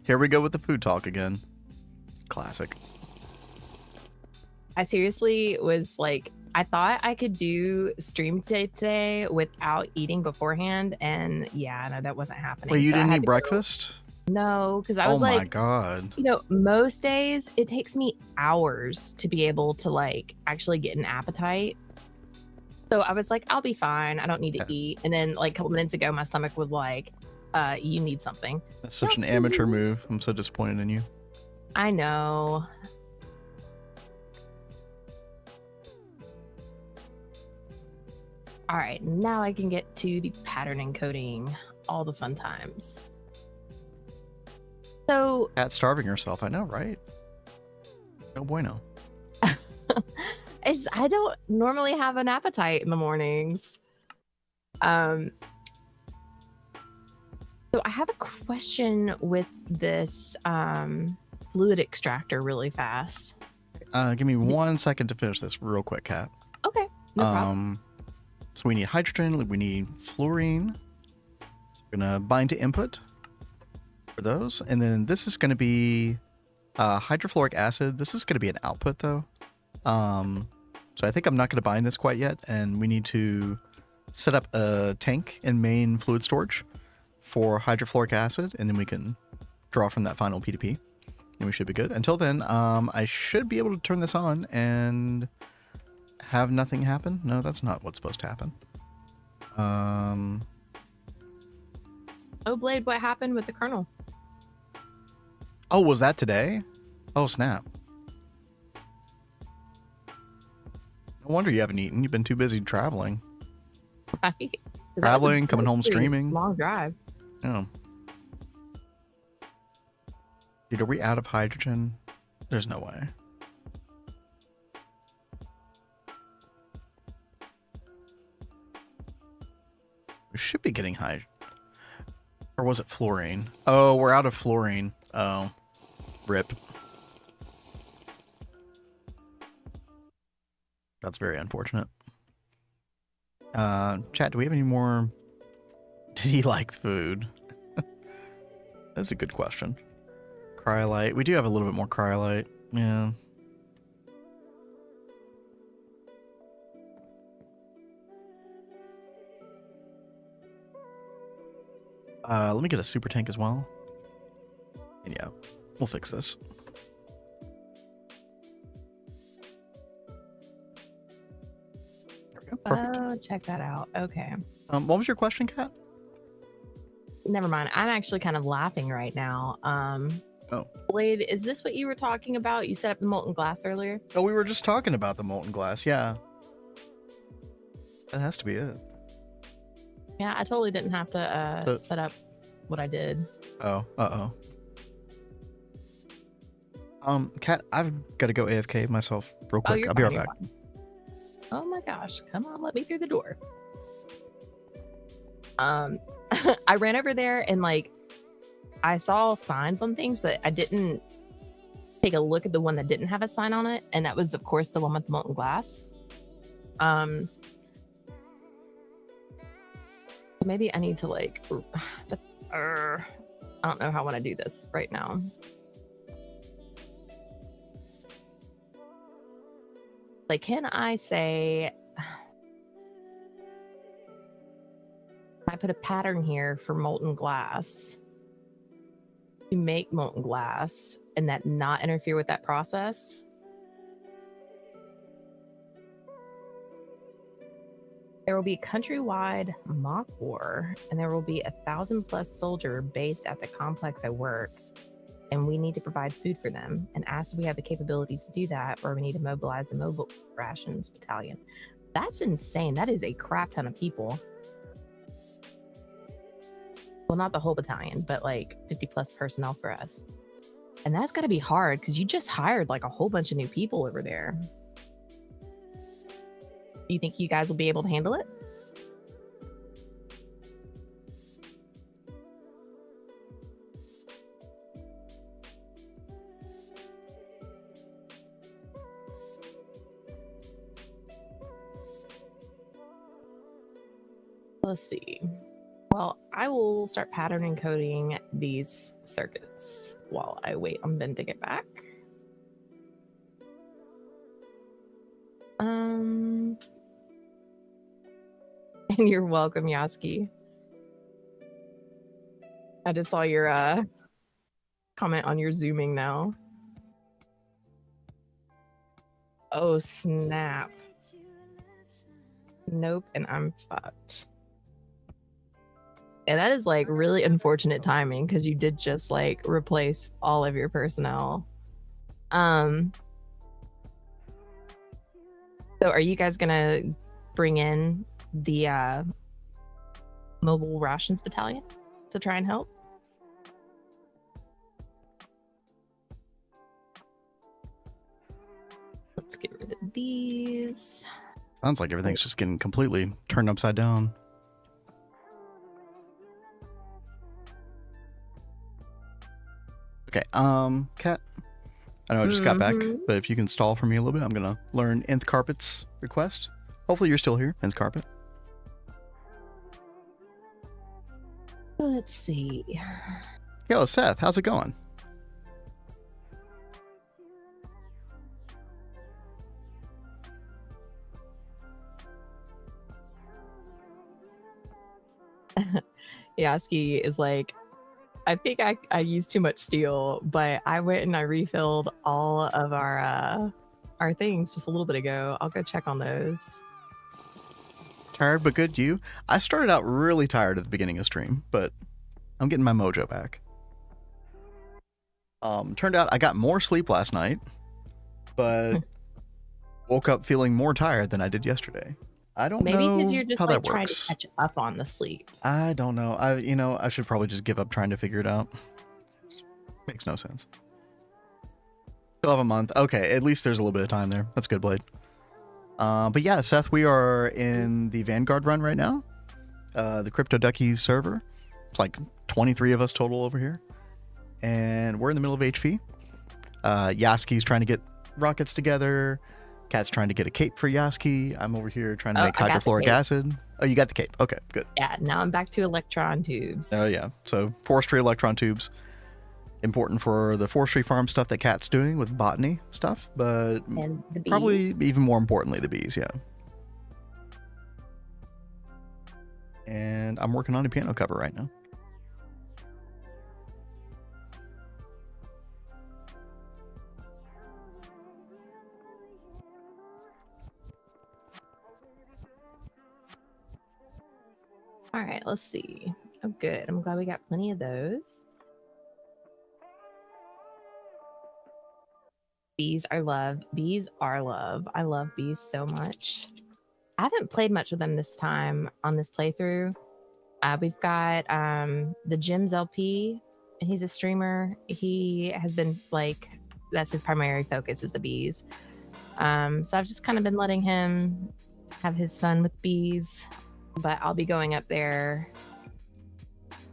Speaker 1: Here we go with the food talk again. Classic.
Speaker 2: I seriously was like, I thought I could do stream today without eating beforehand, and yeah, no, that wasn't happening.
Speaker 1: Wait, you
Speaker 2: So I
Speaker 1: didn't
Speaker 2: had
Speaker 1: eat
Speaker 2: to
Speaker 1: breakfast?
Speaker 2: No, because I
Speaker 1: Oh
Speaker 2: was
Speaker 1: my
Speaker 2: like,
Speaker 1: god.
Speaker 2: you know, most days it takes me hours to be able to like actually get an appetite. So I was like, I'll be fine. I don't need to eat. And then like a couple minutes ago, my stomach was like, you need something.
Speaker 1: That's such an amateur move. I'm so disappointed in you.
Speaker 2: I know. All right, now I can get to the pattern encoding, all the fun times. So
Speaker 1: Kat starving herself, I know, right? No bueno.
Speaker 2: I don't normally have an appetite in the mornings. So I have a question with this fluid extractor really fast.
Speaker 1: Give me 1 second to finish this real quick, Kat.
Speaker 2: Okay, no problem.
Speaker 1: So we need hydrogen, we need fluorine. So we're gonna bind to input for those, and then this is gonna be hydrofluoric acid. This is gonna be an output though. So I think I'm not gonna bind this quite yet, and we need to set up a tank in main fluid storage for hydrofluoric acid, and then we can draw from that final P2P, and we should be good. Until then, I should be able to turn this on and have nothing happen. No, that's not what's supposed to happen.
Speaker 2: Oh, Blade, what happened with the kernel?
Speaker 1: Oh, was that today? Oh, snap. No wonder you haven't eaten. You've been too busy traveling.
Speaker 2: Right? 'Cause that was a
Speaker 1: Traveling, coming home,
Speaker 2: pretty
Speaker 1: streaming.
Speaker 2: long drive.
Speaker 1: Oh. Dude, are we out of hydrogen? There's no way. We should be getting high. Or was it fluorine? Oh, we're out of fluorine. Oh. Rip. That's very unfortunate. Chat, do we have any more? Did he like food? That's a good question. Cryolite. We do have a little bit more cryolite. Yeah. Let me get a super tank as well. And yeah, we'll fix this. There we go. Perfect.
Speaker 2: Oh, check that out. Okay.
Speaker 1: What was your question, Kat?
Speaker 2: Never mind. I'm actually kind of laughing right now.
Speaker 1: Oh.
Speaker 2: Blade, is this what you were talking about? You set up the molten glass earlier?
Speaker 1: Oh, we were just talking about the molten glass. Yeah. That has to be it.
Speaker 2: Yeah, I totally didn't have to set up what I did.
Speaker 1: Oh, uh-oh. Kat, I've got to go AFK myself real quick.
Speaker 2: You're
Speaker 1: I'll be
Speaker 2: fine,
Speaker 1: right back.
Speaker 2: fine. Oh my gosh, come on, let me through the door. I ran over there and like I saw signs on things, but I didn't take a look at the one that didn't have a sign on it, and that was of course the one with the molten glass. Maybe I need to like I don't know how I want to do this right now. Like, can I say I put a pattern here for molten glass to make molten glass and that not interfere with that process? There will be countrywide mock war, and there will be 1,000+ soldier based at the complex I work, and we need to provide food for them. And asked if we have the capabilities to do that, or we need to mobilize the mobile rations battalion. That's insane. That is a crap ton of people. Well, not the whole battalion, but like 50+ personnel for us. And that's got to be hard because you just hired like a whole bunch of new people over there. Do you think you guys will be able to handle it? Let's see. Well, I will start pattern encoding these circuits while I wait on Ben to get back. And you're welcome, Yaski. I just saw your comment on your zooming now. Oh, snap. Nope, and I'm fucked. And that is like really unfortunate timing because you did just like replace all of your personnel. So are you guys gonna bring in the mobile rations battalion to try and help? Let's get rid of these.
Speaker 1: Sounds like everything's just getting completely turned upside down. Okay, Kat, I know I just got back, but if you can stall for me a little bit, I'm gonna learn Nth Carpet's request. Hopefully you're still here, Nth Carpet.
Speaker 2: Let's see.
Speaker 1: Yo, Seth, how's it going?
Speaker 2: Yaski is like, I think I used too much steel, but I went and I refilled all of our things just a little bit ago. I'll go check on those.
Speaker 1: Tired but good, you? I started out really tired at the beginning of stream, but I'm getting my mojo back. Turned out I got more sleep last night, but woke up feeling more tired than I did yesterday. I don't know
Speaker 2: Maybe because you're just
Speaker 1: how
Speaker 2: like
Speaker 1: that
Speaker 2: trying
Speaker 1: works.
Speaker 2: to catch up on the sleep.
Speaker 1: I don't know. I should probably just give up trying to figure it out. Makes no sense. Still have a month. Okay, at least there's a little bit of time there. That's good, Blade. But yeah, Seth, we are in the Vanguard run right now. The Crypto Duckies server. It's like 23 of us total over here. And we're in the middle of HV. Yaski's trying to get rockets together. Kat's trying to get a cape for Yaski. I'm over here trying to make hydrofluoric acid. Oh, you got the cape. Okay, good.
Speaker 2: Yeah, now I'm back to electron tubes.
Speaker 1: Oh, yeah. So forestry electron tubes. Important for the forestry farm stuff that Kat's doing with botany stuff, but
Speaker 2: and the bees.
Speaker 1: Probably even more importantly, the bees, yeah. And I'm working on a piano cover right now.
Speaker 2: All right, let's see. Oh, good. I'm glad we got plenty of those. Bees are love. Bees are love. I love bees so much. I haven't played much with them this time on this playthrough. We've got the Jim's LP, and he's a streamer. He has been like, that's his primary focus is the bees. So I've just kind of been letting him have his fun with bees. But I'll be going up there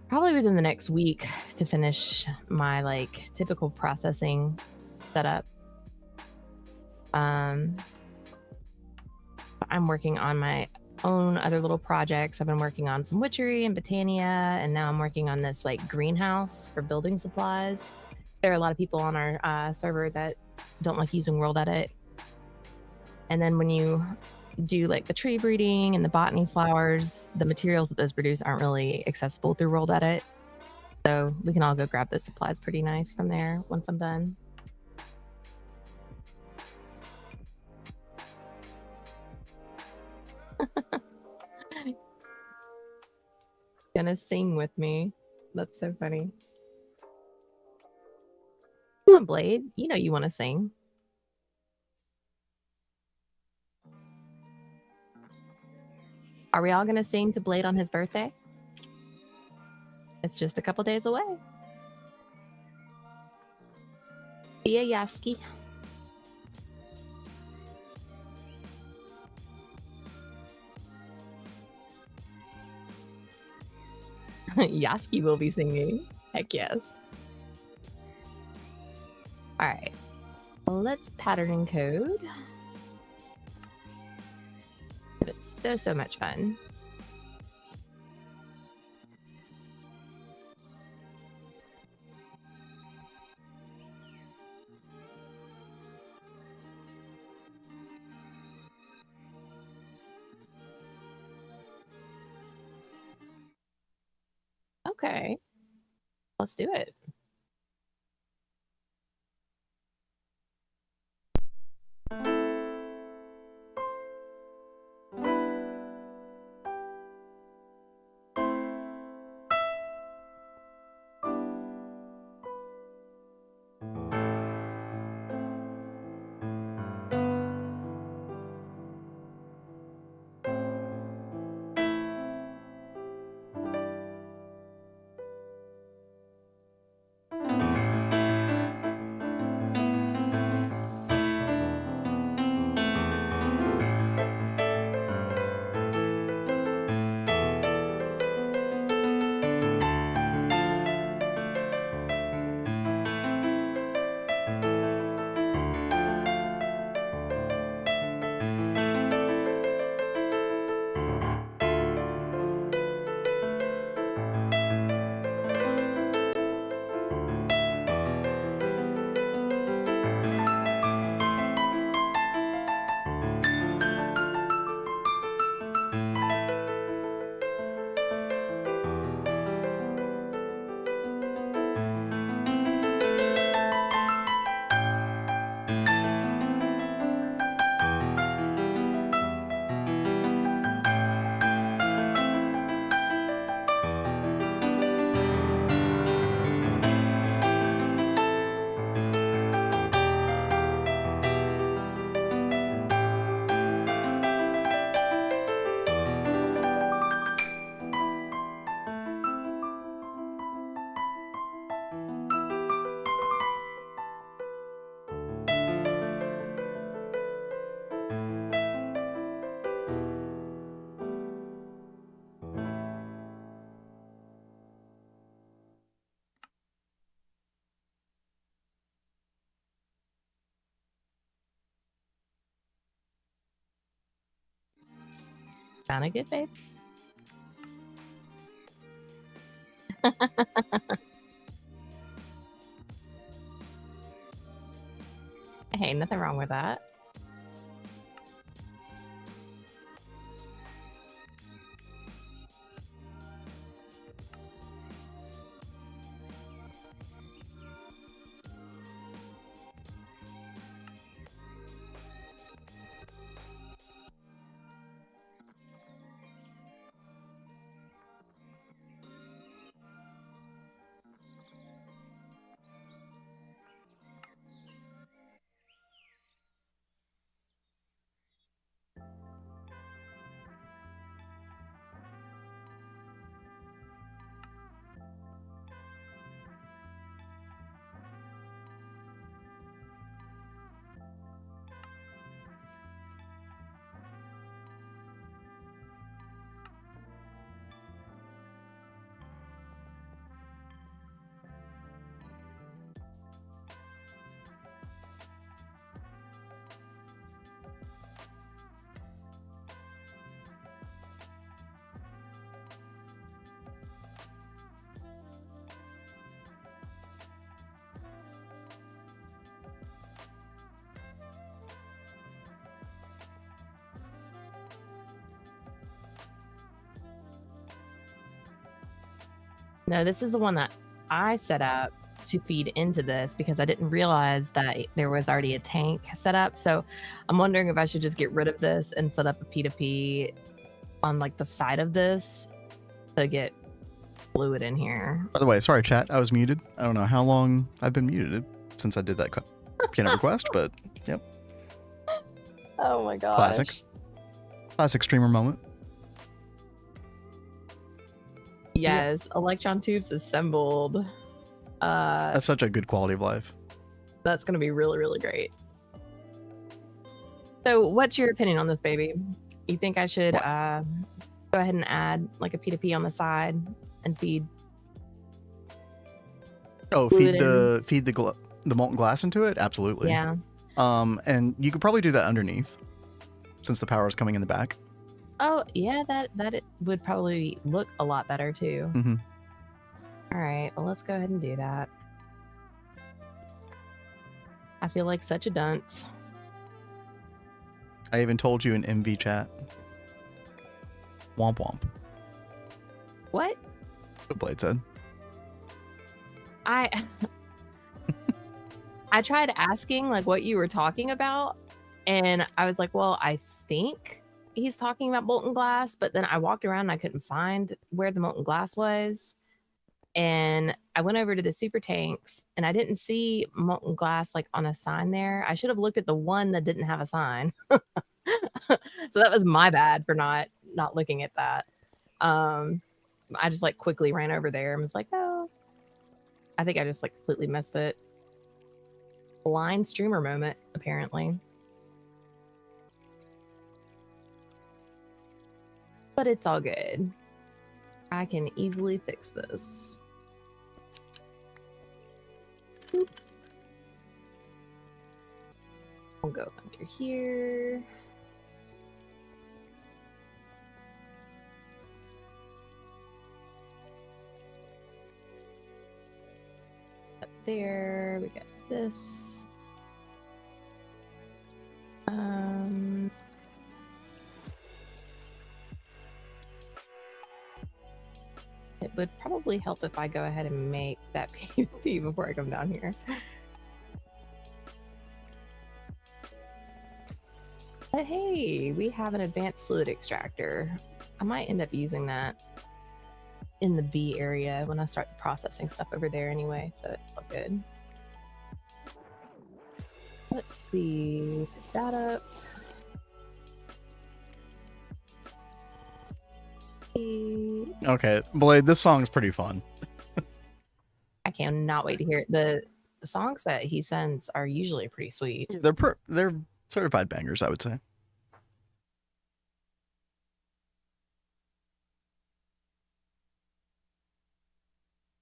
Speaker 2: probably within the next week to finish my like typical processing setup. I'm working on my own other little projects. I've been working on some witchery and botania, and now I'm working on this like greenhouse for building supplies. There are a lot of people on our server that don't like using World Edit. And then when you do like the tree breeding and the botany flowers, the materials that those produce aren't really accessible through World Edit. So we can all go grab those supplies pretty nice from there once I'm done. Gonna sing with me. That's so funny. Come on, Blade. You know you want to sing. Are we all gonna sing to Blade on his birthday? It's just a couple days away. See ya, Yaski. Yaski will be singing. Heck yes. All right. Let's pattern encode. It's so much fun. Okay. Let's do it. Sounded good, babe. Hey, nothing wrong with that. No, this is the one that I set up to feed into this because I didn't realize that there was already a tank set up. So I'm wondering if I should just get rid of this and set up a P2P on like the side of this to get fluid in here.
Speaker 1: By the way, sorry, chat. I was muted. I don't know how long I've been muted since I did that piano request, but yep.
Speaker 2: Oh my gosh.
Speaker 1: Classic streamer moment.
Speaker 2: Yes, electron tubes assembled.
Speaker 1: That's such a good quality of life.
Speaker 2: That's gonna be really, really great. So what's your opinion on this baby? You think I should go ahead and add like a P2P on the side and feed?
Speaker 1: Oh, feed the molten glass into it? Absolutely.
Speaker 2: Yeah.
Speaker 1: And you could probably do that underneath, since the power is coming in the back.
Speaker 2: Oh yeah, that it would probably look a lot better too.
Speaker 1: Mm-hmm.
Speaker 2: All right, well let's go ahead and do that. I feel like such a dunce.
Speaker 1: I even told you in MV chat. Womp womp.
Speaker 2: What?
Speaker 1: What Blade said.
Speaker 2: I tried asking like what you were talking about, and I was like, well, I think he's talking about molten glass, but then I walked around and I couldn't find where the molten glass was. And I went over to the super tanks and I didn't see molten glass like on a sign there. I should have looked at the one that didn't have a sign. So that was my bad for not looking at that. I just like quickly ran over there and was like, oh, I think I just like completely missed it. Blind streamer moment, apparently. But it's all good. I can easily fix this. Boop. We'll go under here. Up there, we got this. It would probably help if I go ahead and make that PvP before I come down here. But hey, we have an advanced fluid extractor. I might end up using that in the B area when I start processing stuff over there anyway, so it's all good. Let's see, pick that up.
Speaker 1: Okay, Blade, this song's pretty fun.
Speaker 2: I cannot wait to hear it. The songs that he sends are usually pretty sweet.
Speaker 1: They're certified bangers, I would say.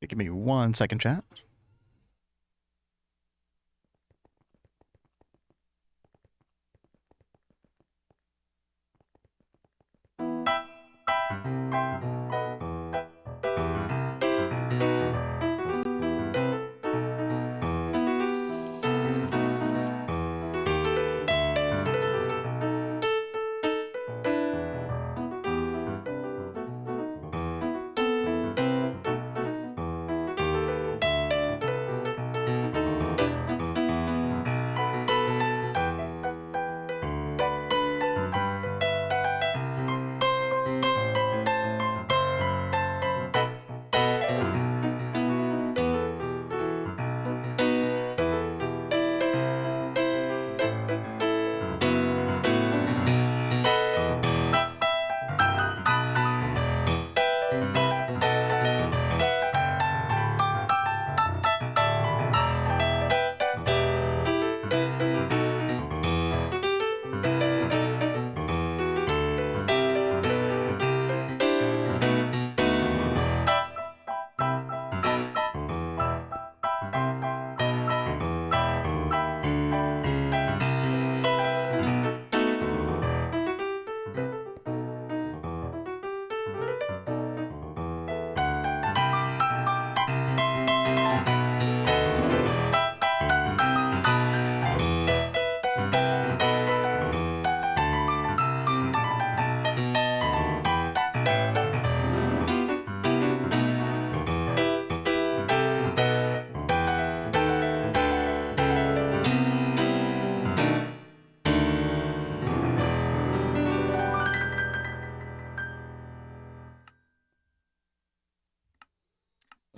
Speaker 1: Give me 1 second, chat.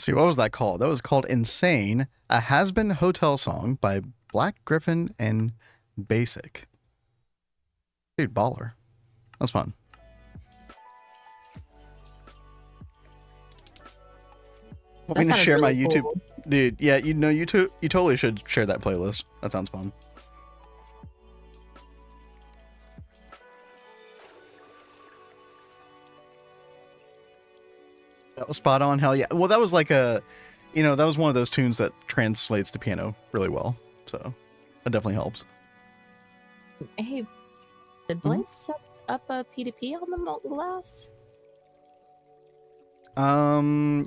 Speaker 1: Let's see, what was that called? That was called Insane, a has-been hotel song by Black Griffin and Basic. Dude, baller. That's fun. Want me to share my
Speaker 2: really
Speaker 1: YouTube?
Speaker 2: cool.
Speaker 1: Dude, yeah, you totally should share that playlist. That sounds fun. That was spot on. Hell yeah. Well, that was like that was one of those tunes that translates to piano really well. So that definitely helps.
Speaker 2: Hey, did Blade set up a P2P on the molten glass?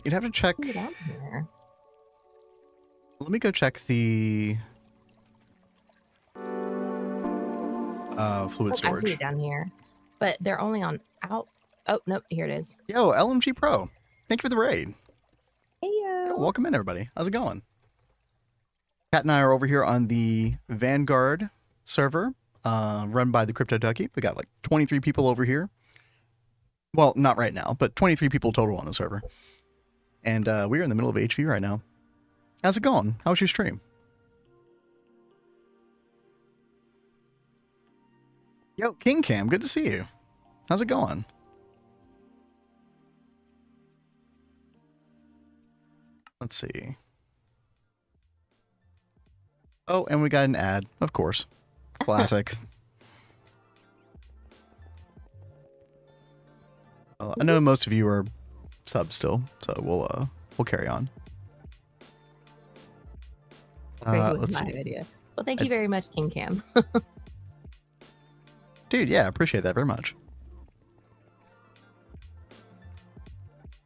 Speaker 1: You'd have to check.
Speaker 2: Put it on here.
Speaker 1: Let me go check the fluid storage.
Speaker 2: I see it down here, but they're only on out. Oh nope, here it is.
Speaker 1: Yo, LMG Pro, thank you for the raid.
Speaker 2: Hey yo.
Speaker 1: Welcome in, everybody. How's it going? Kat and I are over here on the Vanguard server, run by the Crypto Ducky. We got like 23 people over here. Well, not right now, but 23 people total on the server. And we're in the middle of HV right now. How's it going? How was your stream? Yo, King Cam, good to see you. How's it going? Let's see. Oh, and we got an ad, of course. Classic. I know most of you are subs still, so we'll carry on. Let's see.
Speaker 2: Idea. Well, thank you very much, King Cam.
Speaker 1: Dude, yeah, appreciate that very much.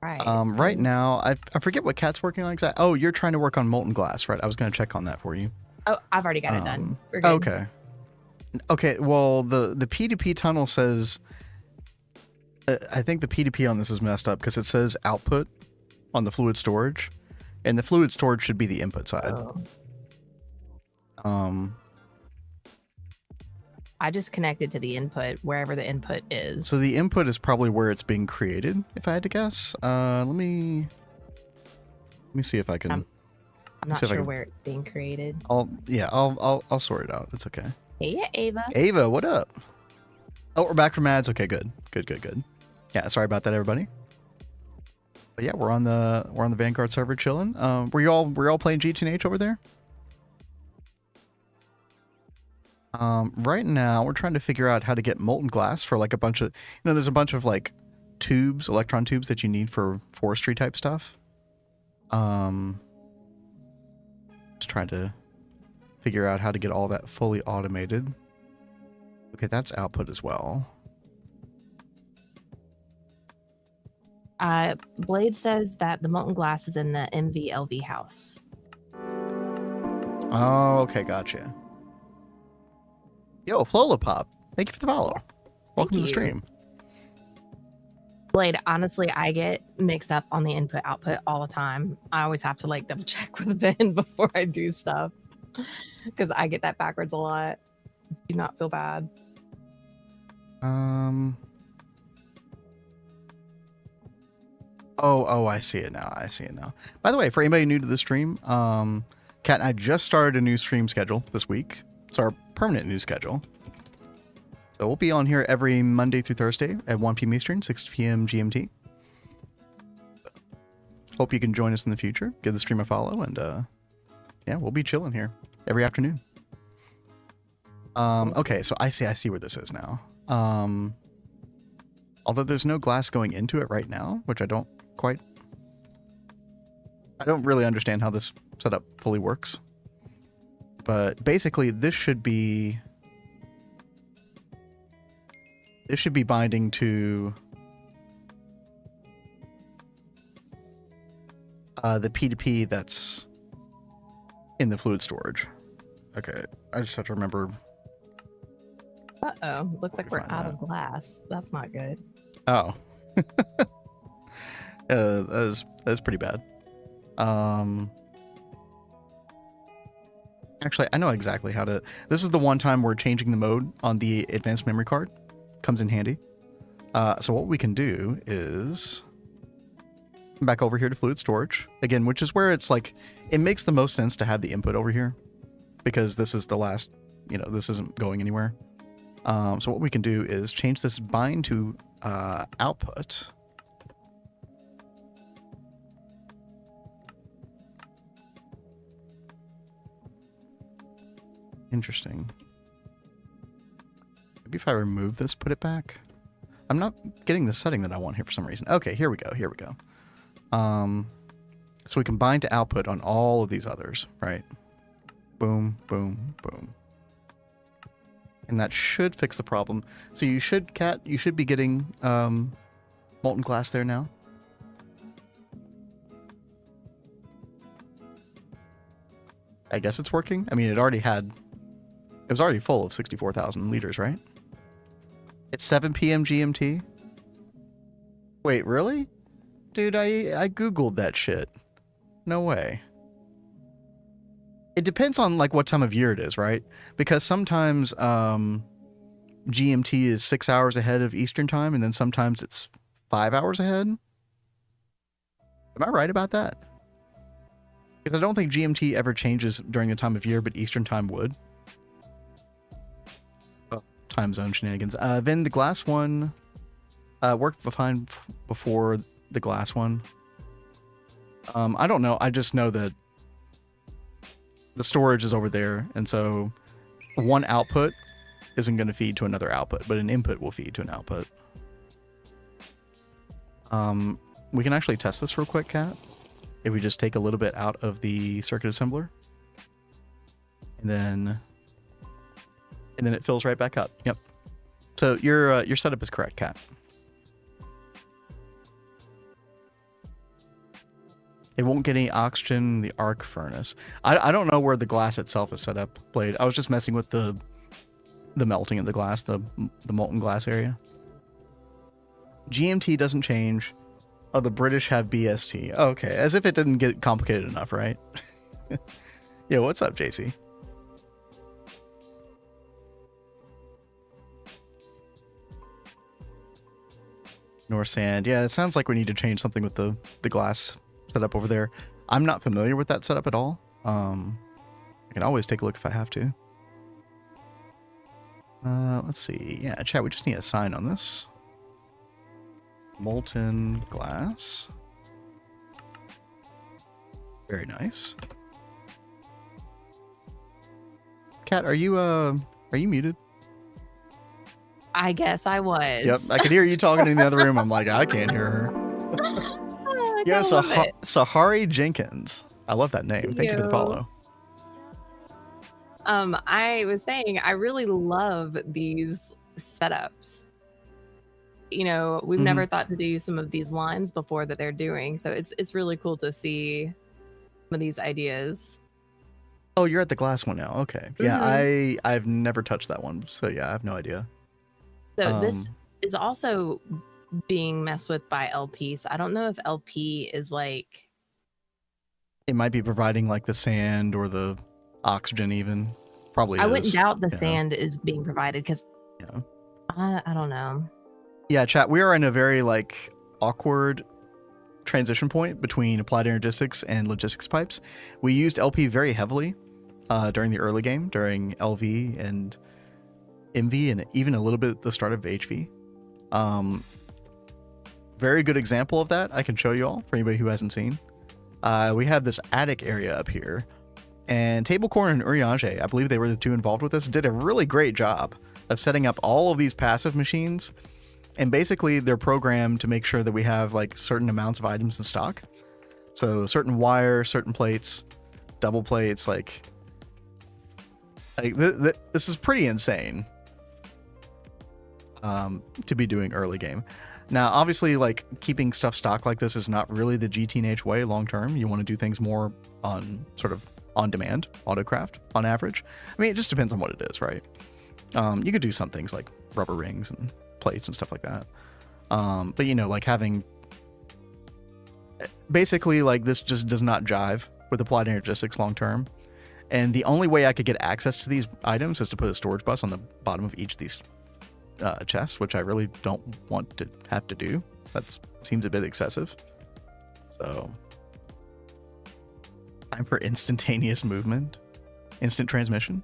Speaker 2: Right.
Speaker 1: Right now, I forget what Kat's working on exactly. Oh, you're trying to work on molten glass, right? I was going to check on that for you.
Speaker 2: Oh, I've already got it done. We're good.
Speaker 1: Okay. Okay, well, the P2P tunnel says... I think the P2P on this is messed up because it says output on the fluid storage, and the fluid storage should be the input side.
Speaker 2: Oh. I just connected to the input wherever the input is.
Speaker 1: So the input is probably where it's being created, if I had to guess. Let me see if I can.
Speaker 2: I'm not sure where it's being created.
Speaker 1: I'll sort it out. It's okay.
Speaker 2: Hey, Ava.
Speaker 1: Ava, what up? Oh, we're back from ads. Okay, good. Yeah, sorry about that, everybody. But yeah, we're on the Vanguard server chilling. Were you all playing GTNH over there? Right now we're trying to figure out how to get molten glass for like a bunch of, there's a bunch of like tubes, electron tubes that you need for forestry type stuff. Just trying to figure out how to get all that fully automated. Okay, that's output as well.
Speaker 2: Blade says that the molten glass is in the MV house.
Speaker 1: Oh, okay, gotcha. Yo, Flolopop, thank you for the follow. Welcome to the stream.
Speaker 2: Blade, honestly, I get mixed up on the input output all the time. I always have to like double check with Ben before I do stuff because I get that backwards a lot. Do not feel bad.
Speaker 1: Oh, I see it now. By the way, for anybody new to the stream, Kat and I just started a new stream schedule this week. It's our permanent new schedule. So we'll be on here every Monday through Thursday at 1 p.m. Eastern, 6 p.m. GMT. Hope you can join us in the future. Give the stream a follow, and yeah, we'll be chilling here every afternoon. Okay, so I see where this is now. Although there's no glass going into it right now, which I don't really understand how this setup fully works. But basically, this should be binding to the P2P that's in the fluid storage. Okay, I just have to remember.
Speaker 2: Uh-oh, looks like we're out of glass. That's not good.
Speaker 1: Oh. That's pretty bad. Actually, I know exactly how to... This is the one time we're changing the mode on the advanced memory card. Comes in handy. So what we can do is... back over here to fluid storage again, which is where it's like, it makes the most sense to have the input over here because this is the last, you know, this isn't going anywhere. So what we can do is change this bind to output. Interesting. Maybe if I remove this, put it back. I'm not getting the setting that I want here for some reason. Okay, here we go. Here we go. So we can bind to output on all of these others, right? Boom, boom, boom. And that should fix the problem. So you should, Kat, you should be getting molten glass there now. I guess it's working. I mean, it was already full of 64,000 liters, right? It's 7 p.m. GMT? Wait, really? Dude, I Googled that shit. No way. It depends on, like, what time of year it is, right? Because sometimes GMT is 6 hours ahead of Eastern time, and then sometimes it's 5 hours ahead. Am I right about that? Because I don't think GMT ever changes during the time of year, but Eastern time would. Oh, time zone shenanigans. Then the glass one worked fine before the glass one. I don't know. I just know that the storage is over there, and so one output isn't going to feed to another output, but an input will feed to an output. We can actually test this real quick, Kat. If we just take a little bit out of the circuit assembler, and then it fills right back up. Yep. So your setup is correct, Kat. It won't get any oxygen in the arc furnace. I don't know where the glass itself is set up, Blade. I was just messing with the melting of the glass, the molten glass area. GMT doesn't change. Oh, the British have BST. Oh, okay, as if it didn't get complicated enough, right? Yeah, what's up, JC? North Sand. Yeah, it sounds like we need to change something with the glass setup over there. I'm not familiar with that setup at all. I can always take a look if I have to. Let's see. Yeah, chat, we just need a sign on this. Molten glass. Very nice. Kat, are you muted?
Speaker 2: I guess I was.
Speaker 1: Yep, I could hear you talking in the other room. I'm like, I can't hear her. Yeah, Sahari Jenkins. I love that name. Thank you for the follow.
Speaker 2: I was saying I really love these setups. You know, we've never thought to do some of these lines before that they're doing, so it's really cool to see some of these ideas.
Speaker 1: Oh, you're at the glass one now. Okay. Yeah, I've never touched that one, so yeah, I have no idea.
Speaker 2: So this is also being messed with by LP, so I don't know if LP is like...
Speaker 1: It might be providing like the sand or the oxygen even. Probably
Speaker 2: I wouldn't doubt the sand is being provided because
Speaker 1: yeah.
Speaker 2: I don't know.
Speaker 1: Yeah, chat, we are in a very like awkward transition point between applied energistics and logistics pipes. We used LP very heavily during the early game, during LV and MV, and even a little bit at the start of HV. Very good example of that I can show you all for anybody who hasn't seen. We have this attic area up here, and Tablecorn and Uriange, I believe they were the two involved with this, did a really great job of setting up all of these passive machines. And basically they're programmed to make sure that we have like certain amounts of items in stock. So certain wire, certain plates, double plates, like this is pretty insane to be doing early game. Now, obviously, like keeping stuff stock like this is not really the GTNH way long term. You want to do things more on sort of on demand, autocraft on average. I mean, it just depends on what it is, right? You could do some things like rubber rings and plates and stuff like that. But you know, like having basically like this just does not jive with applied energistics long term. And the only way I could get access to these items is to put a storage bus on the bottom of each of these chests, which I really don't want to have to do. That seems a bit excessive. So, time for instantaneous movement, instant transmission.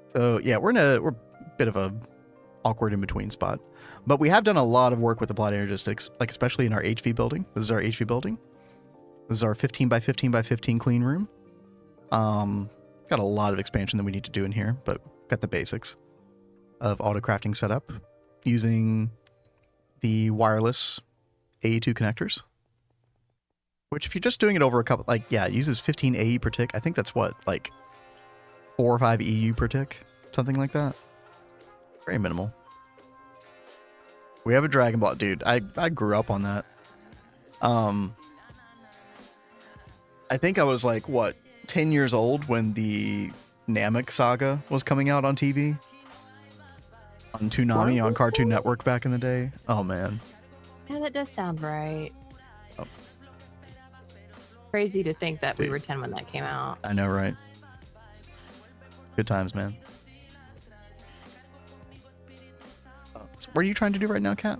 Speaker 1: So yeah, we're a bit of a awkward in between spot, but we have done a lot of work with applied energistics, like especially in our HV building. This is our HV building. This is our 15 by 15 by 15 clean room. Got a lot of expansion that we need to do in here, but got the basics of auto crafting setup using the wireless AE2 connectors, which if you're just doing it over a couple, like, yeah, it uses 15 AE per tick. I think that's what, like 4 or 5 EU per tick, something like that. Very minimal. We have a Dragon Ball, dude. I grew up on that. I think I was like, what, 10 years old when the Namek saga was coming out on TV? On Toonami, on Cartoon Network back in the day. Oh, man.
Speaker 2: Yeah, that does sound right.
Speaker 1: Oh.
Speaker 2: Crazy to think that we were 10 when that came out.
Speaker 1: I know, right? Good times, man. So what are you trying to do right now, Kat?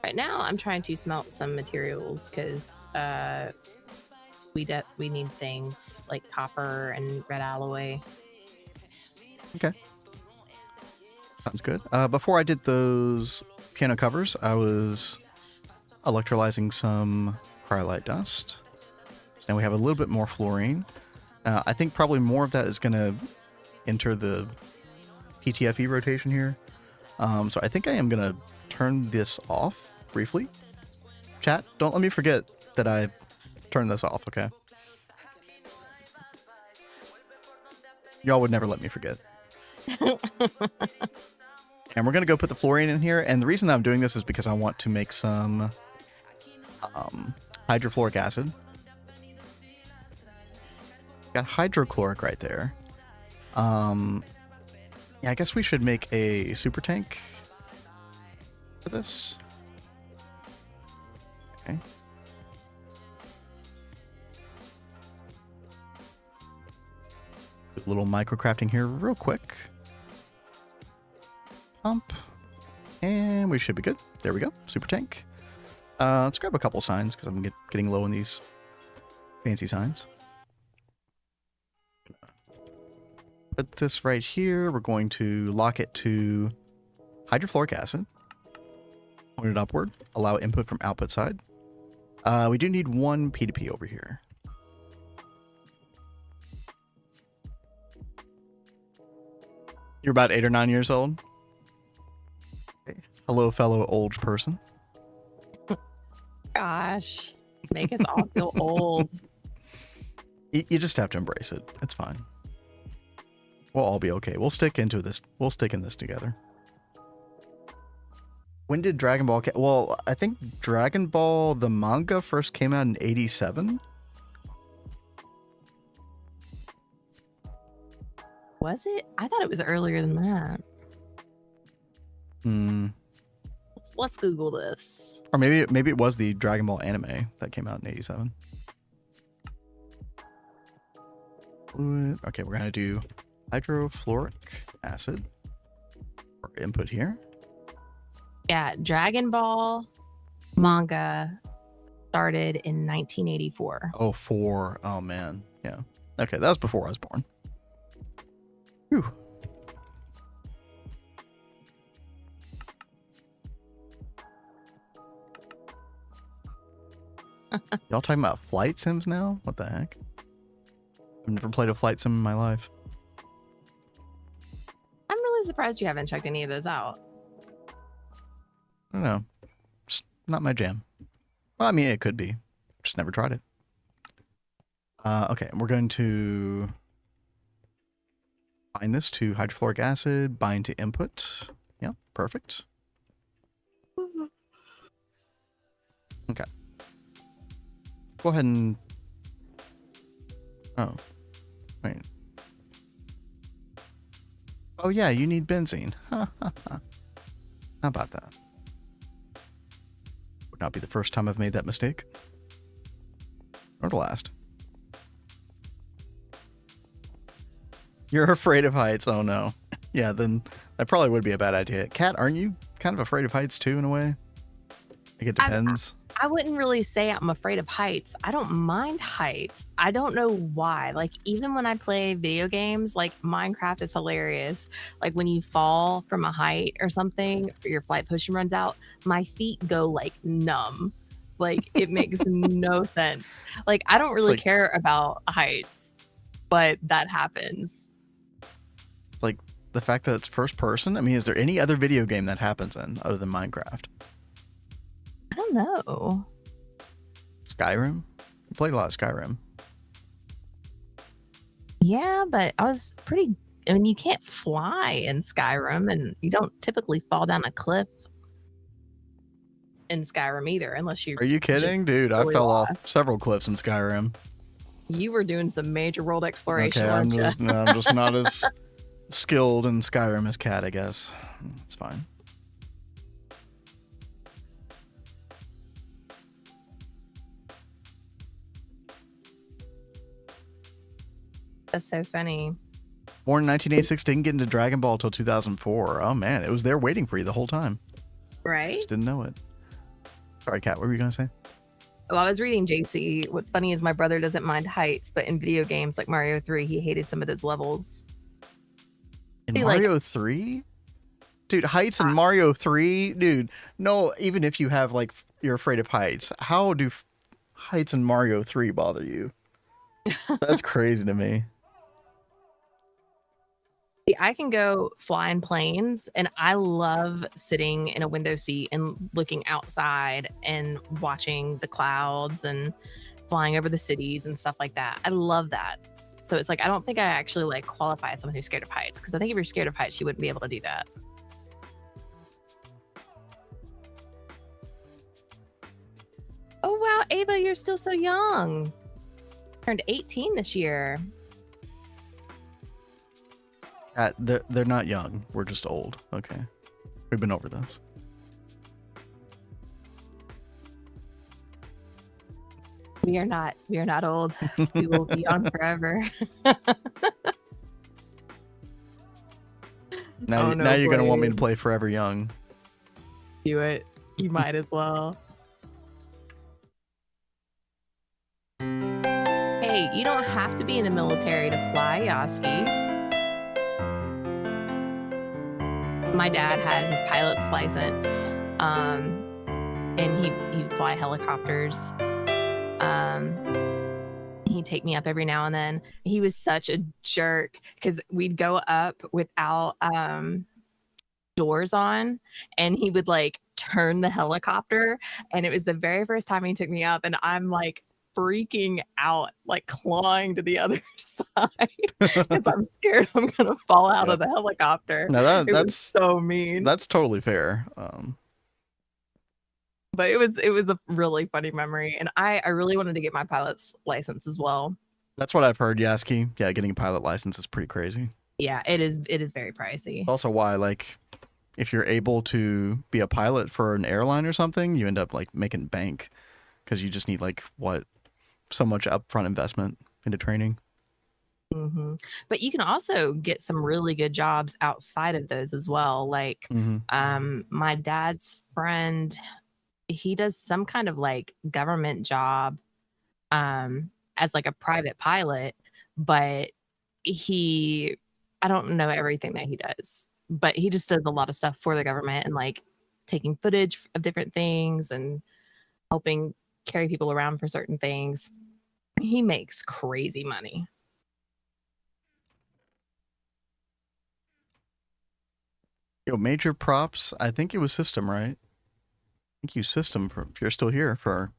Speaker 2: Right now, I'm trying to smelt some materials because we need things like copper and red alloy.
Speaker 1: Okay. Sounds good. Before I did those piano covers, I was electrolyzing some cryolite dust. So now we have a little bit more fluorine. I think probably more of that is going to enter the PTFE rotation here. So I think I am going to turn this off briefly. Chat, don't let me forget that I turned this off, okay? Y'all would never let me forget. And we're going to go put the fluorine in here. And the reason that I'm doing this is because I want to make some hydrofluoric acid. Got hydrochloric right there. Yeah, I guess we should make a super tank for this. Okay. A little micro crafting here real quick. Pump. And we should be good. There we go. Super tank. Let's grab a couple signs because I'm getting low on these fancy signs. Put this right here. We're going to lock it to hydrofluoric acid. Point it upward. Allow input from output side. We do need one P2P over here. You're about 8 or 9 years old. Okay. Hello, fellow old person.
Speaker 2: Gosh, make us all feel old.
Speaker 1: You just have to embrace it. It's fine. We'll all be okay. We'll stick into this. We'll stick in this together. When did Dragon Ball... Well, I think Dragon Ball, the manga, first came out in 87.
Speaker 2: Was it? I thought it was earlier than that. Let's Google this.
Speaker 1: Or maybe it was the Dragon Ball anime that came out in 87. Okay, we're going to do hydrofluoric acid for input here.
Speaker 2: Yeah, Dragon Ball manga started in 1984.
Speaker 1: Oh, 4. Oh, man. Yeah. Okay, that was before I was born. Whew. Y'all talking about flight sims now? What the heck? I've never played a flight sim in my life.
Speaker 2: I'm really surprised you haven't checked any of those out.
Speaker 1: I don't know. Just not my jam. Well, I mean, it could be. Just never tried it. Okay, we're going to bind this to hydrofluoric acid, bind to input. Yeah, perfect. Okay. Go ahead and... Oh. Wait. Oh, yeah, you need benzene. How about that? Would not be the first time I've made that mistake. Or the last. You're afraid of heights. Oh, no. Yeah, then that probably would be a bad idea. Kat, aren't you kind kind of afraid of heights too, in a way. Like, it depends.
Speaker 2: I wouldn't really say I'm afraid of heights. I don't mind heights. I don't know why. Like, even when I play video games, like Minecraft is hilarious. Like, when you fall from a height or something, or your flight potion runs out, my feet go like numb. Like, it makes no sense. Like, I don't really
Speaker 1: like-
Speaker 2: care about heights, but that happens.
Speaker 1: It's like the fact that it's first person. I mean, is there any other video game that happens in other than Minecraft?
Speaker 2: I don't know.
Speaker 1: Skyrim? You played a lot of Skyrim.
Speaker 2: Yeah, but I mean, you can't fly in Skyrim, and you don't typically fall down a cliff in Skyrim either, unless you.
Speaker 1: Are you kidding? Dude, I
Speaker 2: really
Speaker 1: fell
Speaker 2: lost.
Speaker 1: off several cliffs in Skyrim.
Speaker 2: You were doing some major world exploration,
Speaker 1: Okay,
Speaker 2: weren't you?
Speaker 1: I'm just not as skilled in Skyrim as Cat, I guess. It's fine.
Speaker 2: That's so funny.
Speaker 1: Born in 1986, didn't get into Dragon Ball till 2004. Oh man, it was there waiting for you the whole time.
Speaker 2: Right?
Speaker 1: Just didn't know it. Sorry, Kat, what were you gonna say?
Speaker 2: Well, I was reading JC. What's funny is my brother doesn't mind heights, but in video games like Mario 3, he hated some of those levels.
Speaker 1: In
Speaker 2: See, like-
Speaker 1: Mario 3? Dude, heights in Mario 3? Dude, no, even if you have, like, you're afraid of heights, how do heights in Mario 3 bother you? That's crazy to me.
Speaker 2: See, I can go fly in planes, and I love sitting in a window seat and looking outside and watching the clouds and flying over the cities and stuff like that. I love that. So it's like, I don't think I actually like qualify as someone who's scared of heights, because I think if you're scared of heights, you wouldn't be able to do that. Oh wow, Ava, you're still so young. Turned 18 this year.
Speaker 1: They're not young. We're just old. Okay. We've been over this.
Speaker 2: We are not old. We will be on forever.
Speaker 1: Now,
Speaker 2: Oh, no,
Speaker 1: now you're going to want me to
Speaker 2: Blade.
Speaker 1: play Forever Young.
Speaker 2: Do it. You might as well. Hey, you don't have to be in the military to fly, Yoski. My dad had his pilot's license, and he'd fly helicopters. He'd take me up every now and then. He was such a jerk because we'd go up without doors on, and he would like turn the helicopter, and it was the very first time he took me up, and I'm like freaking out, like clawing to the other side because I'm scared I'm gonna fall out of the helicopter.
Speaker 1: Now
Speaker 2: It was so mean.
Speaker 1: that's totally fair.
Speaker 2: But it was a really funny memory, and I really wanted to get my pilot's license as well.
Speaker 1: That's what I've heard, Yaski. Yeah, getting a pilot license is pretty crazy.
Speaker 2: Yeah, it is very pricey.
Speaker 1: Also why, like, if you're able to be a pilot for an airline or something, you end up like making bank because you just need like so much upfront investment into training.
Speaker 2: Mm-hmm. But you can also get some really good jobs outside of those as well. Like, my dad's friend, he does some kind of like government job as like a private pilot, but I don't know everything that he does, but he just does a lot of stuff for the government and like taking footage of different things and helping carry people around for certain things. He makes crazy money.
Speaker 1: Yo, major props. I think it was System, right? Thank you, System, if you're still here, for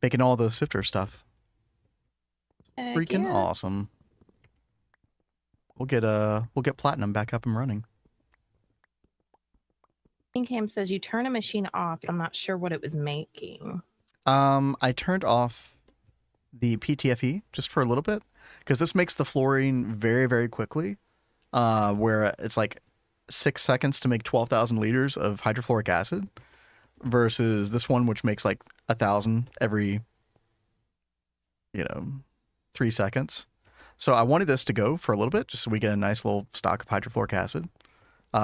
Speaker 1: making all the Sifter stuff.
Speaker 2: Heck
Speaker 1: Freaking
Speaker 2: yeah.
Speaker 1: awesome. We'll get Platinum back up and running.
Speaker 2: Cam says you turn a machine off. I'm not sure what it was making.
Speaker 1: I turned off the PTFE just for a little bit because this makes the fluorine very, very quickly. Where it's like 6 seconds to make 12,000 liters of hydrofluoric acid versus this one, which makes like 1,000 every, 3 seconds. So I wanted this to go for a little bit just so we get a nice little stock of hydrofluoric acid.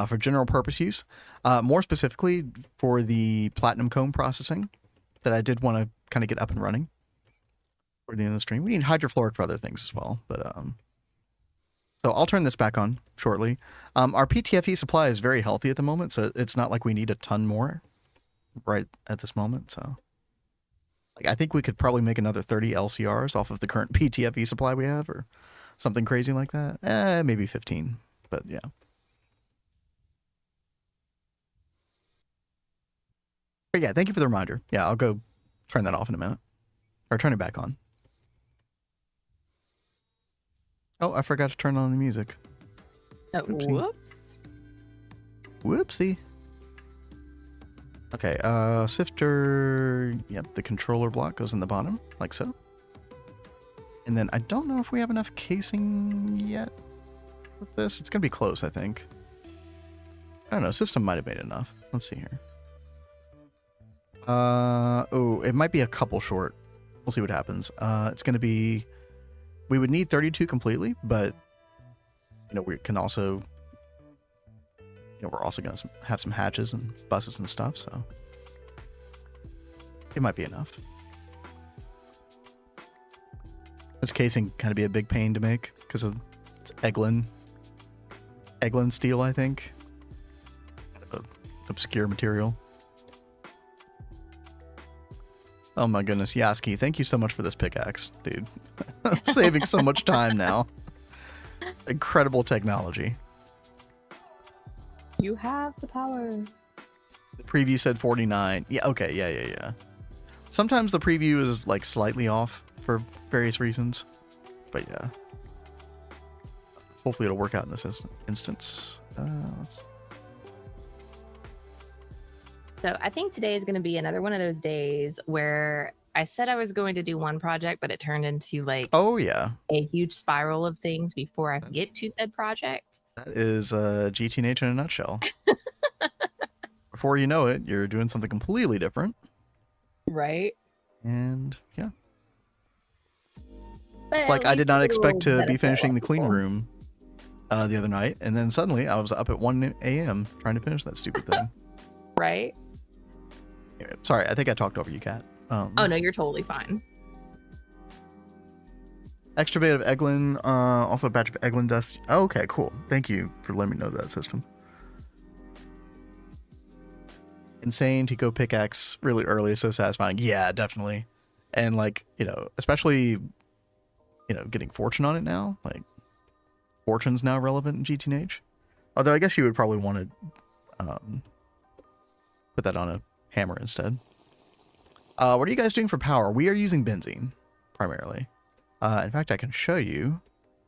Speaker 1: for general purpose use. More specifically for the platinum comb processing that I did want to kind of get up and running for the end of the stream. We need hydrofluoric for other things as well, but so I'll turn this back on shortly. Our PTFE supply is very healthy at the moment, so it's not like we need a ton more right at this moment. So like, I think we could probably make another 30 LCRs off of the current PTFE supply we have, or something crazy like that. Maybe 15, but yeah. But yeah, thank you for the reminder. Yeah, I'll go turn that off in a minute. Or turn it back on. Oh, I forgot to turn on the music.
Speaker 2: Whoops.
Speaker 1: Whoopsie. Okay, sifter, yep, the controller block goes in the bottom, like so. And then I don't know if we have enough casing yet with this. It's gonna be close, I think. I don't know, system might have made enough. Let's see here. Oh, it might be a couple short. We'll see what happens. It's gonna be, we would need 32 completely, but you know, we can also, you know, we're also gonna have some hatches and buses and stuff, so it might be enough. This casing kind of be a big pain to make because it's Eglin steel, I think. Kind of a obscure material. Oh my goodness, Yaski, thank you so much for this pickaxe, dude. I'm saving so much time now. Incredible technology.
Speaker 2: You have the power.
Speaker 1: The preview said 49. Yeah, okay, yeah. Sometimes the preview is like slightly off for various reasons. But yeah. Hopefully it'll work out in this instance.
Speaker 2: So I think today is going to be another one of those days where I said I was going to do one project, but it turned into like
Speaker 1: oh yeah,
Speaker 2: a huge spiral of things before I get to said project.
Speaker 1: That is GTNH in a nutshell. Before you know it, you're doing something completely different.
Speaker 2: Right.
Speaker 1: And yeah.
Speaker 2: But
Speaker 1: it's like I did not expect to be finishing the clean
Speaker 2: people.
Speaker 1: room the other night, and then suddenly I was up at 1 a.m. trying to finish that stupid thing.
Speaker 2: Right.
Speaker 1: Anyway, sorry, I think I talked over you, Kat.
Speaker 2: Oh no, you're totally fine.
Speaker 1: Extra bit of Eglin, also a batch of Eglin dust. Oh, okay, cool. Thank you for letting me know that system. Insane to go pickaxe really early is so satisfying. Yeah, definitely. And like, you know, especially, you know, getting fortune on it now. Like, fortune's now relevant in GTNH. Although I guess you would probably want to put that on a hammer instead. What are you guys doing for power? We are using benzene, primarily. In fact, I can show you,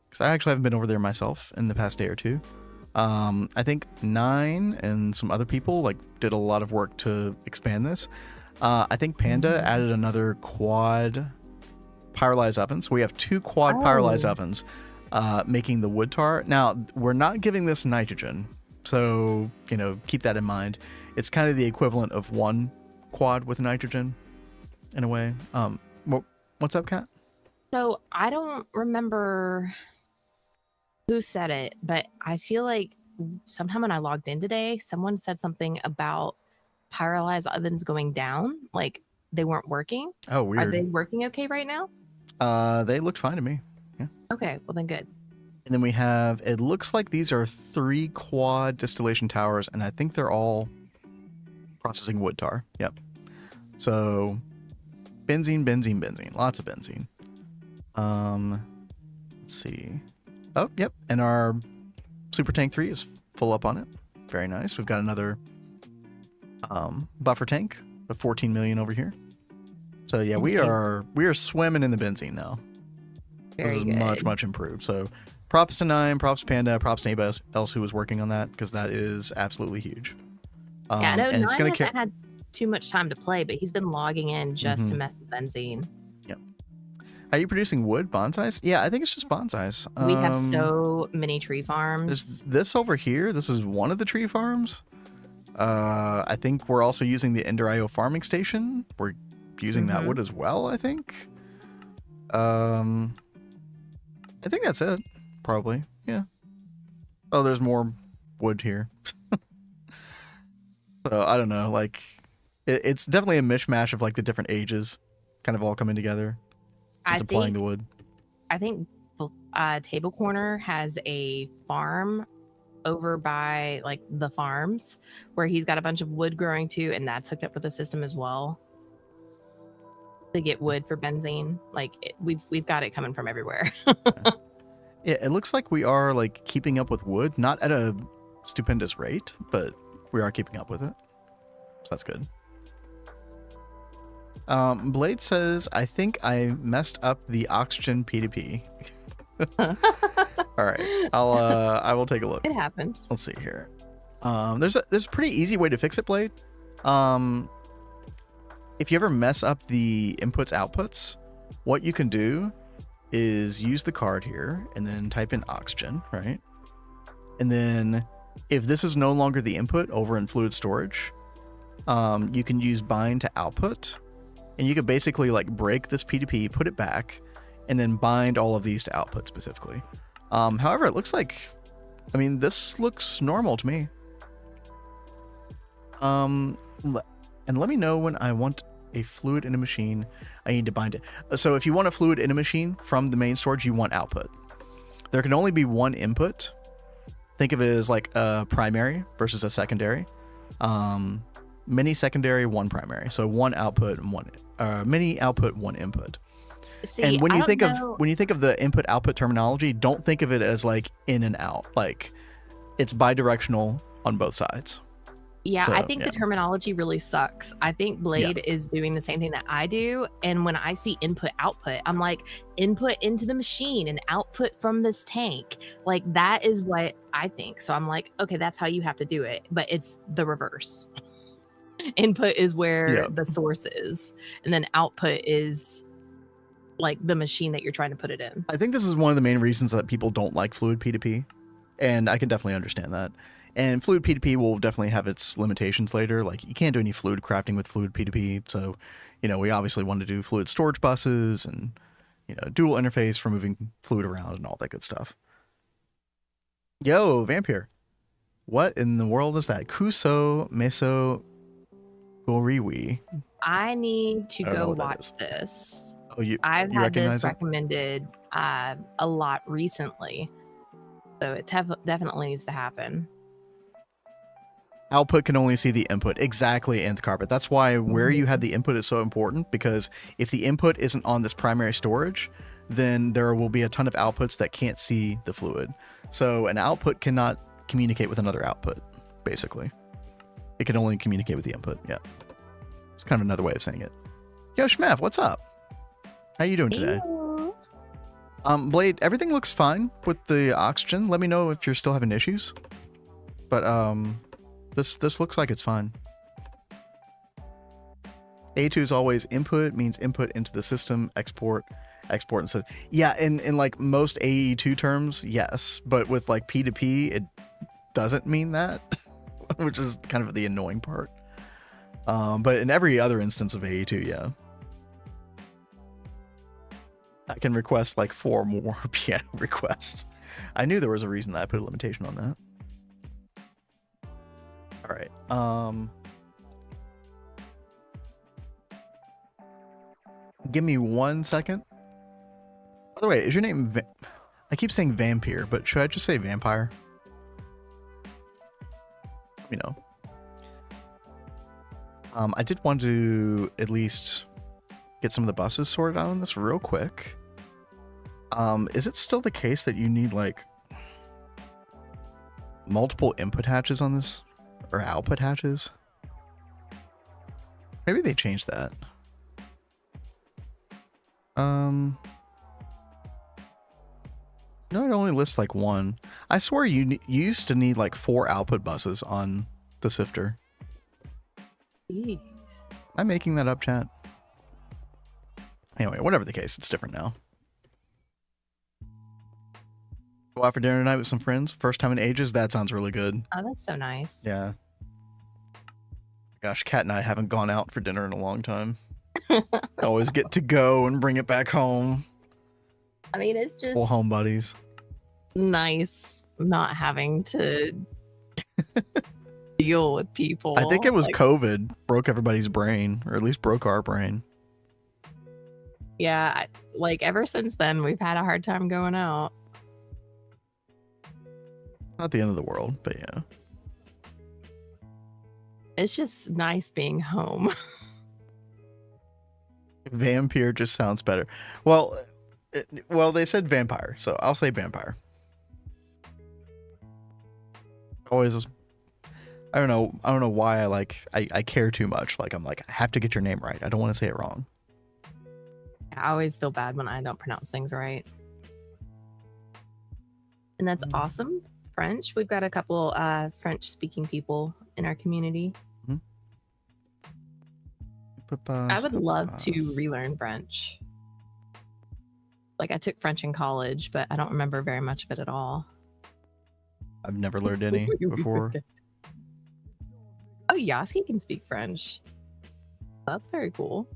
Speaker 1: because I actually haven't been over there myself in the past day or two. I think 9 and some other people like did a lot of work to expand this. I think Panda added another quad pyrolyzed oven. So we have 2 quad pyrolyzed ovens making the wood tar. Now, we're not giving this nitrogen, so, you know, keep that in mind. It's kind of the equivalent of 1 quad with nitrogen, in a way. What's up, Kat?
Speaker 2: So I don't remember who said it, but I feel like sometime when I logged in today, someone said something about pyrolyzed ovens going down, like they weren't working.
Speaker 1: Oh, weird.
Speaker 2: Are they working okay right now?
Speaker 1: They looked fine to me. Yeah.
Speaker 2: Okay, well then good.
Speaker 1: And then we have, it looks like these are 3 quad distillation towers, and I think they're all processing wood tar. Yep. So benzene, lots of benzene. Let's see. Oh, yep. And our super tank 3 is full up on it. Very nice. We've got another buffer tank of 14 million over here. So yeah, we are swimming in the benzene now.
Speaker 2: Very
Speaker 1: this is
Speaker 2: good.
Speaker 1: much improved. So props to 9, props to Panda, props to anybody else who was working on that, because that is absolutely huge.
Speaker 2: Yeah, I know
Speaker 1: and it's
Speaker 2: 9
Speaker 1: gonna
Speaker 2: hasn't had too much time to play, but he's been logging in just to mess with benzene.
Speaker 1: Yep. Are you producing wood bonsais? Yeah, I think it's just bonsais.
Speaker 2: We have so many tree farms.
Speaker 1: Is this over here? This is one of the tree farms. I think we're also using the Ender IO farming station. We're using that wood as well, I think. I think that's it. Probably. Yeah. Oh, there's more wood here. So I don't know, like it's definitely a mishmash of like the different ages kind of all coming together. It's applying the wood.
Speaker 2: I think Table Corner has a farm over by like the farms where he's got a bunch of wood growing too, and that's hooked up with the system as well to get wood for benzene. Like we've got it coming from everywhere.
Speaker 1: Yeah, it looks like we are like keeping up with wood, not at a stupendous rate, but we are keeping up with it. So that's good. Blade says, I think I messed up the oxygen P2P. All right, I will take a look.
Speaker 2: It happens.
Speaker 1: Let's see here. There's a pretty easy way to fix it, Blade. If you ever mess up the inputs outputs, what you can do is use the card here and then type in oxygen, right? And then if this is no longer the input over in fluid storage, you can use bind to output, and you can basically like break this P2P, put it back, and then bind all of these to output specifically. However, it looks like, I mean, this looks normal to me. And let me know when I want a fluid in a machine. I need to bind it. So if you want a fluid in a machine from the main storage, you want output. There can only be one input. Think of it as like a primary versus a secondary. Mini secondary, one primary. So one output and one mini output, one input.
Speaker 2: See,
Speaker 1: and when you think of the input output terminology, don't think of it as like in and out. Like it's bidirectional on both sides.
Speaker 2: Yeah, so, I think the terminology really sucks. I think Blade is doing the same thing that I do. And when I see input output, I'm like, input into the machine and output from this tank. Like that is what I think. So I'm like, okay, that's how you have to do it. But it's the reverse. Input is where the source is. And then output is like the machine that you're trying to put it in.
Speaker 1: I think this is one of the main reasons that people don't like fluid P2P. And I can definitely understand that. And fluid P2P will definitely have its limitations later. Like you can't do any fluid crafting with fluid P2P. So, you know, we obviously want to do fluid storage buses and, you know, dual interface for moving fluid around and all that good stuff. Yo, Vampire. What in the world is that? Kuso Meso Goriwi.
Speaker 2: I need to go watch this.
Speaker 1: Oh,
Speaker 2: I've had this recommended a lot recently. So it definitely needs to happen.
Speaker 1: Output can only see the input. Exactly, Nth Carpet. That's why where you have the input is so important, because if the input isn't on this primary storage, then there will be a ton of outputs that can't see the fluid. So an output cannot communicate with another output, basically. It can only communicate with the input. Yeah. It's kind of another way of saying it. Yo, Shmev, what's up? How you doing today? Blade, everything looks fine with the oxygen. Let me know if you're still having issues. But this looks like it's fine. A2 is always input, means input into the system, export and so yeah, in like most AE2 terms, yes, but with like P2P, it doesn't mean that, which is kind of the annoying part. But in every other instance of AE2, yeah. I can request like 4 more piano requests. I knew there was a reason that I put a limitation on that. All right. Give me 1 second. By the way, is your name I keep saying Vampire, but should I just say Vampire? Let me know. I did want to at least get some of the buses sorted out on this real quick. Is it still the case that you need like multiple input hatches on this? Or output hatches? Maybe they changed that. No, it only lists like 1. I swear you used to need like 4 output buses on the sifter.
Speaker 2: Jeez.
Speaker 1: I'm making that up, chat. Anyway, whatever the case, it's different now. Go out for dinner tonight with some friends. First time in ages. That sounds really good.
Speaker 2: Oh, that's so nice.
Speaker 1: Yeah. Gosh, Kat and I haven't gone out for dinner in a long time. Always get to go and bring it back home.
Speaker 2: I mean, it's just
Speaker 1: full home buddies.
Speaker 2: Nice not having to deal with people.
Speaker 1: I think it was
Speaker 2: Like,
Speaker 1: COVID broke everybody's brain, or at least broke our brain.
Speaker 2: yeah, like ever since then, we've had a hard time going out.
Speaker 1: Not the end of the world, but yeah.
Speaker 2: It's just nice being home.
Speaker 1: Vampire just sounds better. Well, they said vampire, so I'll say vampire. Always, I don't know why I care too much. Like I'm like, I have to get your name right. I don't want to say it wrong.
Speaker 2: I always feel bad when I don't pronounce things right. And that's awesome. French. We've got a couple French speaking people in our community. I would love to relearn French. Like I took French in college, but I don't remember very much of it at all.
Speaker 1: I've never learned any before.
Speaker 2: Oh, Yaski can speak French. That's very cool.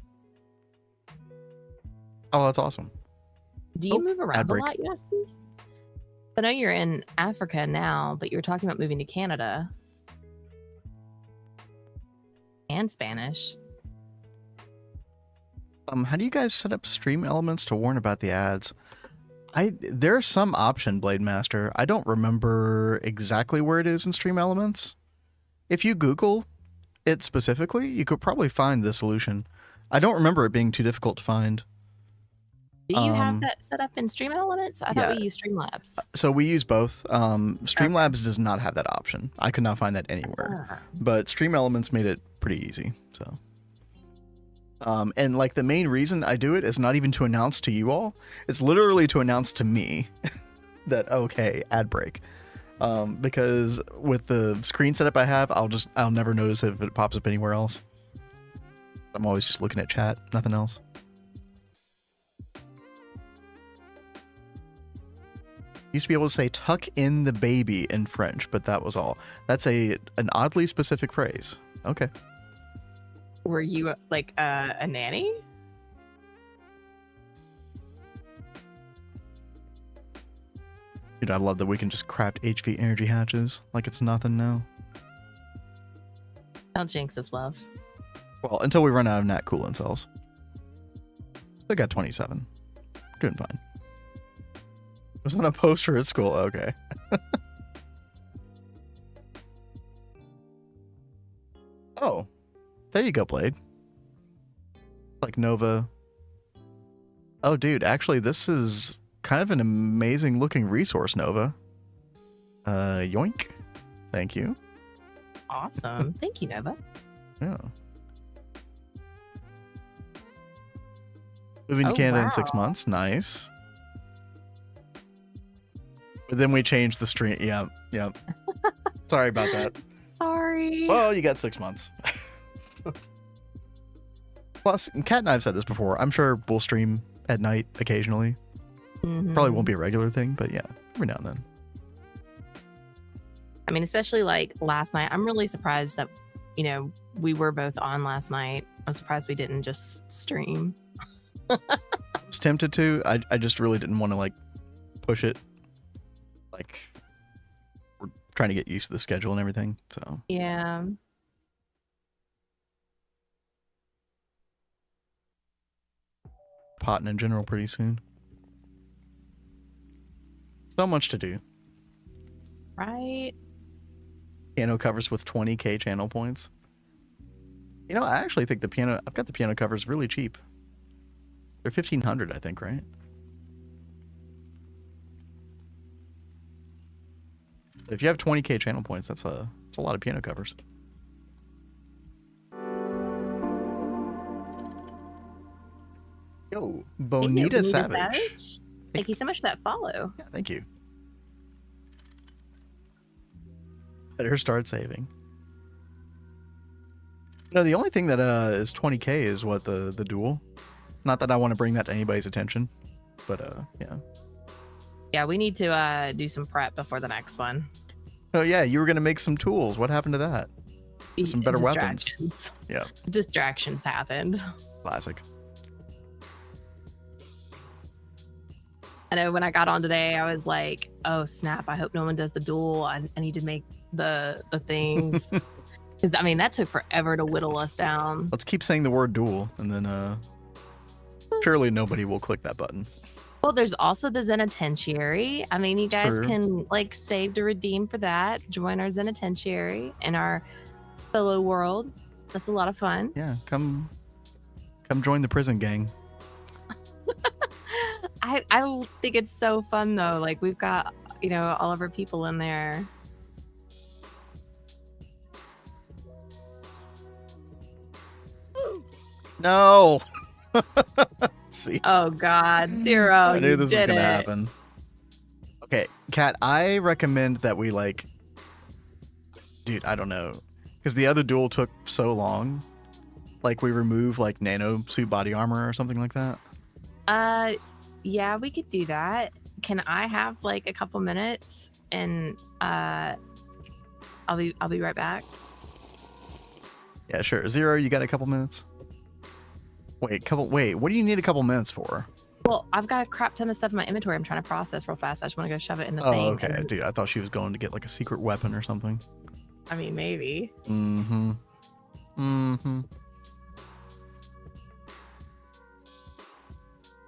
Speaker 1: Oh, that's awesome.
Speaker 2: Do you move around a
Speaker 1: break.
Speaker 2: lot, Yaski? I know you're in Africa now, but you were talking about moving to Canada. And Spanish.
Speaker 1: How do you guys set up stream elements to warn about the ads? There's some option, Blade Master. I don't remember exactly where it is in stream elements. If you Google it specifically, you could probably find the solution. I don't remember it being too difficult to find.
Speaker 2: Do you have that set up in Stream Elements? I thought we used Streamlabs.
Speaker 1: So we use both. Streamlabs does not have that option. I could not find that anywhere. But Stream Elements made it pretty easy. So, and like the main reason I do it is not even to announce to you all. It's literally to announce to me that okay, ad break. Because with the screen setup I have, I'll never notice if it pops up anywhere else. I'm always just looking at chat, nothing else. Used to be able to say tuck in the baby in French, but that was all. That's an oddly specific phrase. Okay.
Speaker 2: Were you like a nanny?
Speaker 1: Dude, I love that we can just craft HV energy hatches like it's nothing now.
Speaker 2: Don't jinx us, love.
Speaker 1: Well, until we run out of nat coolant cells. I got 27. Doing fine. It was on a poster at school. Okay. Oh, there you go, Blade. Like Nova. Oh, dude, actually, this is kind of an amazing looking resource, Nova. Yoink. Thank you.
Speaker 2: Awesome. Thank you, Nova.
Speaker 1: Yeah. Moving to Canada in 6 months. Nice. But then we changed the stream. Yeah. Sorry about that.
Speaker 2: Sorry.
Speaker 1: Well, you got 6 months. Plus, Kat and I have said this before. I'm sure we'll stream at night occasionally.
Speaker 2: Mm-hmm.
Speaker 1: Probably won't be a regular thing, but yeah, every now and then.
Speaker 2: I mean, especially like last night. I'm really surprised that, we were both on last night. I'm surprised we didn't just stream.
Speaker 1: I was tempted to. I just really didn't want to like push it. Like we're trying to get used to the schedule and everything. So
Speaker 2: yeah.
Speaker 1: Potting in general pretty soon. So much to do.
Speaker 2: Right.
Speaker 1: Piano covers with 20k channel points. I actually think I've got the piano covers really cheap. They're 1,500, I think, right? If you have 20k channel points, that's a lot of piano covers. Yo, Bonita Savage.
Speaker 2: Thank you so much for that follow.
Speaker 1: Yeah, thank you. Better start saving. The only thing that is 20k is what the duel. Not that I want to bring that to anybody's attention, but yeah.
Speaker 2: Yeah, we need to do some prep before the next one.
Speaker 1: Oh yeah, you were gonna make some tools. What happened to that? Some better weapons. Yeah.
Speaker 2: Distractions happened.
Speaker 1: Classic.
Speaker 2: I know when I got on today, I was like, oh snap, I hope no one does the duel. I need to make the things. Because, I mean, that took forever to whittle us down.
Speaker 1: Let's keep saying the word duel, and then surely nobody will click that button.
Speaker 2: Well, there's also the Zenitentiary. I mean, you guys
Speaker 1: True.
Speaker 2: can like save to redeem for that. Join our Zenitentiary in our solo world. That's a lot of fun.
Speaker 1: Yeah, come join the prison gang.
Speaker 2: I think it's so fun though. Like we've got, you know, all of our people in there.
Speaker 1: No. See.
Speaker 2: Oh God, Zero!
Speaker 1: I knew
Speaker 2: You
Speaker 1: this was
Speaker 2: did
Speaker 1: gonna
Speaker 2: it.
Speaker 1: happen. Okay, Kat, I recommend that we like, dude, I don't know, because the other duel took so long. Like we remove like nano suit body armor or something like that.
Speaker 2: Yeah, we could do that. Can I have like a couple minutes and I'll be right back.
Speaker 1: Yeah, sure. Zero, you got a couple minutes? Wait, what do you need a couple minutes for?
Speaker 2: Well, I've got a crap ton of stuff in my inventory I'm trying to process real fast. I just want to go shove it in the
Speaker 1: Oh,
Speaker 2: thing.
Speaker 1: okay, dude. I thought she was going to get like a secret weapon or something.
Speaker 2: I mean, maybe.
Speaker 1: Mm-hmm. Mm-hmm.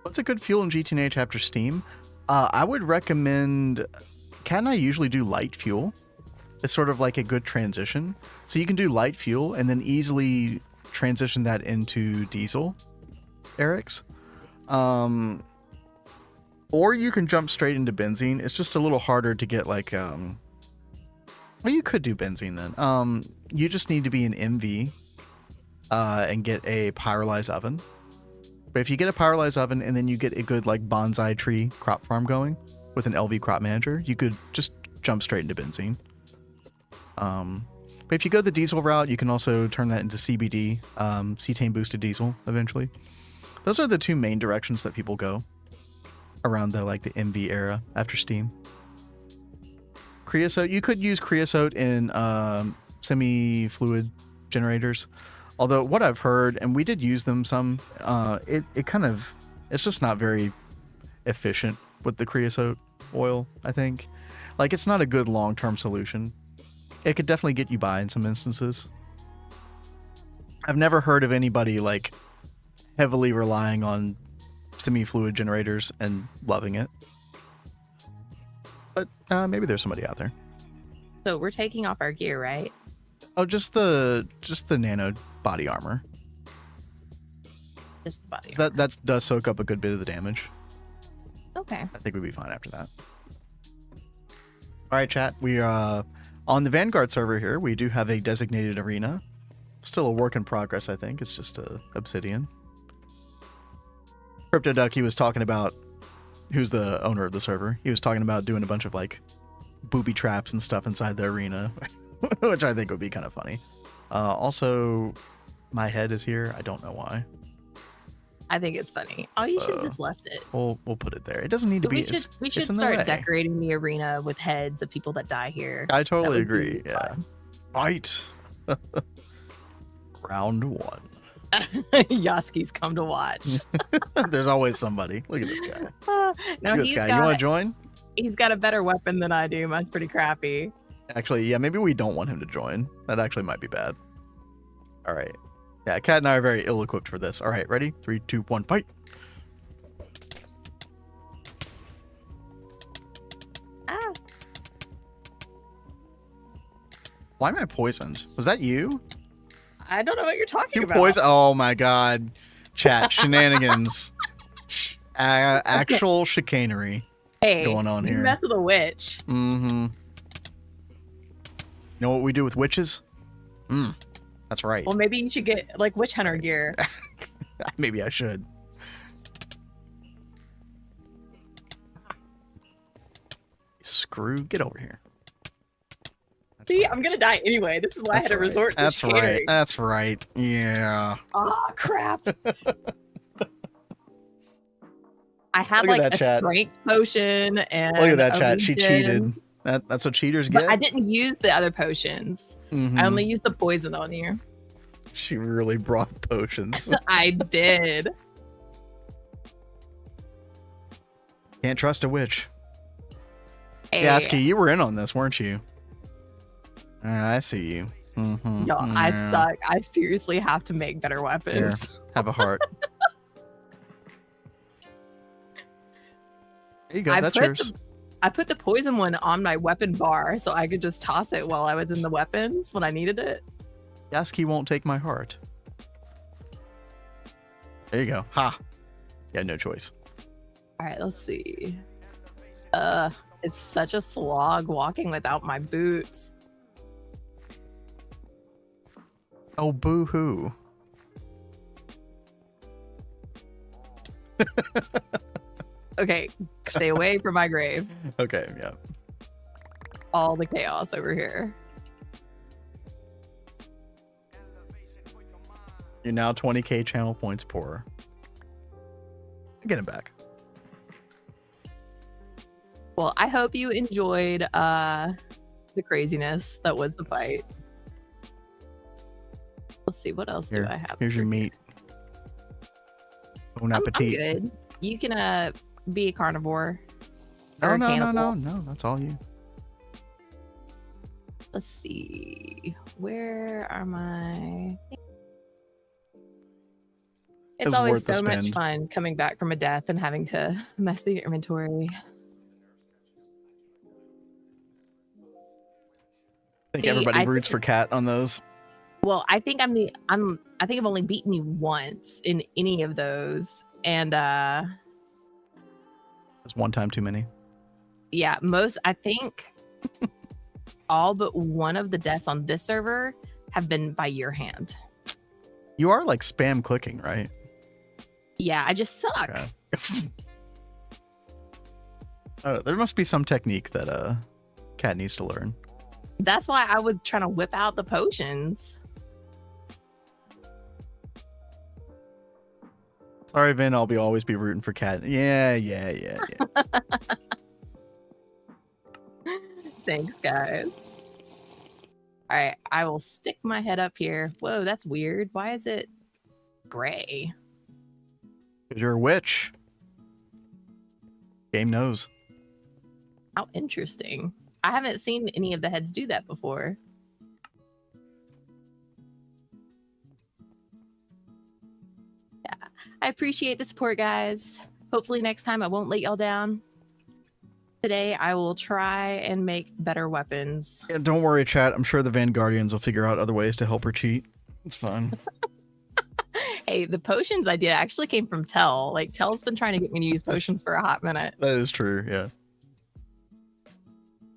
Speaker 1: What's a good fuel in GTNH after Steam? I would recommend... Kat and I usually do light fuel. It's sort of like a good transition. So you can do light fuel and then easily transition that into diesel, Eric's. Or you can jump straight into benzene. It's just a little harder to get like... Well, you could do benzene then. You just need to be an MV and get a pyrolyzed oven. But if you get a pyrolyzed oven and then you get a good like bonsai tree crop farm going with an LV crop manager, you could just jump straight into benzene. But if you go the diesel route, you can also turn that into CBD, cetane boosted diesel eventually. Those are the two main directions that people go around the like the MV era after Steam. Creosote, you could use creosote in semi-fluid generators. Although what I've heard, and we did use them some, it's just not very efficient with the creosote oil, I think. Like, it's not a good long-term solution. It could definitely get you by in some instances. I've never heard of anybody, like, heavily relying on semi-fluid generators and loving it. But maybe there's somebody out there.
Speaker 2: So we're taking off our gear, right?
Speaker 1: Oh, just the nano body armor.
Speaker 2: Just the body.
Speaker 1: So that does soak up a good bit of the damage.
Speaker 2: Okay.
Speaker 1: I think we'd be fine after that. All right, chat. We are on the Vanguard server here. We do have a designated arena. Still a work in progress, I think. It's just Obsidian. Crypto Duck, he was talking about, who's the owner of the server. He was talking about doing a bunch of like booby traps and stuff inside the arena, which I think would be kind of funny. Also, my head is here. I don't know why.
Speaker 2: I think it's funny. Oh, you should have just left it.
Speaker 1: We'll put it there. It doesn't need to be.
Speaker 2: We should
Speaker 1: it's in the
Speaker 2: start
Speaker 1: way.
Speaker 2: decorating the arena with heads of people that die here.
Speaker 1: I totally
Speaker 2: That would
Speaker 1: agree.
Speaker 2: be
Speaker 1: Yeah.
Speaker 2: fun.
Speaker 1: Fight. Round one.
Speaker 2: Yaski's come to watch.
Speaker 1: There's always somebody. Look at this guy.
Speaker 2: No,
Speaker 1: Look at this
Speaker 2: he's
Speaker 1: guy.
Speaker 2: got
Speaker 1: You want to join?
Speaker 2: he's got a better weapon than I do. Mine's pretty crappy.
Speaker 1: Actually, yeah, maybe we don't want him to join. That actually might be bad. All right. Yeah, Kat and I are very ill-equipped for this. All right, ready? 3, 2, 1, fight.
Speaker 2: Ah.
Speaker 1: Why am I poisoned? Was that you?
Speaker 2: I don't know what you're talking
Speaker 1: You
Speaker 2: about.
Speaker 1: poison? Oh my god. Chat, shenanigans. Actual chicanery
Speaker 2: Hey,
Speaker 1: going on
Speaker 2: you
Speaker 1: here.
Speaker 2: mess with a witch.
Speaker 1: Mm-hmm. You know what we do with witches? That's right.
Speaker 2: Well, maybe you should get like witch hunter gear.
Speaker 1: Maybe I should. Screw, get over here. That's
Speaker 2: See,
Speaker 1: right.
Speaker 2: I'm gonna die anyway. This is why
Speaker 1: That's
Speaker 2: I had to
Speaker 1: right.
Speaker 2: resort to
Speaker 1: That's
Speaker 2: chicanery.
Speaker 1: right. That's right. Yeah.
Speaker 2: Oh crap. I had
Speaker 1: Look at
Speaker 2: like
Speaker 1: that
Speaker 2: a
Speaker 1: chat.
Speaker 2: strength potion and
Speaker 1: Look at that
Speaker 2: a
Speaker 1: chat. She
Speaker 2: regen,
Speaker 1: cheated. That's what cheaters get.
Speaker 2: But I didn't use the other potions.
Speaker 1: Mhm.
Speaker 2: I only used the poison on you.
Speaker 1: She really brought potions.
Speaker 2: I did.
Speaker 1: Can't trust a witch.
Speaker 2: Hey,
Speaker 1: Yeah, Asky, you were in on this, weren't you? I see you. Mm-hmm.
Speaker 2: yo, I suck. I seriously have to make better weapons.
Speaker 1: Here, have a heart. There you go. That's yours.
Speaker 2: I put the poison one on my weapon bar so I could just toss it while I was in the weapons when I needed it.
Speaker 1: Asky won't take my heart. There you go. Ha. Yeah, no choice.
Speaker 2: All right, let's see. It's such a slog walking without my boots.
Speaker 1: Oh, boo-hoo.
Speaker 2: Okay, stay away from my grave.
Speaker 1: Okay, yeah.
Speaker 2: All the chaos over here.
Speaker 1: You're now 20k channel points poorer. Get him back.
Speaker 2: Well, I hope you enjoyed the craziness that was the fight. Let's see, what else do I have?
Speaker 1: Here's your meat. Bon
Speaker 2: I'm
Speaker 1: appetit.
Speaker 2: good. You can be a carnivore.
Speaker 1: No,
Speaker 2: or a
Speaker 1: no,
Speaker 2: cannibal.
Speaker 1: no. That's all you.
Speaker 2: Let's see. Where are my... It's
Speaker 1: was
Speaker 2: always
Speaker 1: worth the
Speaker 2: so much
Speaker 1: spend.
Speaker 2: fun coming back from a death and having to mess the inventory.
Speaker 1: I think
Speaker 2: See,
Speaker 1: everybody
Speaker 2: I
Speaker 1: roots for Cat on those.
Speaker 2: Well, I think I think I've only beaten you once in any of those. And
Speaker 1: It's one time too many.
Speaker 2: yeah, I think all but one of the deaths on this server have been by your hand.
Speaker 1: You are like spam clicking, right?
Speaker 2: Yeah, I just suck.
Speaker 1: Okay. There must be some technique that Cat needs to learn.
Speaker 2: That's why I was trying to whip out the potions.
Speaker 1: Sorry, Vin. I'll always be rooting for Cat. Yeah.
Speaker 2: Thanks, guys. All right, I will stick my head up here. Whoa, that's weird. Why is it gray?
Speaker 1: 'Cause you're a witch. Game knows.
Speaker 2: How interesting. I haven't seen any of the heads do that before. Yeah, I appreciate the support, guys. Hopefully next time I won't let y'all down. Today I will try and make better weapons.
Speaker 1: Yeah, don't worry, chat. I'm sure the Vanguardians will figure out other ways to help her cheat. It's fine.
Speaker 2: Hey, the potions idea actually came from Tell. Like, Tell's been trying to get me to use potions for a hot minute.
Speaker 1: That is true, yeah.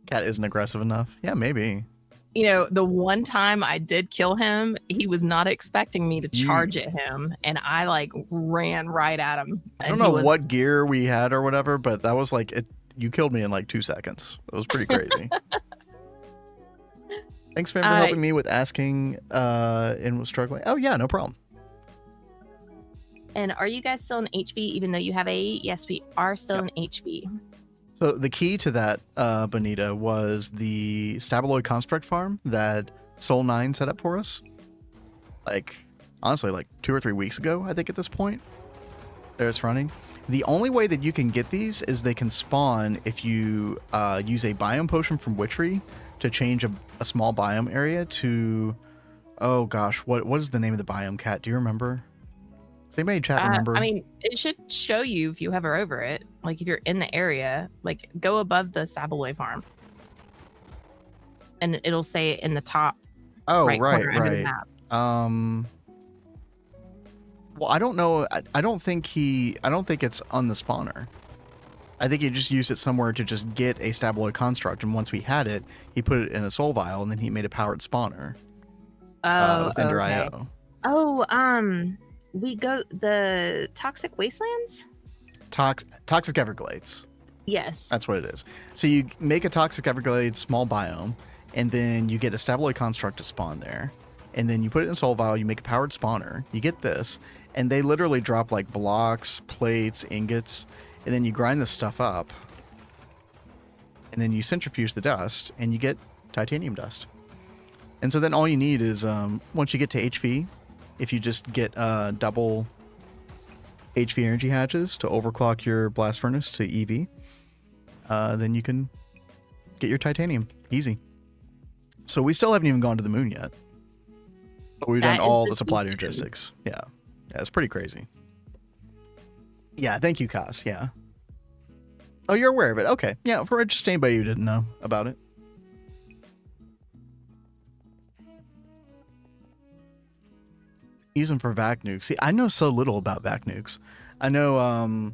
Speaker 1: Cat isn't aggressive enough. Yeah, maybe.
Speaker 2: You know, the one time I did kill him, he was not expecting me to charge at him, and I like ran right at him.
Speaker 1: I don't know what gear we had or whatever, but that was like it. You killed me in like 2 seconds. It was pretty crazy. Thanks, Finn, for helping me with asking and was struggling. Oh yeah, no problem.
Speaker 2: And are you guys still in HV even though you have a... Yes, we are still in HV.
Speaker 1: So the key to that, Bonita, was the Stabaloid Construct Farm that Soul9 set up for us. Like, honestly, like 2 or 3 weeks ago, I think at this point. It's running. The only way that you can get these is they can spawn if you use a biome potion from Witchery to change a small biome area to... Oh gosh, what is the name of the biome, Cat? Do you remember? Does anybody in chat remember?
Speaker 2: I mean, it should show you if you hover over it. Like, if you're in the area, like, go above the Stabaloid farm. And it'll say in the top right corner under the map.
Speaker 1: Well, I don't know. I don't think it's on the spawner. I think he just used it somewhere to just get a Stabaloid construct, and once we had it, he put it in a soul vial, and then he made a powered spawner. With Ender
Speaker 2: okay.
Speaker 1: IO.
Speaker 2: Oh, we go the Toxic Wastelands?
Speaker 1: Toxic Everglades.
Speaker 2: Yes.
Speaker 1: That's what it is. So you make a Toxic Everglades small biome, and then you get a Stabaloid construct to spawn there. And then you put it in a soul vial, you make a powered spawner, you get this, and they literally drop like blocks, plates, ingots, and then you grind this stuff up, and then you centrifuge the dust, and you get titanium dust. And so then all you need is, once you get to HV, if you just get double HV energy hatches to overclock your blast furnace to EV. Then you can get your titanium. Easy. So we still haven't even gone to the moon yet. But we've done all the supply logistics. Yeah. Yeah, it's pretty crazy. Yeah, thank you, Kaz. Yeah. Oh, you're aware of it. Okay. Yeah, for just anybody who didn't know about it. Use them for vac nukes. See, I know so little about vac nukes. I know,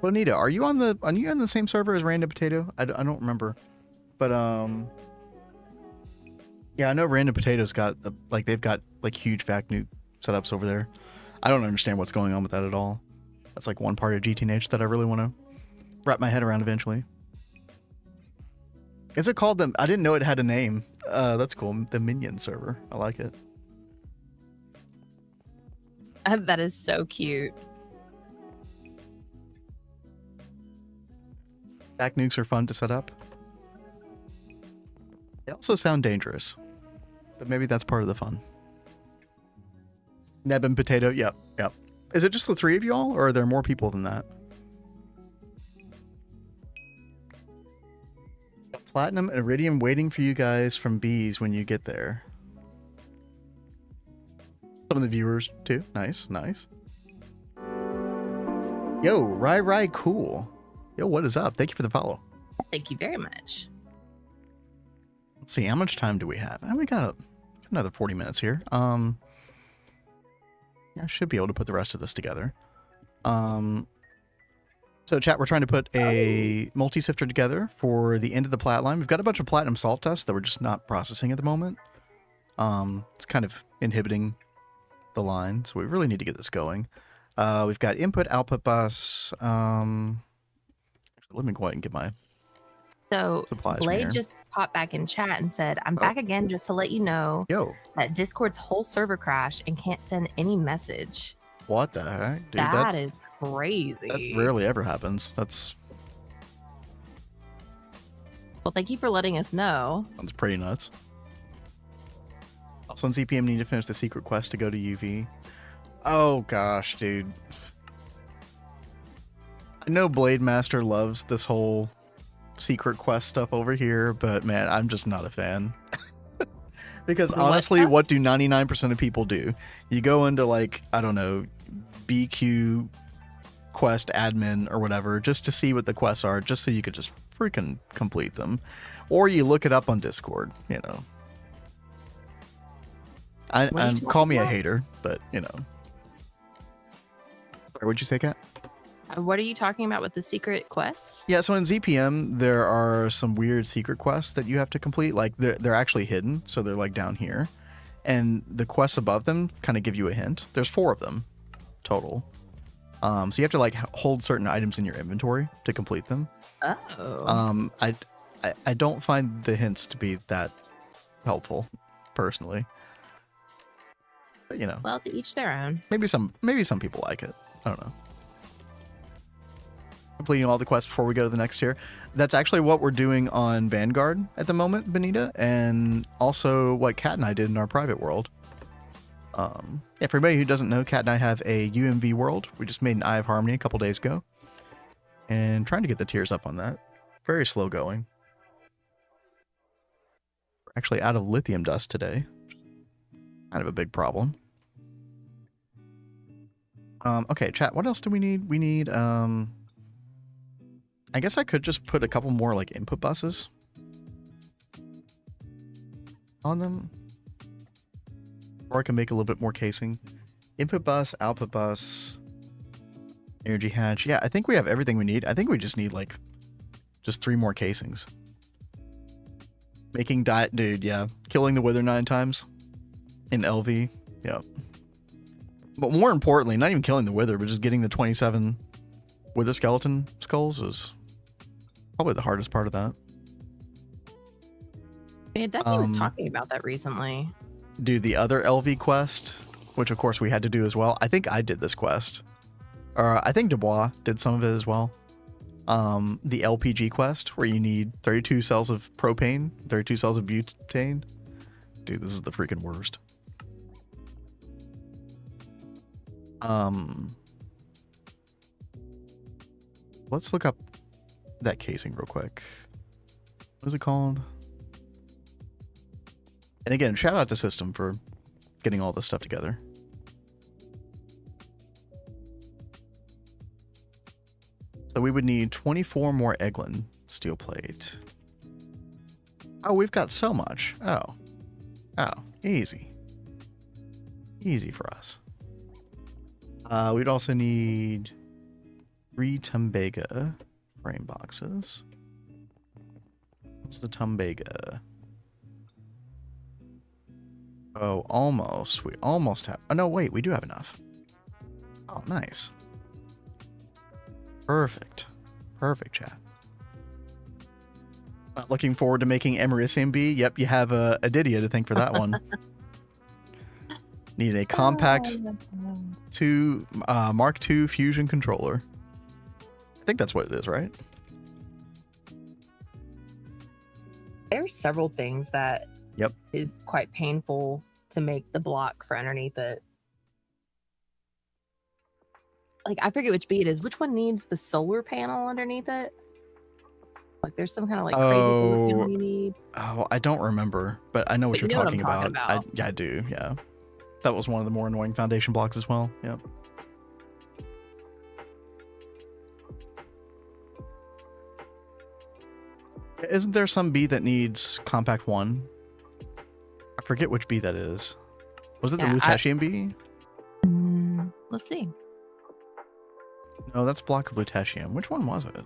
Speaker 1: Bonita, are you on the same server as Random Potato? I don't remember. But, yeah, I know Random Potato's got, they've got, huge vac nuke setups over there. I don't understand what's going on with that at all. That's, one part of GTNH that I really want to wrap my head around eventually. Is it called I didn't know it had a name. That's cool. The Minion server. I like it.
Speaker 2: That is so cute.
Speaker 1: Vac nukes are fun to set up. They also sound dangerous. But maybe that's part of the fun. Neb and Potato, yep. Is it just the three of y'all, or are there more people than that? Platinum and Iridium waiting for you guys from bees when you get there. Some of the viewers, too. Nice. Yo, Rai, cool. Yo, what is up? Thank you for the follow.
Speaker 2: Thank you very much.
Speaker 1: Let's see, how much time do we have? We got another 40 minutes here. I should be able to put the rest of this together. So chat, we're trying to put a multi-sifter together for the end of the plat line. We've got a bunch of platinum salt tests that we're just not processing at the moment. It's kind of inhibiting the line, so we really need to get this going. We've got input output bus. Let me go ahead and get my supplies.
Speaker 2: Blade just popped back in chat and said, I'm back again just to let you know that Discord's whole server crashed and can't send any message.
Speaker 1: What the heck, dude?
Speaker 2: That is crazy.
Speaker 1: That rarely ever happens.
Speaker 2: Well, thank you for letting us know.
Speaker 1: That's pretty nuts. Also, on ZPM, need to finish the secret quest to go to UV. Oh gosh, dude. I know Blade Master loves this whole secret quest stuff over here, but man, I'm just not a fan. Because honestly, what do 99% of people do? You go into I don't know, BQ quest admin or whatever, just to see what the quests are, just so you could just freaking complete them. Or you look it up on Discord, you know. And call me a hater, but you know. Sorry, what'd you say, Kat?
Speaker 2: What are you talking about with the secret quest?
Speaker 1: Yeah, so in ZPM, there are some weird secret quests that you have to complete. They're actually hidden, so they're down here. And the quests above them kind of give you a hint. There's 4 of them total. So you have to hold certain items in your inventory to complete them.
Speaker 2: Oh.
Speaker 1: I don't find the hints to be that helpful, personally. But you know.
Speaker 2: Well, to each their own.
Speaker 1: Maybe some people like it. I don't know. Completing all the quests before we go to the next tier. That's actually what we're doing on Vanguard at the moment, Benita, and also what Kat and I did in our private world. For everybody who doesn't know, Kat and I have a UMV world. We just made an Eye of Harmony a couple days ago, and trying to get the tiers up on that. Very slow going. We're actually out of lithium dust today. Kind of a big problem. Okay, chat, what else do we need? We need, I guess I could just put a couple more, input buses on them. Or I can make a little bit more casing. Input bus, output bus, energy hatch. Yeah, I think we have everything we need. I think we just need, just 3 more casings. Making diet, dude, yeah. Killing the wither 9 times in LV, yeah. But more importantly, not even killing the wither, but just getting the 27 wither skeleton skulls is probably the hardest part of that.
Speaker 2: Yeah, Ducky was talking about that recently.
Speaker 1: Do the other LV quest, which of course we had to do as well. I think I did this quest. Or I think Dubois did some of it as well. The LPG quest, where you need 32 cells of propane, 32 cells of butane. Dude, this is the freaking worst. Let's look up that casing real quick. What is it called? And again, shout out to System for getting all this stuff together. So we would need 24 more Eglin steel plate. Oh, we've got so much. Oh, easy. Easy for us. We'd also need 3 Tumbega frame boxes. What's the Tumbega? Oh, almost. We almost have... Oh, no, wait. We do have enough. Oh, nice. Perfect. Perfect, chat. Not looking forward to making Emericium B. Yep, you have a Didia to thank for that one. Need a compact Mark II fusion controller. I think that's what it is, right?
Speaker 2: There's several things that is quite painful to make the block for underneath it. Like, I forget which B it is. Which one needs the solar panel underneath it? Like, there's some kind of like crazy solar panel you need.
Speaker 1: Oh, I don't remember, but I know what you're talking about.
Speaker 2: I
Speaker 1: do, yeah. That was one of the more annoying foundation blocks as well. Yep. Isn't there some B that needs compact 1? I forget which B that is. Was it the Lutetium B?
Speaker 2: Let's see.
Speaker 1: No, that's block of Lutetium. Which one was it?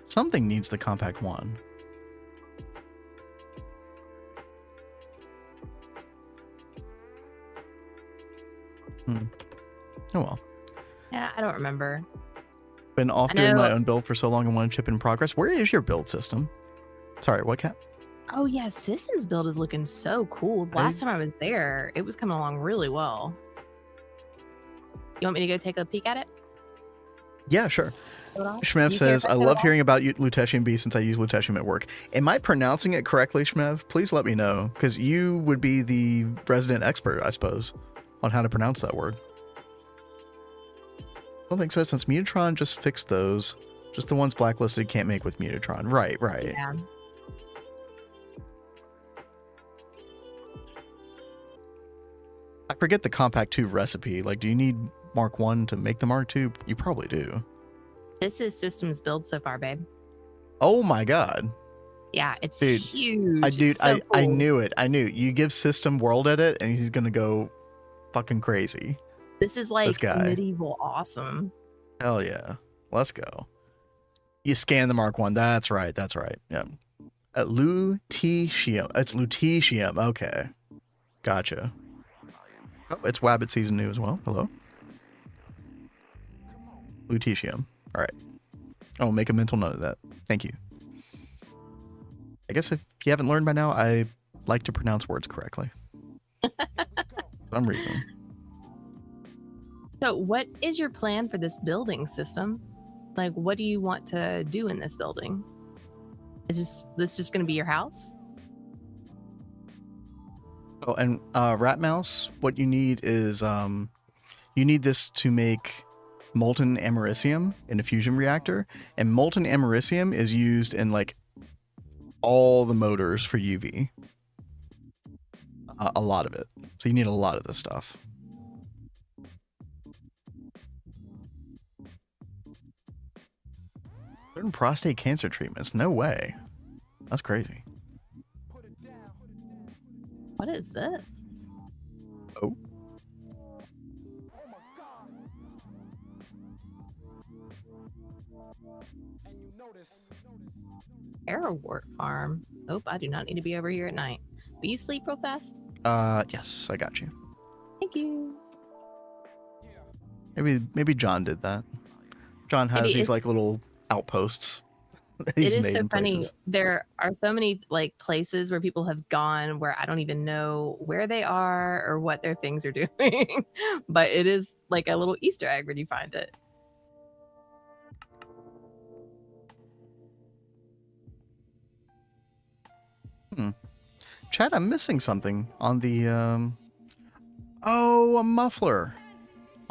Speaker 1: Something needs the compact 1. Oh well.
Speaker 2: Yeah, I don't remember.
Speaker 1: Been off doing my own build for so long and one chip in progress. Where is your build system? Sorry, what, Cat?
Speaker 2: Oh yeah, Systems build is looking so cool. Last time I was there, it was coming along really well. You want me to go take a peek at it?
Speaker 1: Yeah, sure. Shmev says, I love hearing about Lutetium B since I use Lutetium at work. Am I pronouncing it correctly, Shmev? Please let me know, because you would be the resident expert, I suppose, on how to pronounce that word. I don't think so, since Mutatron just fixed those. Just the ones blacklisted can't make with Mutatron. Right.
Speaker 2: Yeah.
Speaker 1: I forget the Compact 2 recipe. Like, do you need Mark 1 to make the Mark 2? You probably do.
Speaker 2: This is Systems build so far, babe.
Speaker 1: Oh my god.
Speaker 2: Yeah, it's huge.
Speaker 1: I knew it. I knew. You give System World Edit and he's gonna go fucking crazy.
Speaker 2: This is like medieval awesome.
Speaker 1: Hell yeah. Let's go. You scan the Mark 1. That's right. That's right. Yeah. Lutetium. It's Lutetium. Okay. Gotcha. Oh, it's Wabbit season new as well. Hello. Lutetium. All right. I'll make a mental note of that. Thank you. I guess if you haven't learned by now, I like to pronounce words correctly. For some reason.
Speaker 2: So what is your plan for this building, System? Like, what do you want to do in this building? Is this just going to be your house?
Speaker 1: Oh, and Rat Mouse, what you need is you need this to make molten americium in a fusion reactor, and molten americium is used in like all the motors for UV. A lot of it. So you need a lot of this stuff. Certain prostate cancer treatments. No way. That's crazy.
Speaker 2: What is this?
Speaker 1: Oh.
Speaker 2: Arrowwort farm. Nope, I do not need to be over here at night. Will you sleep real fast?
Speaker 1: Yes, I got you.
Speaker 2: Thank you.
Speaker 1: Maybe John did that. John has these like little outposts.
Speaker 2: It is so funny. There are so many like places where people have gone where I don't even know where they are or what their things are doing. But it is like a little Easter egg when you find it.
Speaker 1: Chad, I'm missing something on the oh, a muffler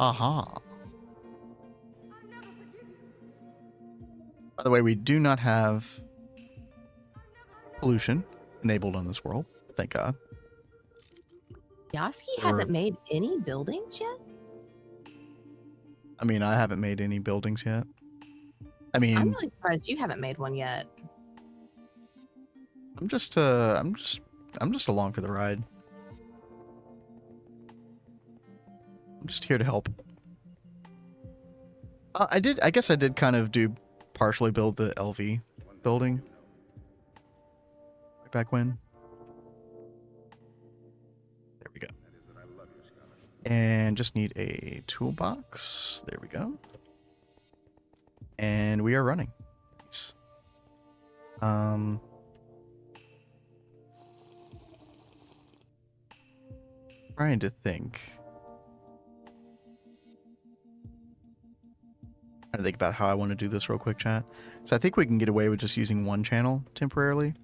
Speaker 1: Aha. By the way, we do not have pollution enabled on this world. Thank God.
Speaker 2: Yaski hasn't made any buildings yet?
Speaker 1: I mean, I haven't made any buildings yet. I mean,
Speaker 2: I'm really surprised you haven't made one yet.
Speaker 1: I'm just along for the ride. I'm just here to help. I guess I did kind of partially build the LV building. Right back when. There we go. And just need a toolbox. There we go. And we are running. Nice. Trying to think. Trying to think about how I want to do this real quick, chat. So I think we can get away with just using one channel temporarily.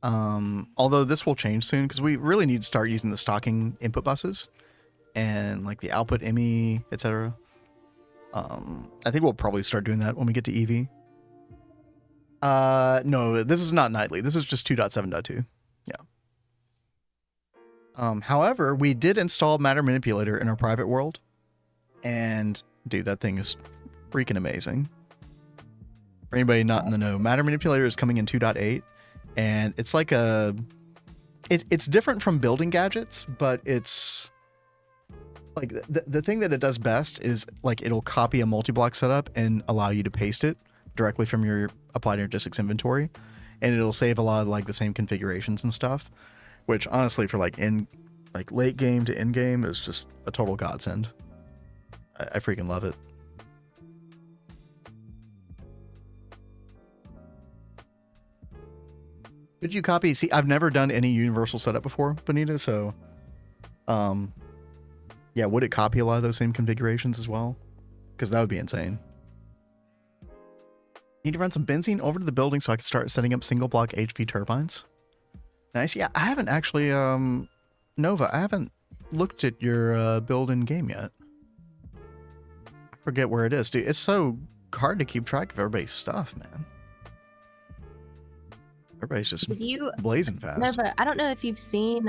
Speaker 1: Although this will change soon because we really need to start using the stocking input buses and like the output ME, etc. I think we'll probably start doing that when we get to EV. No, this is not nightly. This is just 2.7.2. Yeah. However, we did install Matter Manipulator in our private world. And, dude, that thing is freaking amazing. For anybody not in the know, Matter Manipulator is coming in 2.8. And it's like it's different from building gadgets, but it's like the thing that it does best is like it'll copy a multi-block setup and allow you to paste it directly from your applied energistics inventory. And it'll save a lot of like the same configurations and stuff, which honestly for like late game to end game is just a total godsend. I freaking love it. Could you copy? See, I've never done any universal setup before, Bonita, so yeah, would it copy a lot of those same configurations as well? Because that would be insane. Need to run some benzene over to the building so I can start setting up single block HV turbines. Nice. Yeah, I haven't actually, Nova, I haven't looked at your build in game yet. I forget where it is, dude. It's so hard to keep track of everybody's stuff, man. Everybody's just blazing fast.
Speaker 2: Nova, I don't know if you've seen,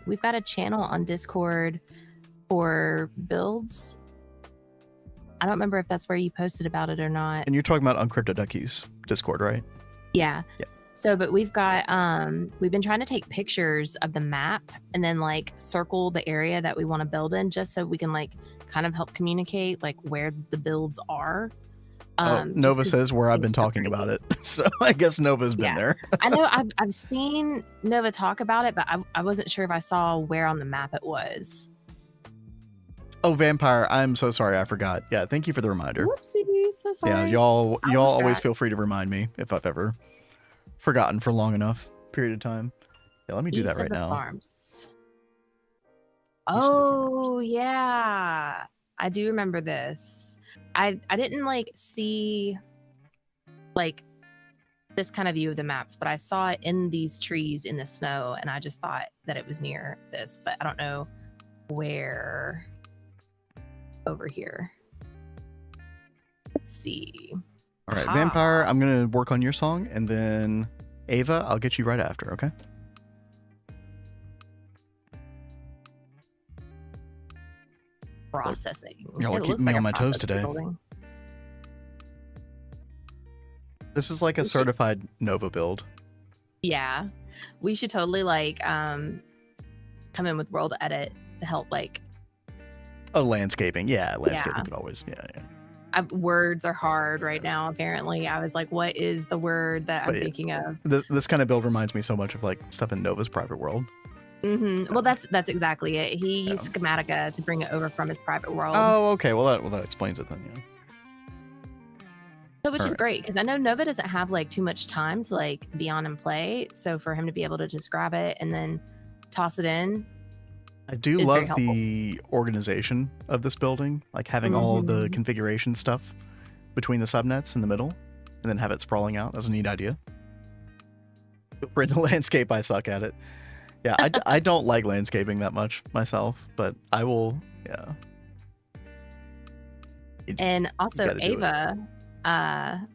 Speaker 2: we've got a channel on Discord for builds. I don't remember if that's where you posted about it or not.
Speaker 1: And you're talking about Uncrypted Duckies Discord, right?
Speaker 2: Yeah.
Speaker 1: Yeah.
Speaker 2: So, but we've got, we've been trying to take pictures of the map and then like circle the area that we want to build in just so we can like kind of help communicate like where the builds are.
Speaker 1: Nova says where I've been talking about it. So I guess Nova's been there.
Speaker 2: I know I've seen Nova talk about it, but I wasn't sure if I saw where on the map it was.
Speaker 1: Oh, Vampire, I'm so sorry. I forgot. Yeah, thank you for the reminder.
Speaker 2: Whoopsie, so sorry.
Speaker 1: Yeah, y'all always feel free to remind me if I've ever forgotten for long enough period of time. Yeah, let me do that right now.
Speaker 2: Farms. Oh, yeah. I do remember this. I didn't like see like this kind of view of the maps, but I saw it in these trees in the snow and I just thought that it was near this, but I don't know where over here. Let's see.
Speaker 1: All right, Vampire, I'm going to work on your song and then Ava, I'll get you right after, okay?
Speaker 2: Processing.
Speaker 1: Y'all keep me on my toes today. This is like a certified Nova build.
Speaker 2: Yeah, we should totally like come in with World Edit to help like.
Speaker 1: Oh, landscaping. Yeah, landscaping could always. Yeah.
Speaker 2: Words are hard right now. Apparently, I was like, "What is the word that I'm thinking of?"
Speaker 1: This kind of build reminds me so much of like stuff in Nova's private world.
Speaker 2: Mm-hmm. Well, that's exactly it. He used Schematica to bring it over from his private world.
Speaker 1: Oh, okay. Well, that explains it then. Yeah.
Speaker 2: So, which is great because I know Nova doesn't have like too much time to like be on and play. So for him to be able to just grab it and then toss it in,
Speaker 1: I do love the organization of this building, like having all of the configuration stuff between the subnets in the middle, and then have it sprawling out. That's a neat idea. For the landscape, I suck at it. Yeah, I don't like landscaping that much myself, but I will, yeah.
Speaker 2: And also
Speaker 1: gotta do it.
Speaker 2: Ava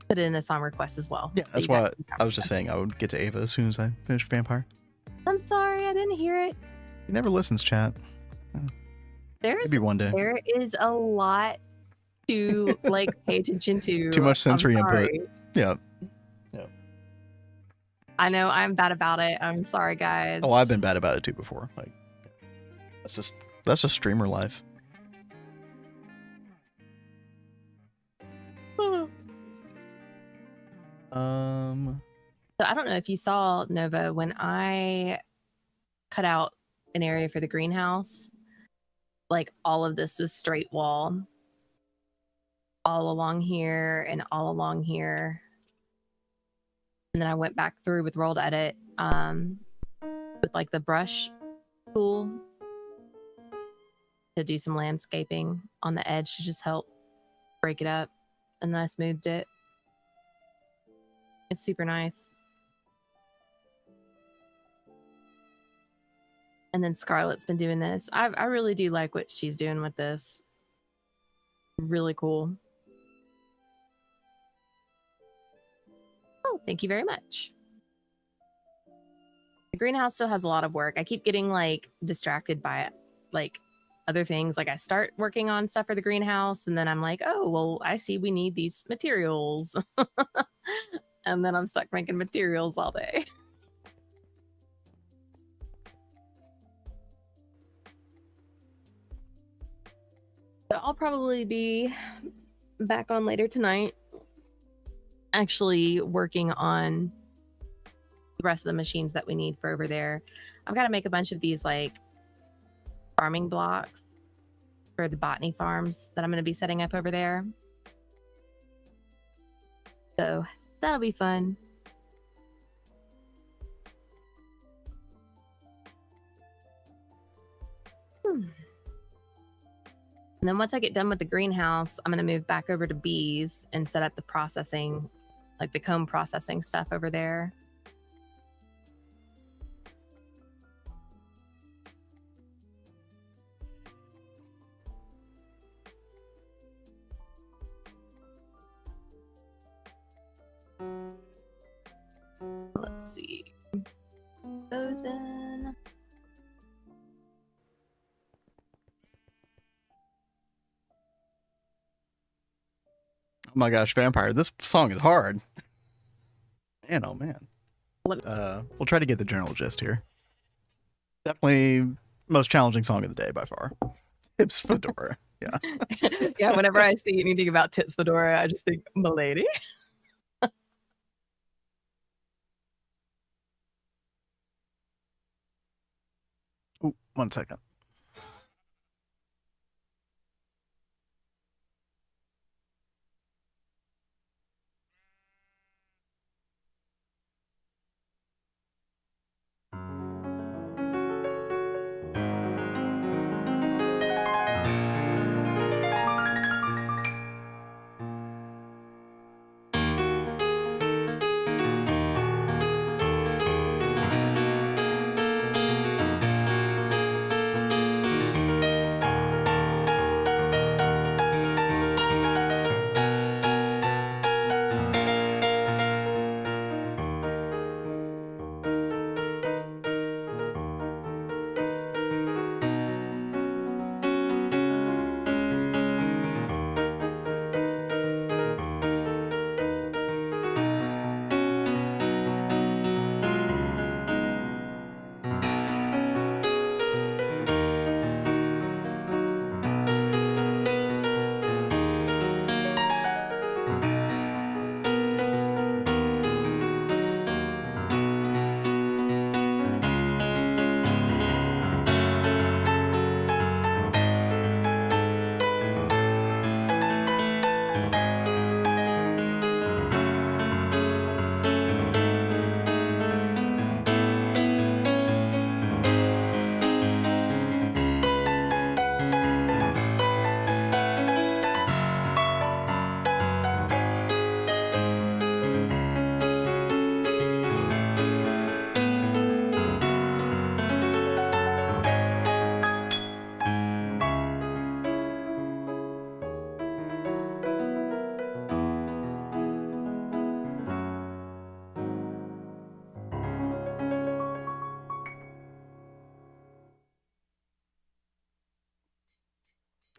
Speaker 2: put in a song request as well.
Speaker 1: Yeah,
Speaker 2: So
Speaker 1: that's
Speaker 2: you got
Speaker 1: why
Speaker 2: two song
Speaker 1: I was just
Speaker 2: requests.
Speaker 1: saying I would get to Ava as soon as I finish Vampire.
Speaker 2: I'm sorry, I didn't hear it.
Speaker 1: He never listens, chat.
Speaker 2: There's
Speaker 1: Maybe one day.
Speaker 2: there is a lot to like pay attention to.
Speaker 1: Too much sensory
Speaker 2: I'm
Speaker 1: input.
Speaker 2: sorry.
Speaker 1: Yeah.
Speaker 2: I know I'm bad about it. I'm sorry, guys.
Speaker 1: Oh, I've been bad about it too before. Like, that's just streamer life.
Speaker 2: So I don't know if you saw, Nova, when I cut out an area for the greenhouse, like all of this was straight wall all along here and all along here. And then I went back through with World Edit with like the brush tool to do some landscaping on the edge to just help break it up. And then I smoothed it. It's super nice. And then Scarlett's been doing this. I really do like what she's doing with this. Really cool. Oh, thank you very much. The greenhouse still has a lot of work. I keep getting like distracted by like other things. Like I start working on stuff for the greenhouse and then I'm like, oh, well, I see we need these materials. And then I'm stuck making materials all day. But I'll probably be back on later tonight, actually working on the rest of the machines that we need for over there. I've got to make a bunch of these like farming blocks for the botany farms that I'm going to be setting up over there. So that'll be fun. And then once I get done with the greenhouse, I'm going to move back over to bees and set up the processing, like the comb processing stuff over there. Let's see. Those in.
Speaker 1: Oh my gosh, Vampire! This song is hard. Man, oh man. We'll try to get the general gist here. Definitely most challenging song of the day by far. Tips Fedora. Yeah.
Speaker 2: Yeah, whenever I see anything about Tits Fedora, I just think, "Milady."
Speaker 1: Ooh, 1 second.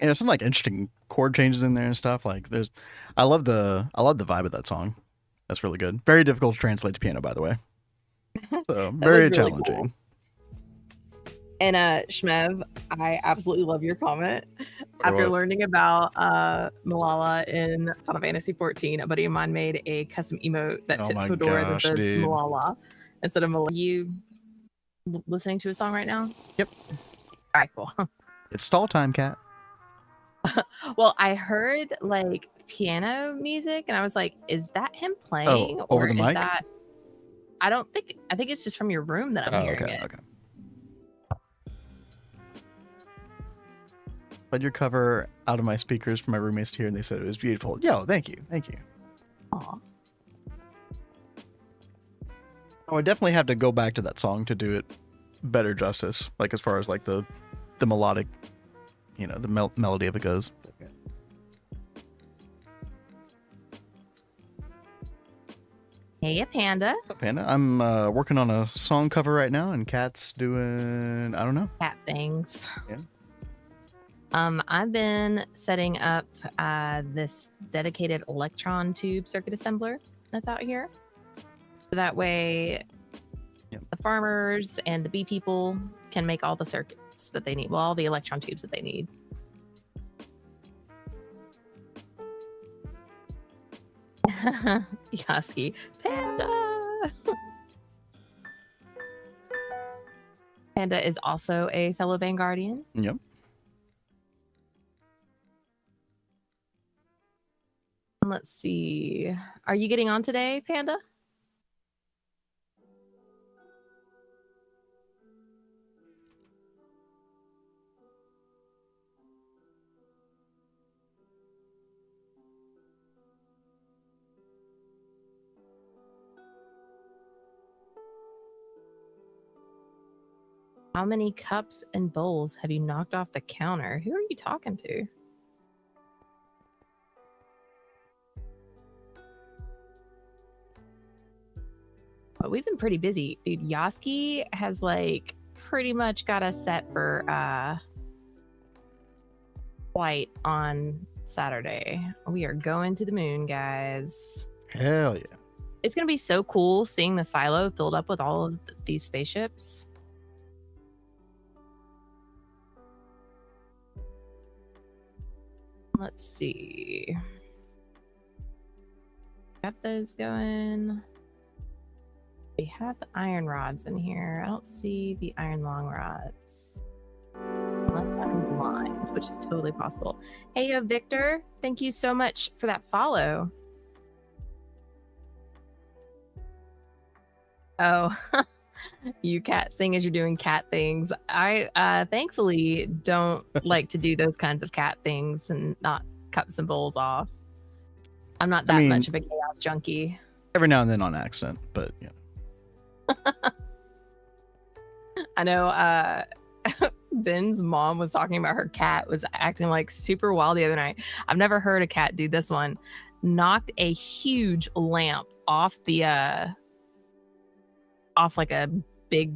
Speaker 1: And there's some like interesting chord changes in there and stuff. Like there's, I love the vibe of that song. That's really good. Very difficult to translate to piano, by the way. So
Speaker 2: That was
Speaker 1: very
Speaker 2: really
Speaker 1: challenging.
Speaker 2: cool. And Shmev, I absolutely love your comment. After
Speaker 1: what?
Speaker 2: learning about Malala in Final Fantasy 14, a buddy of mine made a custom emote that
Speaker 1: Oh
Speaker 2: tips
Speaker 1: my
Speaker 2: Fedora that
Speaker 1: gosh,
Speaker 2: says
Speaker 1: dude.
Speaker 2: Malala instead of Malala. You listening to a song right now?
Speaker 1: Yep.
Speaker 2: All right, cool.
Speaker 1: It's stall time, cat.
Speaker 2: Well, I heard like piano music and I was like, is that him playing
Speaker 1: over
Speaker 2: or
Speaker 1: the
Speaker 2: is
Speaker 1: mic?
Speaker 2: that I think it's just from your room that I'm hearing it.
Speaker 1: Okay. Played your cover out of my speakers for my roommates to hear, and they said it was beautiful. Yo, thank you.
Speaker 2: Aw.
Speaker 1: Oh, I definitely have to go back to that song to do it better justice. Like as far as like the melodic, the melody of it goes.
Speaker 2: Hey, Panda.
Speaker 1: Panda, I'm working on a song cover right now, and Kat's doing, I don't know,
Speaker 2: Cat things.
Speaker 1: Yeah.
Speaker 2: I've been setting up this dedicated electron tube circuit assembler that's out here. So that way, the farmers and the bee people can make all the circuits that they need. Well, all the electron tubes that they need. Yasky. Panda! Panda is also a fellow Vanguardian.
Speaker 1: Yep.
Speaker 2: Let's see. Are you getting on today, Panda? How many cups and bowls have you knocked off the counter? Who are you talking to? But we've been pretty busy. Dude, Yasky has like pretty much got us set for flight on Saturday. We are going to the moon, guys.
Speaker 1: Hell yeah.
Speaker 2: It's gonna be so cool seeing the silo filled up with all of these spaceships. Let's see. Got those going. We have the iron rods in here. I don't see the iron long rods. Unless I'm blind, which is totally possible. Hey, Victor, thank you so much for that follow. Oh, you cat sing as you're doing cat things. I thankfully don't like to do those kinds of cat things and knock cups and bowls off. I'm not that much of a chaos junkie.
Speaker 1: Every now and then on accident, but yeah.
Speaker 2: I know Ben's mom was talking about her cat was acting like super wild the other night. I've never heard a cat do this one. Knocked a huge lamp off the off like a big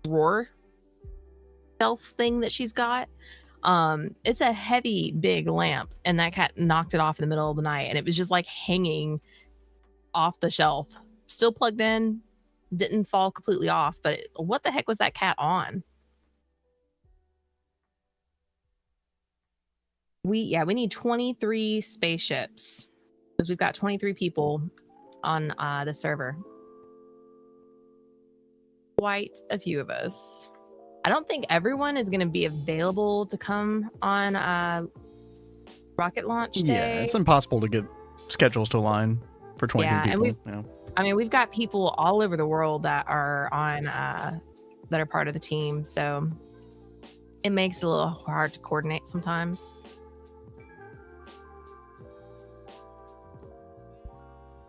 Speaker 2: drawer shelf thing that she's got. It's a heavy big lamp, and that cat knocked it off in the middle of the night, and it was just like hanging off the shelf, still plugged in, didn't fall completely off. But what the heck was that cat on? We need 23 spaceships because we've got 23 people on the server. Quite a few of us. I don't think everyone is going to be available to come on rocket launch day.
Speaker 1: Yeah, it's impossible to get schedules to align for 23 people.
Speaker 2: I mean, we've got people all over the world that are on that are part of the team, so it makes it a little hard to coordinate sometimes.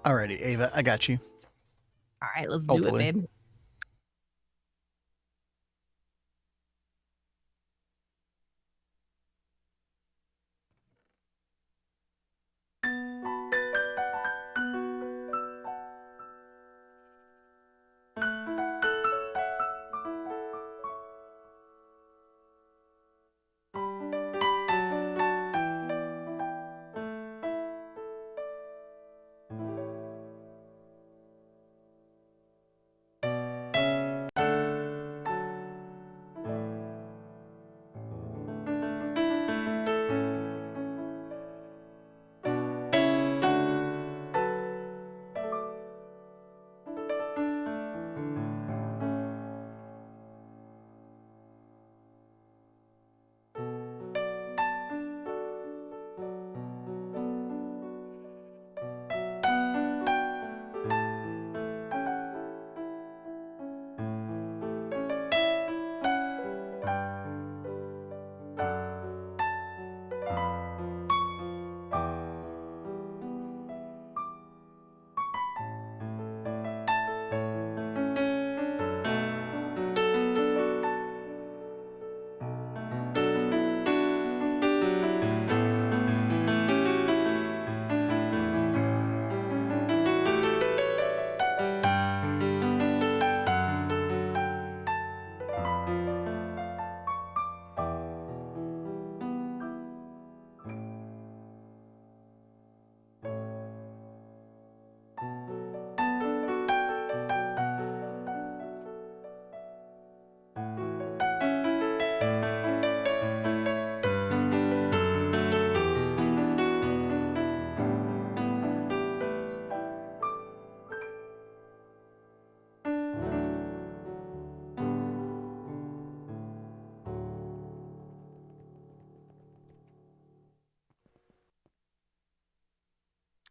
Speaker 1: Alrighty, Ava, I got you.
Speaker 2: All right, let's do it, babe.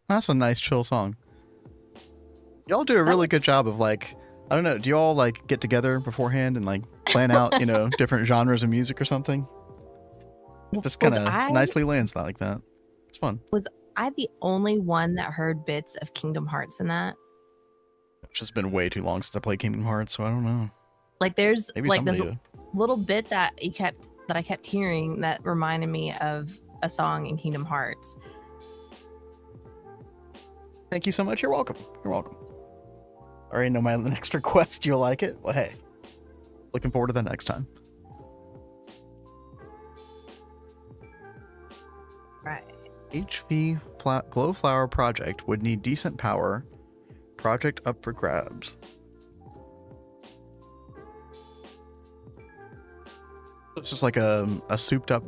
Speaker 1: That's a nice chill song. Y'all do a really good job of like, I don't know, do y'all like get together beforehand and like plan out, you know, different genres of music or something? Just kind of nicely lands that like that. It's fun.
Speaker 2: Was I the only one that heard bits of Kingdom Hearts in that?
Speaker 1: It's just been way too long since I played Kingdom Hearts, so I don't know.
Speaker 2: Like there's
Speaker 1: Maybe
Speaker 2: like this
Speaker 1: somebody
Speaker 2: little bit that I kept hearing that reminded me of a song in Kingdom Hearts.
Speaker 1: Thank you so much. You're welcome. You're welcome. I already know my next request. You'll like it. Well, hey, looking forward to that next time.
Speaker 2: Right.
Speaker 1: HV Glow Flower project would need decent power. Project up for grabs. It's just like a souped up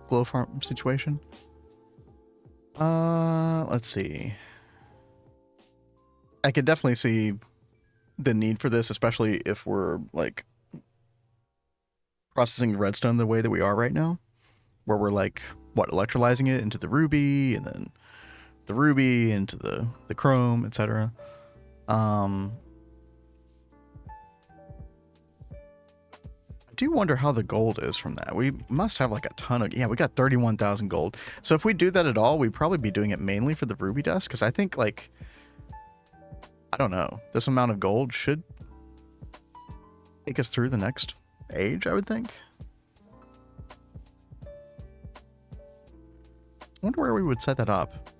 Speaker 1: glow farm situation. Let's see. I could definitely see the need for this, especially if we're like processing the redstone the way that we are right now, where we're like electrolyzing it into the ruby and then the ruby into the chrome, etc. I do wonder how the gold is from that. We must have like a ton of, we got 31,000 gold. So if we do that at all, we'd probably be doing it mainly for the ruby dust, because I think like, I don't know, this amount of gold should take us through the next age, I would think. I wonder where we would set that up.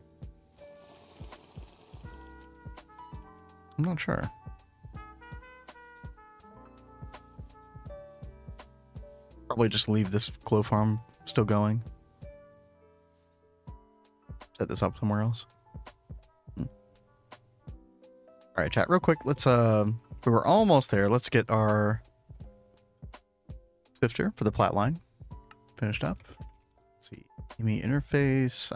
Speaker 1: I'm not sure. Probably just leave this glow farm still going. Set this up somewhere else. All right, chat, real quick. Let's we were almost there. Let's get our sifter for the plat line finished up. Let's see, EMI interface.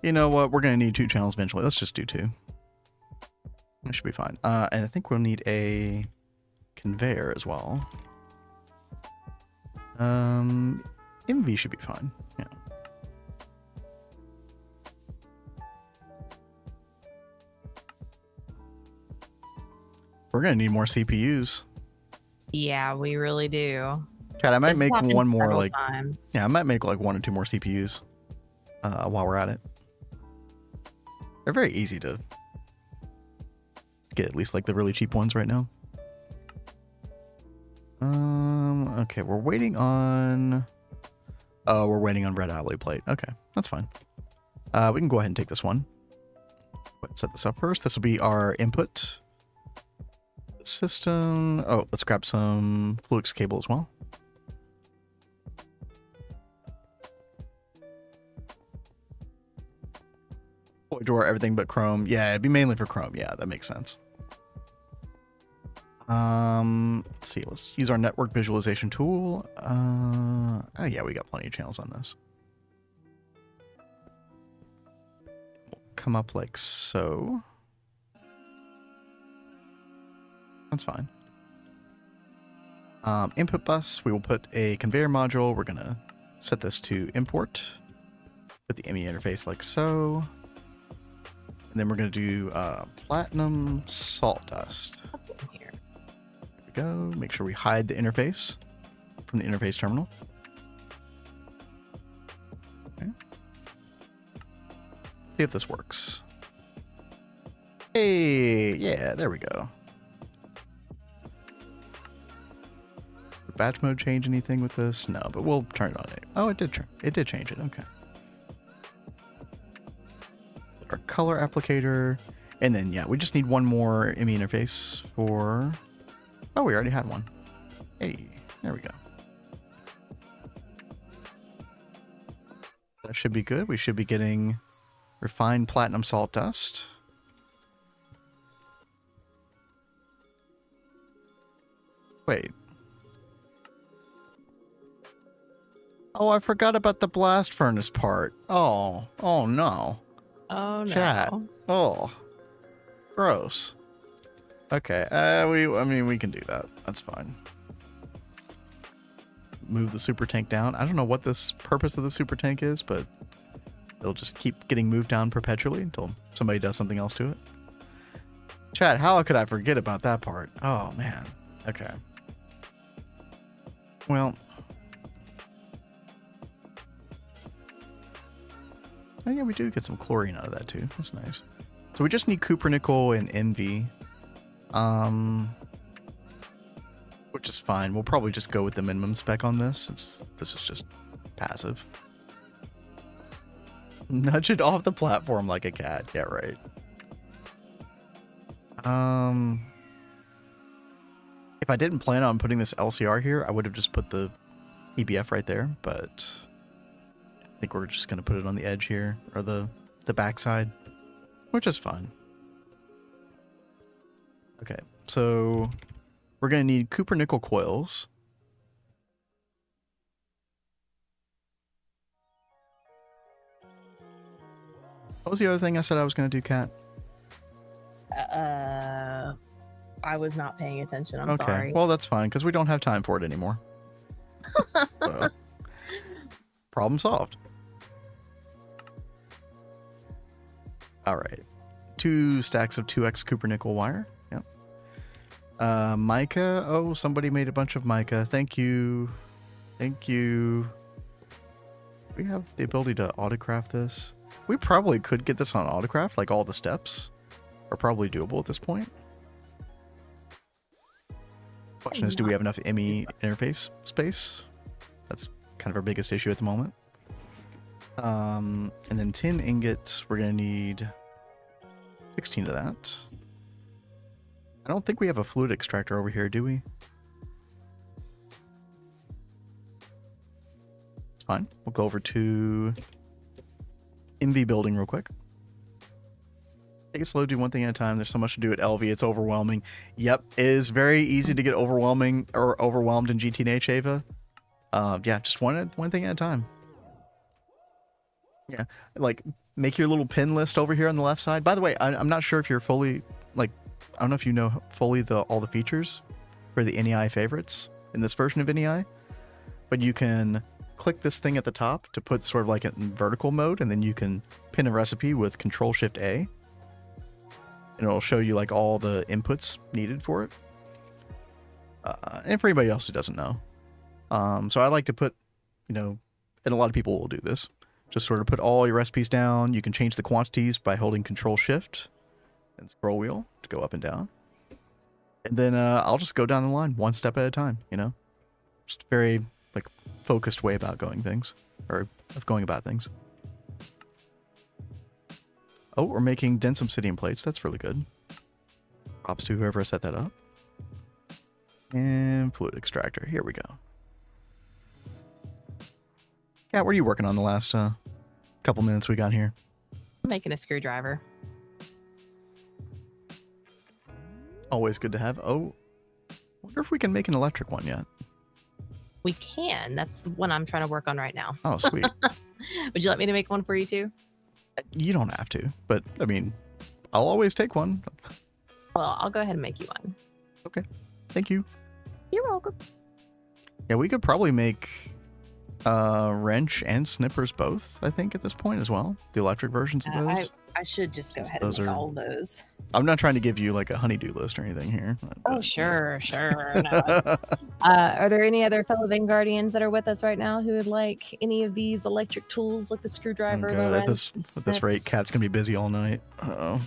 Speaker 1: You know what? We're gonna need 2 channels eventually. Let's just do 2. That should be fine. And I think we'll need a conveyor as well. MV should be fine. Yeah. We're gonna need more CPUs.
Speaker 2: Yeah, we really do.
Speaker 1: Chad, I might make one more like
Speaker 2: times.
Speaker 1: I might make like 1 or 2 more CPUs while we're at it. They're very easy to get, at least like the really cheap ones right now. Okay, we're waiting on red alloy plate. Okay, that's fine. We can go ahead and take this one. Let's set this up first. This will be our input system. Oh, let's grab some Fluix cable as well. Drawer, everything but Chrome. Yeah, it'd be mainly for Chrome. Yeah, that makes sense. Let's see. Let's use our network visualization tool. Oh yeah, we got plenty of channels on this. We'll come up like so. That's fine. Input bus, we will put a conveyor module. We're gonna set this to import with the ME interface like so. And then we're gonna do platinum salt dust. Here we go. Make sure we hide the interface from the interface terminal. Okay. See if this works. Hey, yeah, there we go. Batch mode change anything with this? No, but we'll turn it on. Oh, it did change it. Okay. Our color applicator, and then yeah, we just need one more ME interface for. Oh, we already had one. Hey, there we go. That should be good. We should be getting refined platinum salt dust. Wait. Oh, I forgot about the blast furnace part. Oh no.
Speaker 2: Oh no.
Speaker 1: Chat. Oh. Gross. Okay. I mean, we can do that. That's fine. Move the super tank down. I don't know what this purpose of the super tank is, but It'll just keep getting moved down perpetually until somebody does something else to it. Chat, how could I forget about that part? Oh, man. Okay. Well. Oh, yeah, we do get some chlorine out of that, too. That's nice. So we just need cupronickel and NV. Which is fine. We'll probably just go with the minimum spec on this, since this is just passive. Nudge it off the platform like a cat. Yeah, right. If I didn't plan on putting this LCR here, I would have just put the EBF right there, but I think we're just going to put it on the edge here, or the backside, which is fine. Okay, so we're going to need cupronickel coils. What was the other thing I said I was going to do, Kat?
Speaker 2: I was not paying attention. I'm
Speaker 1: okay.
Speaker 2: sorry.
Speaker 1: Well, that's fine, because we don't have time for it anymore. So, problem solved. All right. 2 stacks of 2x cupronickel wire. Yep. Mica. Oh, somebody made a bunch of mica. Thank you. Thank you. We have the ability to autocraft this. We probably could get this on autocraft, like all the steps are probably doable at this point. Question is, do we have enough ME interface space? That's kind of our biggest issue at the moment. And then tin ingots, we're going to need 16 of that. I don't think we have a fluid extractor over here, do we? It's fine. We'll go over to MV building real quick. Take it slow, do one thing at a time. There's so much to do at LV, it's overwhelming. Yep, it is very easy to get overwhelmed in GTNH, Ava. Yeah, just one thing at a time. Yeah, like make your little pin list over here on the left side. By the way, I'm not sure if you're fully, like, I don't know if you know fully all the features for the NEI favorites in this version of NEI, but you can click this thing at the top to put sort of like in vertical mode, and then you can pin a recipe with Control-Shift-A, and it'll show you like all the inputs needed for it. And for anybody else who doesn't know, so I like to put, you know, and a lot of people will do this, just sort of put all your recipes down. You can change the quantities by holding Control-Shift and scroll wheel to go up and down, and then I'll just go down the line one step at a time. You know, just very like focused way about going things, or of going about things. Oh, we're making dense obsidian plates. That's really good. Props to whoever set that up. And fluid extractor. Here we go. Kat, what are you working on the last couple minutes we got here?
Speaker 2: I'm making a screwdriver.
Speaker 1: Always good to have. Oh, wonder if we can make an electric one yet.
Speaker 2: We can. That's the one I'm trying to work on right now.
Speaker 1: Oh, sweet.
Speaker 2: Would you like me to make one for you too?
Speaker 1: You don't have to, but I mean, I'll always take one.
Speaker 2: Well, I'll go ahead and make you one.
Speaker 1: Okay. Thank you.
Speaker 2: You're welcome.
Speaker 1: Yeah, we could probably make wrench and snippers both, I think, at this point as well. The electric versions of those.
Speaker 2: I should just go ahead and make all those.
Speaker 1: I'm not trying to give you like a honeydew list or anything here.
Speaker 2: Oh, sure. No. Are there any other fellow Vanguardians that are with us right now who would like any of these electric tools, like the screwdriver?
Speaker 1: God, at this rate, Kat's gonna be busy all night. Uh-oh.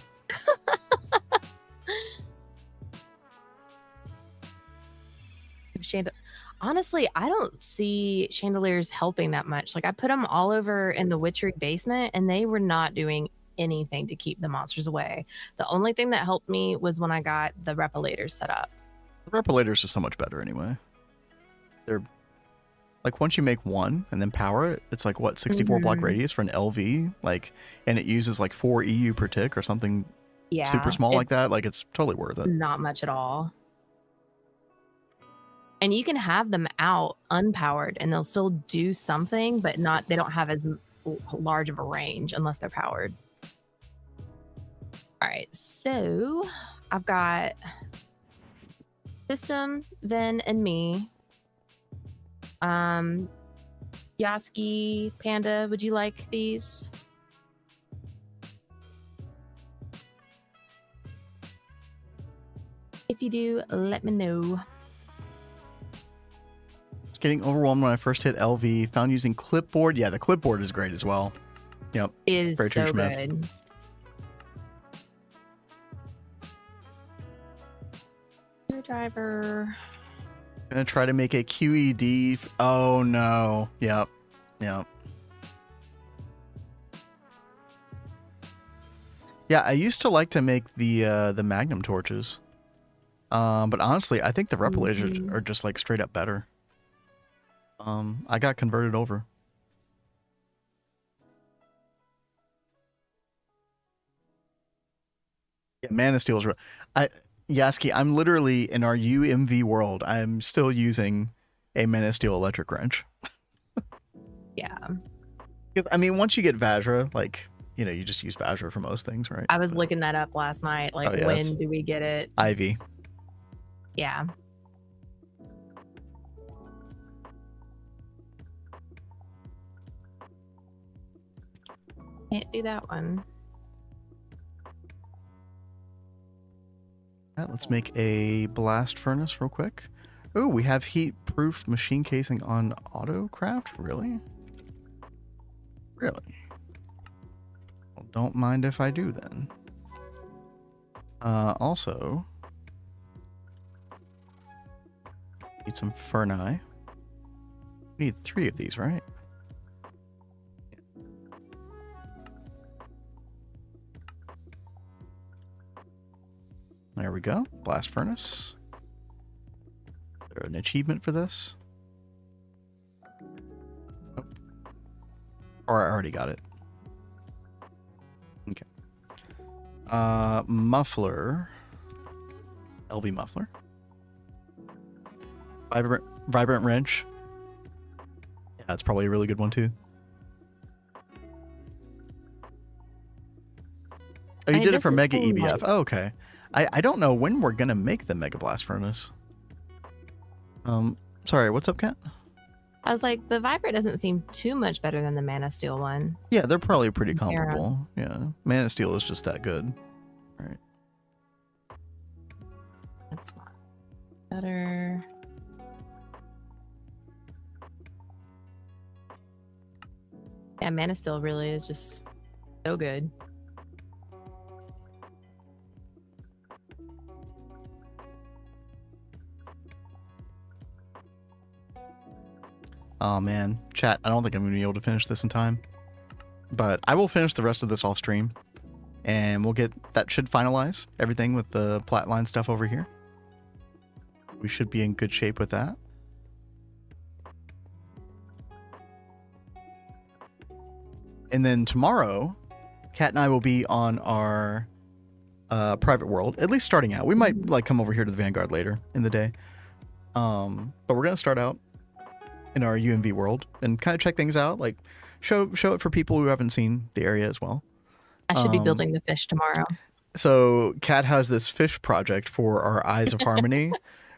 Speaker 2: Honestly, I don't see chandeliers helping that much. Like, I put them all over in the witchery basement, and they were not doing anything to keep the monsters away. The only thing that helped me was when I got the repelators set up.
Speaker 1: The repelators are so much better anyway. They're like, once you make one and then power it, it's like what, 64 block radius for an LV, like, and it uses like 4 EU per tick or something.
Speaker 2: Yeah,
Speaker 1: super small like that. Like, it's totally worth it.
Speaker 2: Not much at all. And you can have them out unpowered and they'll still do something, but they don't have as large of a range unless they're powered. All right, so I've got System, Vin, and me. Yaski, Panda, would you like these? If you do, let me know.
Speaker 1: Getting overwhelmed when I first hit LV. Found using clipboard. Yeah, the clipboard is great as well. Yep.
Speaker 2: It is
Speaker 1: Very true,
Speaker 2: so
Speaker 1: Schmidt.
Speaker 2: good. Driver.
Speaker 1: Gonna try to make a QED. Oh no. Yep. Yep. Yeah, I used to like to make the Magnum torches. But honestly, I think the Repelators are just like straight up better. I got converted over. Yeah, Man of Steel is real. Yaski, I'm literally in our UMV world. I'm still using a Man of Steel electric wrench.
Speaker 2: Yeah.
Speaker 1: Because I mean, once you get Vajra, like, you know, you just use Vajra for most things, right?
Speaker 2: I was looking that up last night. Like,
Speaker 1: Oh, yeah,
Speaker 2: when do we get it?
Speaker 1: Ivy.
Speaker 2: Yeah. Can't do that one.
Speaker 1: Let's make a blast furnace real quick. Oh, we have heat-proof machine casing on AutoCraft? Really? Really? Well, don't mind if I do then. Also, need some Ferni. We need 3 of these, right? There we go. Blast furnace. Is there an achievement for this? Oh. Or I already got it. Okay. Muffler. LV muffler. Vibrant wrench. Yeah, that's probably a really good one too. Oh, you did it for Mega EBF. Oh, okay. I don't know when we're gonna make the Mega Blast Furnace. Sorry, what's up, Kat?
Speaker 2: I was like, the Vibrant doesn't seem too much better than the Man of Steel one.
Speaker 1: Yeah, they're probably pretty comparable. Yeah, Man of Steel is just that good. All right.
Speaker 2: That's not better. Yeah, Man of Steel really is just so good.
Speaker 1: Oh man, chat, I don't think I'm going to be able to finish this in time. But I will finish the rest of this off stream. And we'll get, that should finalize everything with the Platline stuff over here. We should be in good shape with that. And then tomorrow, Kat and I will be on our private world, at least starting out. We might like come over here to the Vanguard later in the day. But we're going to start out in our UMV world and kind of check things out, like show it for people who haven't seen the area as well.
Speaker 2: I should be building the fish tomorrow.
Speaker 1: So Kat has this fish project for our Eyes of Harmony,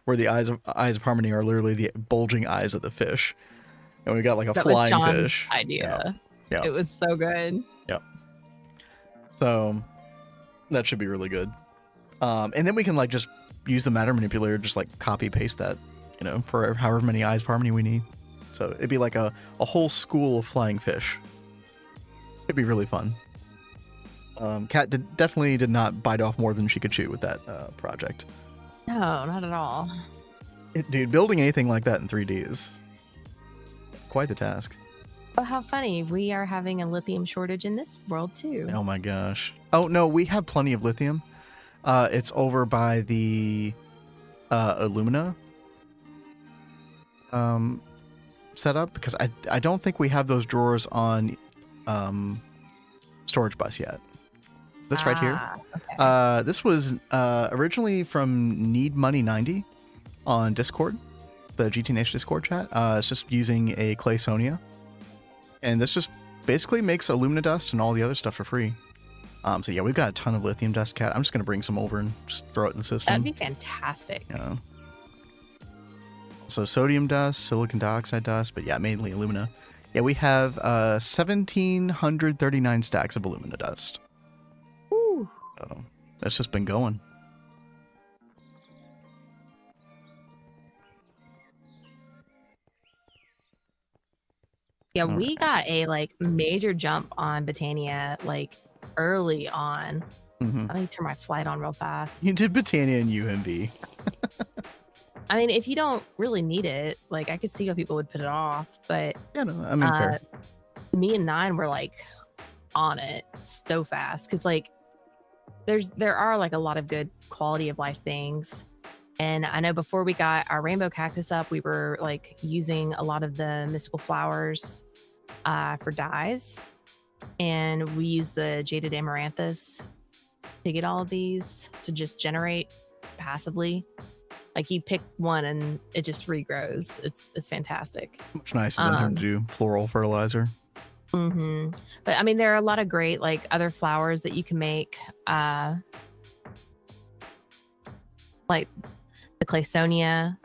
Speaker 1: where the eyes of Harmony are literally the bulging eyes of the fish, and we got like a
Speaker 2: That
Speaker 1: flying
Speaker 2: was John's
Speaker 1: fish
Speaker 2: idea.
Speaker 1: Yeah.
Speaker 2: It was so good.
Speaker 1: Yep. So that should be really good. And then we can like just use the matter manipulator, just like copy paste that, you know, for however many Eyes of Harmony we need. So it'd be like a whole school of flying fish. It'd be really fun. Kat definitely did not bite off more than she could chew with that project.
Speaker 2: No, not at all.
Speaker 1: Dude, building anything like that in 3D is quite the task.
Speaker 2: Oh, how funny. We are having a lithium shortage in this world too.
Speaker 1: Oh my gosh. Oh no, we have plenty of lithium. It's over by the Illumina setup, because I don't think we have those drawers on storage bus yet. This right here.
Speaker 2: Okay.
Speaker 1: This was originally from Need Money 90 on Discord, the GTNH Discord chat. It's just using a clay Sonia, and this just basically makes Illumina dust and all the other stuff for free. So yeah, we've got a ton of lithium dust, Cat. I'm just gonna bring some over and just throw it in the system.
Speaker 2: That'd be fantastic.
Speaker 1: Yeah. So sodium dust, silicon dioxide dust, but yeah, mainly alumina. Yeah, we have 1,739 stacks of alumina dust.
Speaker 2: Ooh.
Speaker 1: So that's just been going.
Speaker 2: Yeah,
Speaker 1: All
Speaker 2: we
Speaker 1: right.
Speaker 2: got a like major jump on Botania like early on.
Speaker 1: Mm-hmm.
Speaker 2: Let me turn my flight on real fast.
Speaker 1: You did Botania and UMV.
Speaker 2: I mean, if you don't really need it, like I could see how people would put it off, but
Speaker 1: Yeah, no, I mean, fair.
Speaker 2: me and Nine were like on it so fast because like there are like a lot of good quality of life things. And I know before we got our rainbow cactus up, we were like using a lot of the mystical flowers for dyes. And we use the jaded amaranthus to get all of these to just generate passively. Like you pick one and it just regrows. It's fantastic.
Speaker 1: Much nicer than having to do floral fertilizer.
Speaker 2: But I mean, there are a lot of great like other flowers that you can make. Like the Claysonia,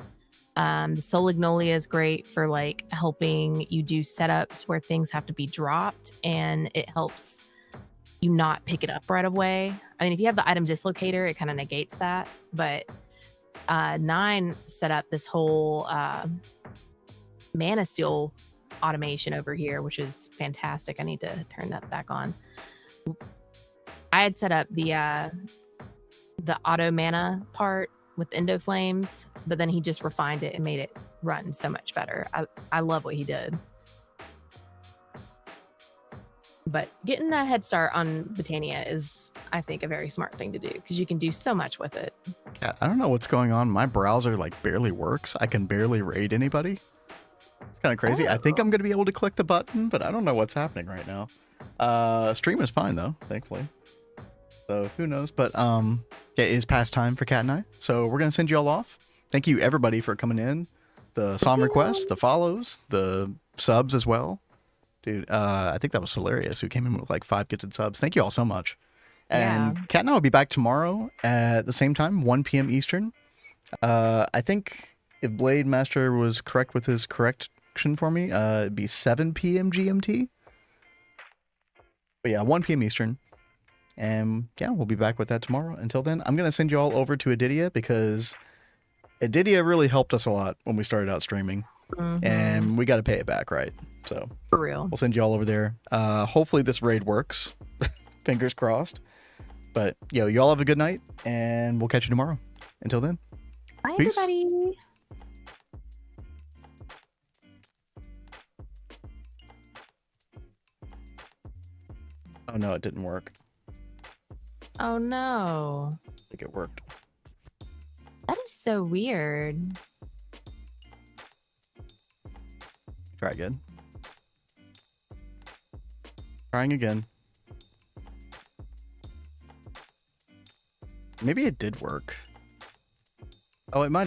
Speaker 2: the Solignolia is great for like helping you do setups where things have to be dropped, and it helps you not pick it up right away. I mean, if you have the item dislocator, it kind of negates that. But Nine set up this whole mana steal automation over here, which is fantastic. I need to turn that back on. I had set up the auto mana part with Endo Flames, but then he just refined it and made it run so much better. I love what he did. But getting a head start on Botania is, I think, a very smart thing to do because you can do so much with it.
Speaker 1: Cat, I don't know what's going on. My browser like barely works. I can barely raid anybody. It's kind of crazy. I think I'm going to be able to click the button, but I don't know what's happening right now. Stream is fine though, thankfully. So who knows? But it is past time for Cat and I. So we're going to send you all off. Thank you everybody for coming in. The song requests, the follows, the subs as well. Dude, I think that was Hilarious who came in with like 5 gifted subs. Thank you all so much. And Cat and I will be back tomorrow at the same time, 1 p.m. Eastern. I think if Blade Master was correct with his correction for me, it'd be 7 p.m. GMT. But yeah, 1 p.m. Eastern. And yeah, we'll be back with that tomorrow. Until then, I'm going to send you all over to Adidia because Adidia really helped us a lot when we started out streaming. And we got to pay it back, right? So
Speaker 2: for real,
Speaker 1: we'll send you all over there. Hopefully this raid works. Fingers crossed. But yo, y'all have a good night, and we'll catch you tomorrow. Until then,
Speaker 2: bye
Speaker 1: peace.
Speaker 2: everybody.
Speaker 1: Oh no, it didn't work.
Speaker 2: Oh no,
Speaker 1: I think it worked.
Speaker 2: that is so weird.
Speaker 1: Try again. Trying again. Maybe it did work. Oh, it might have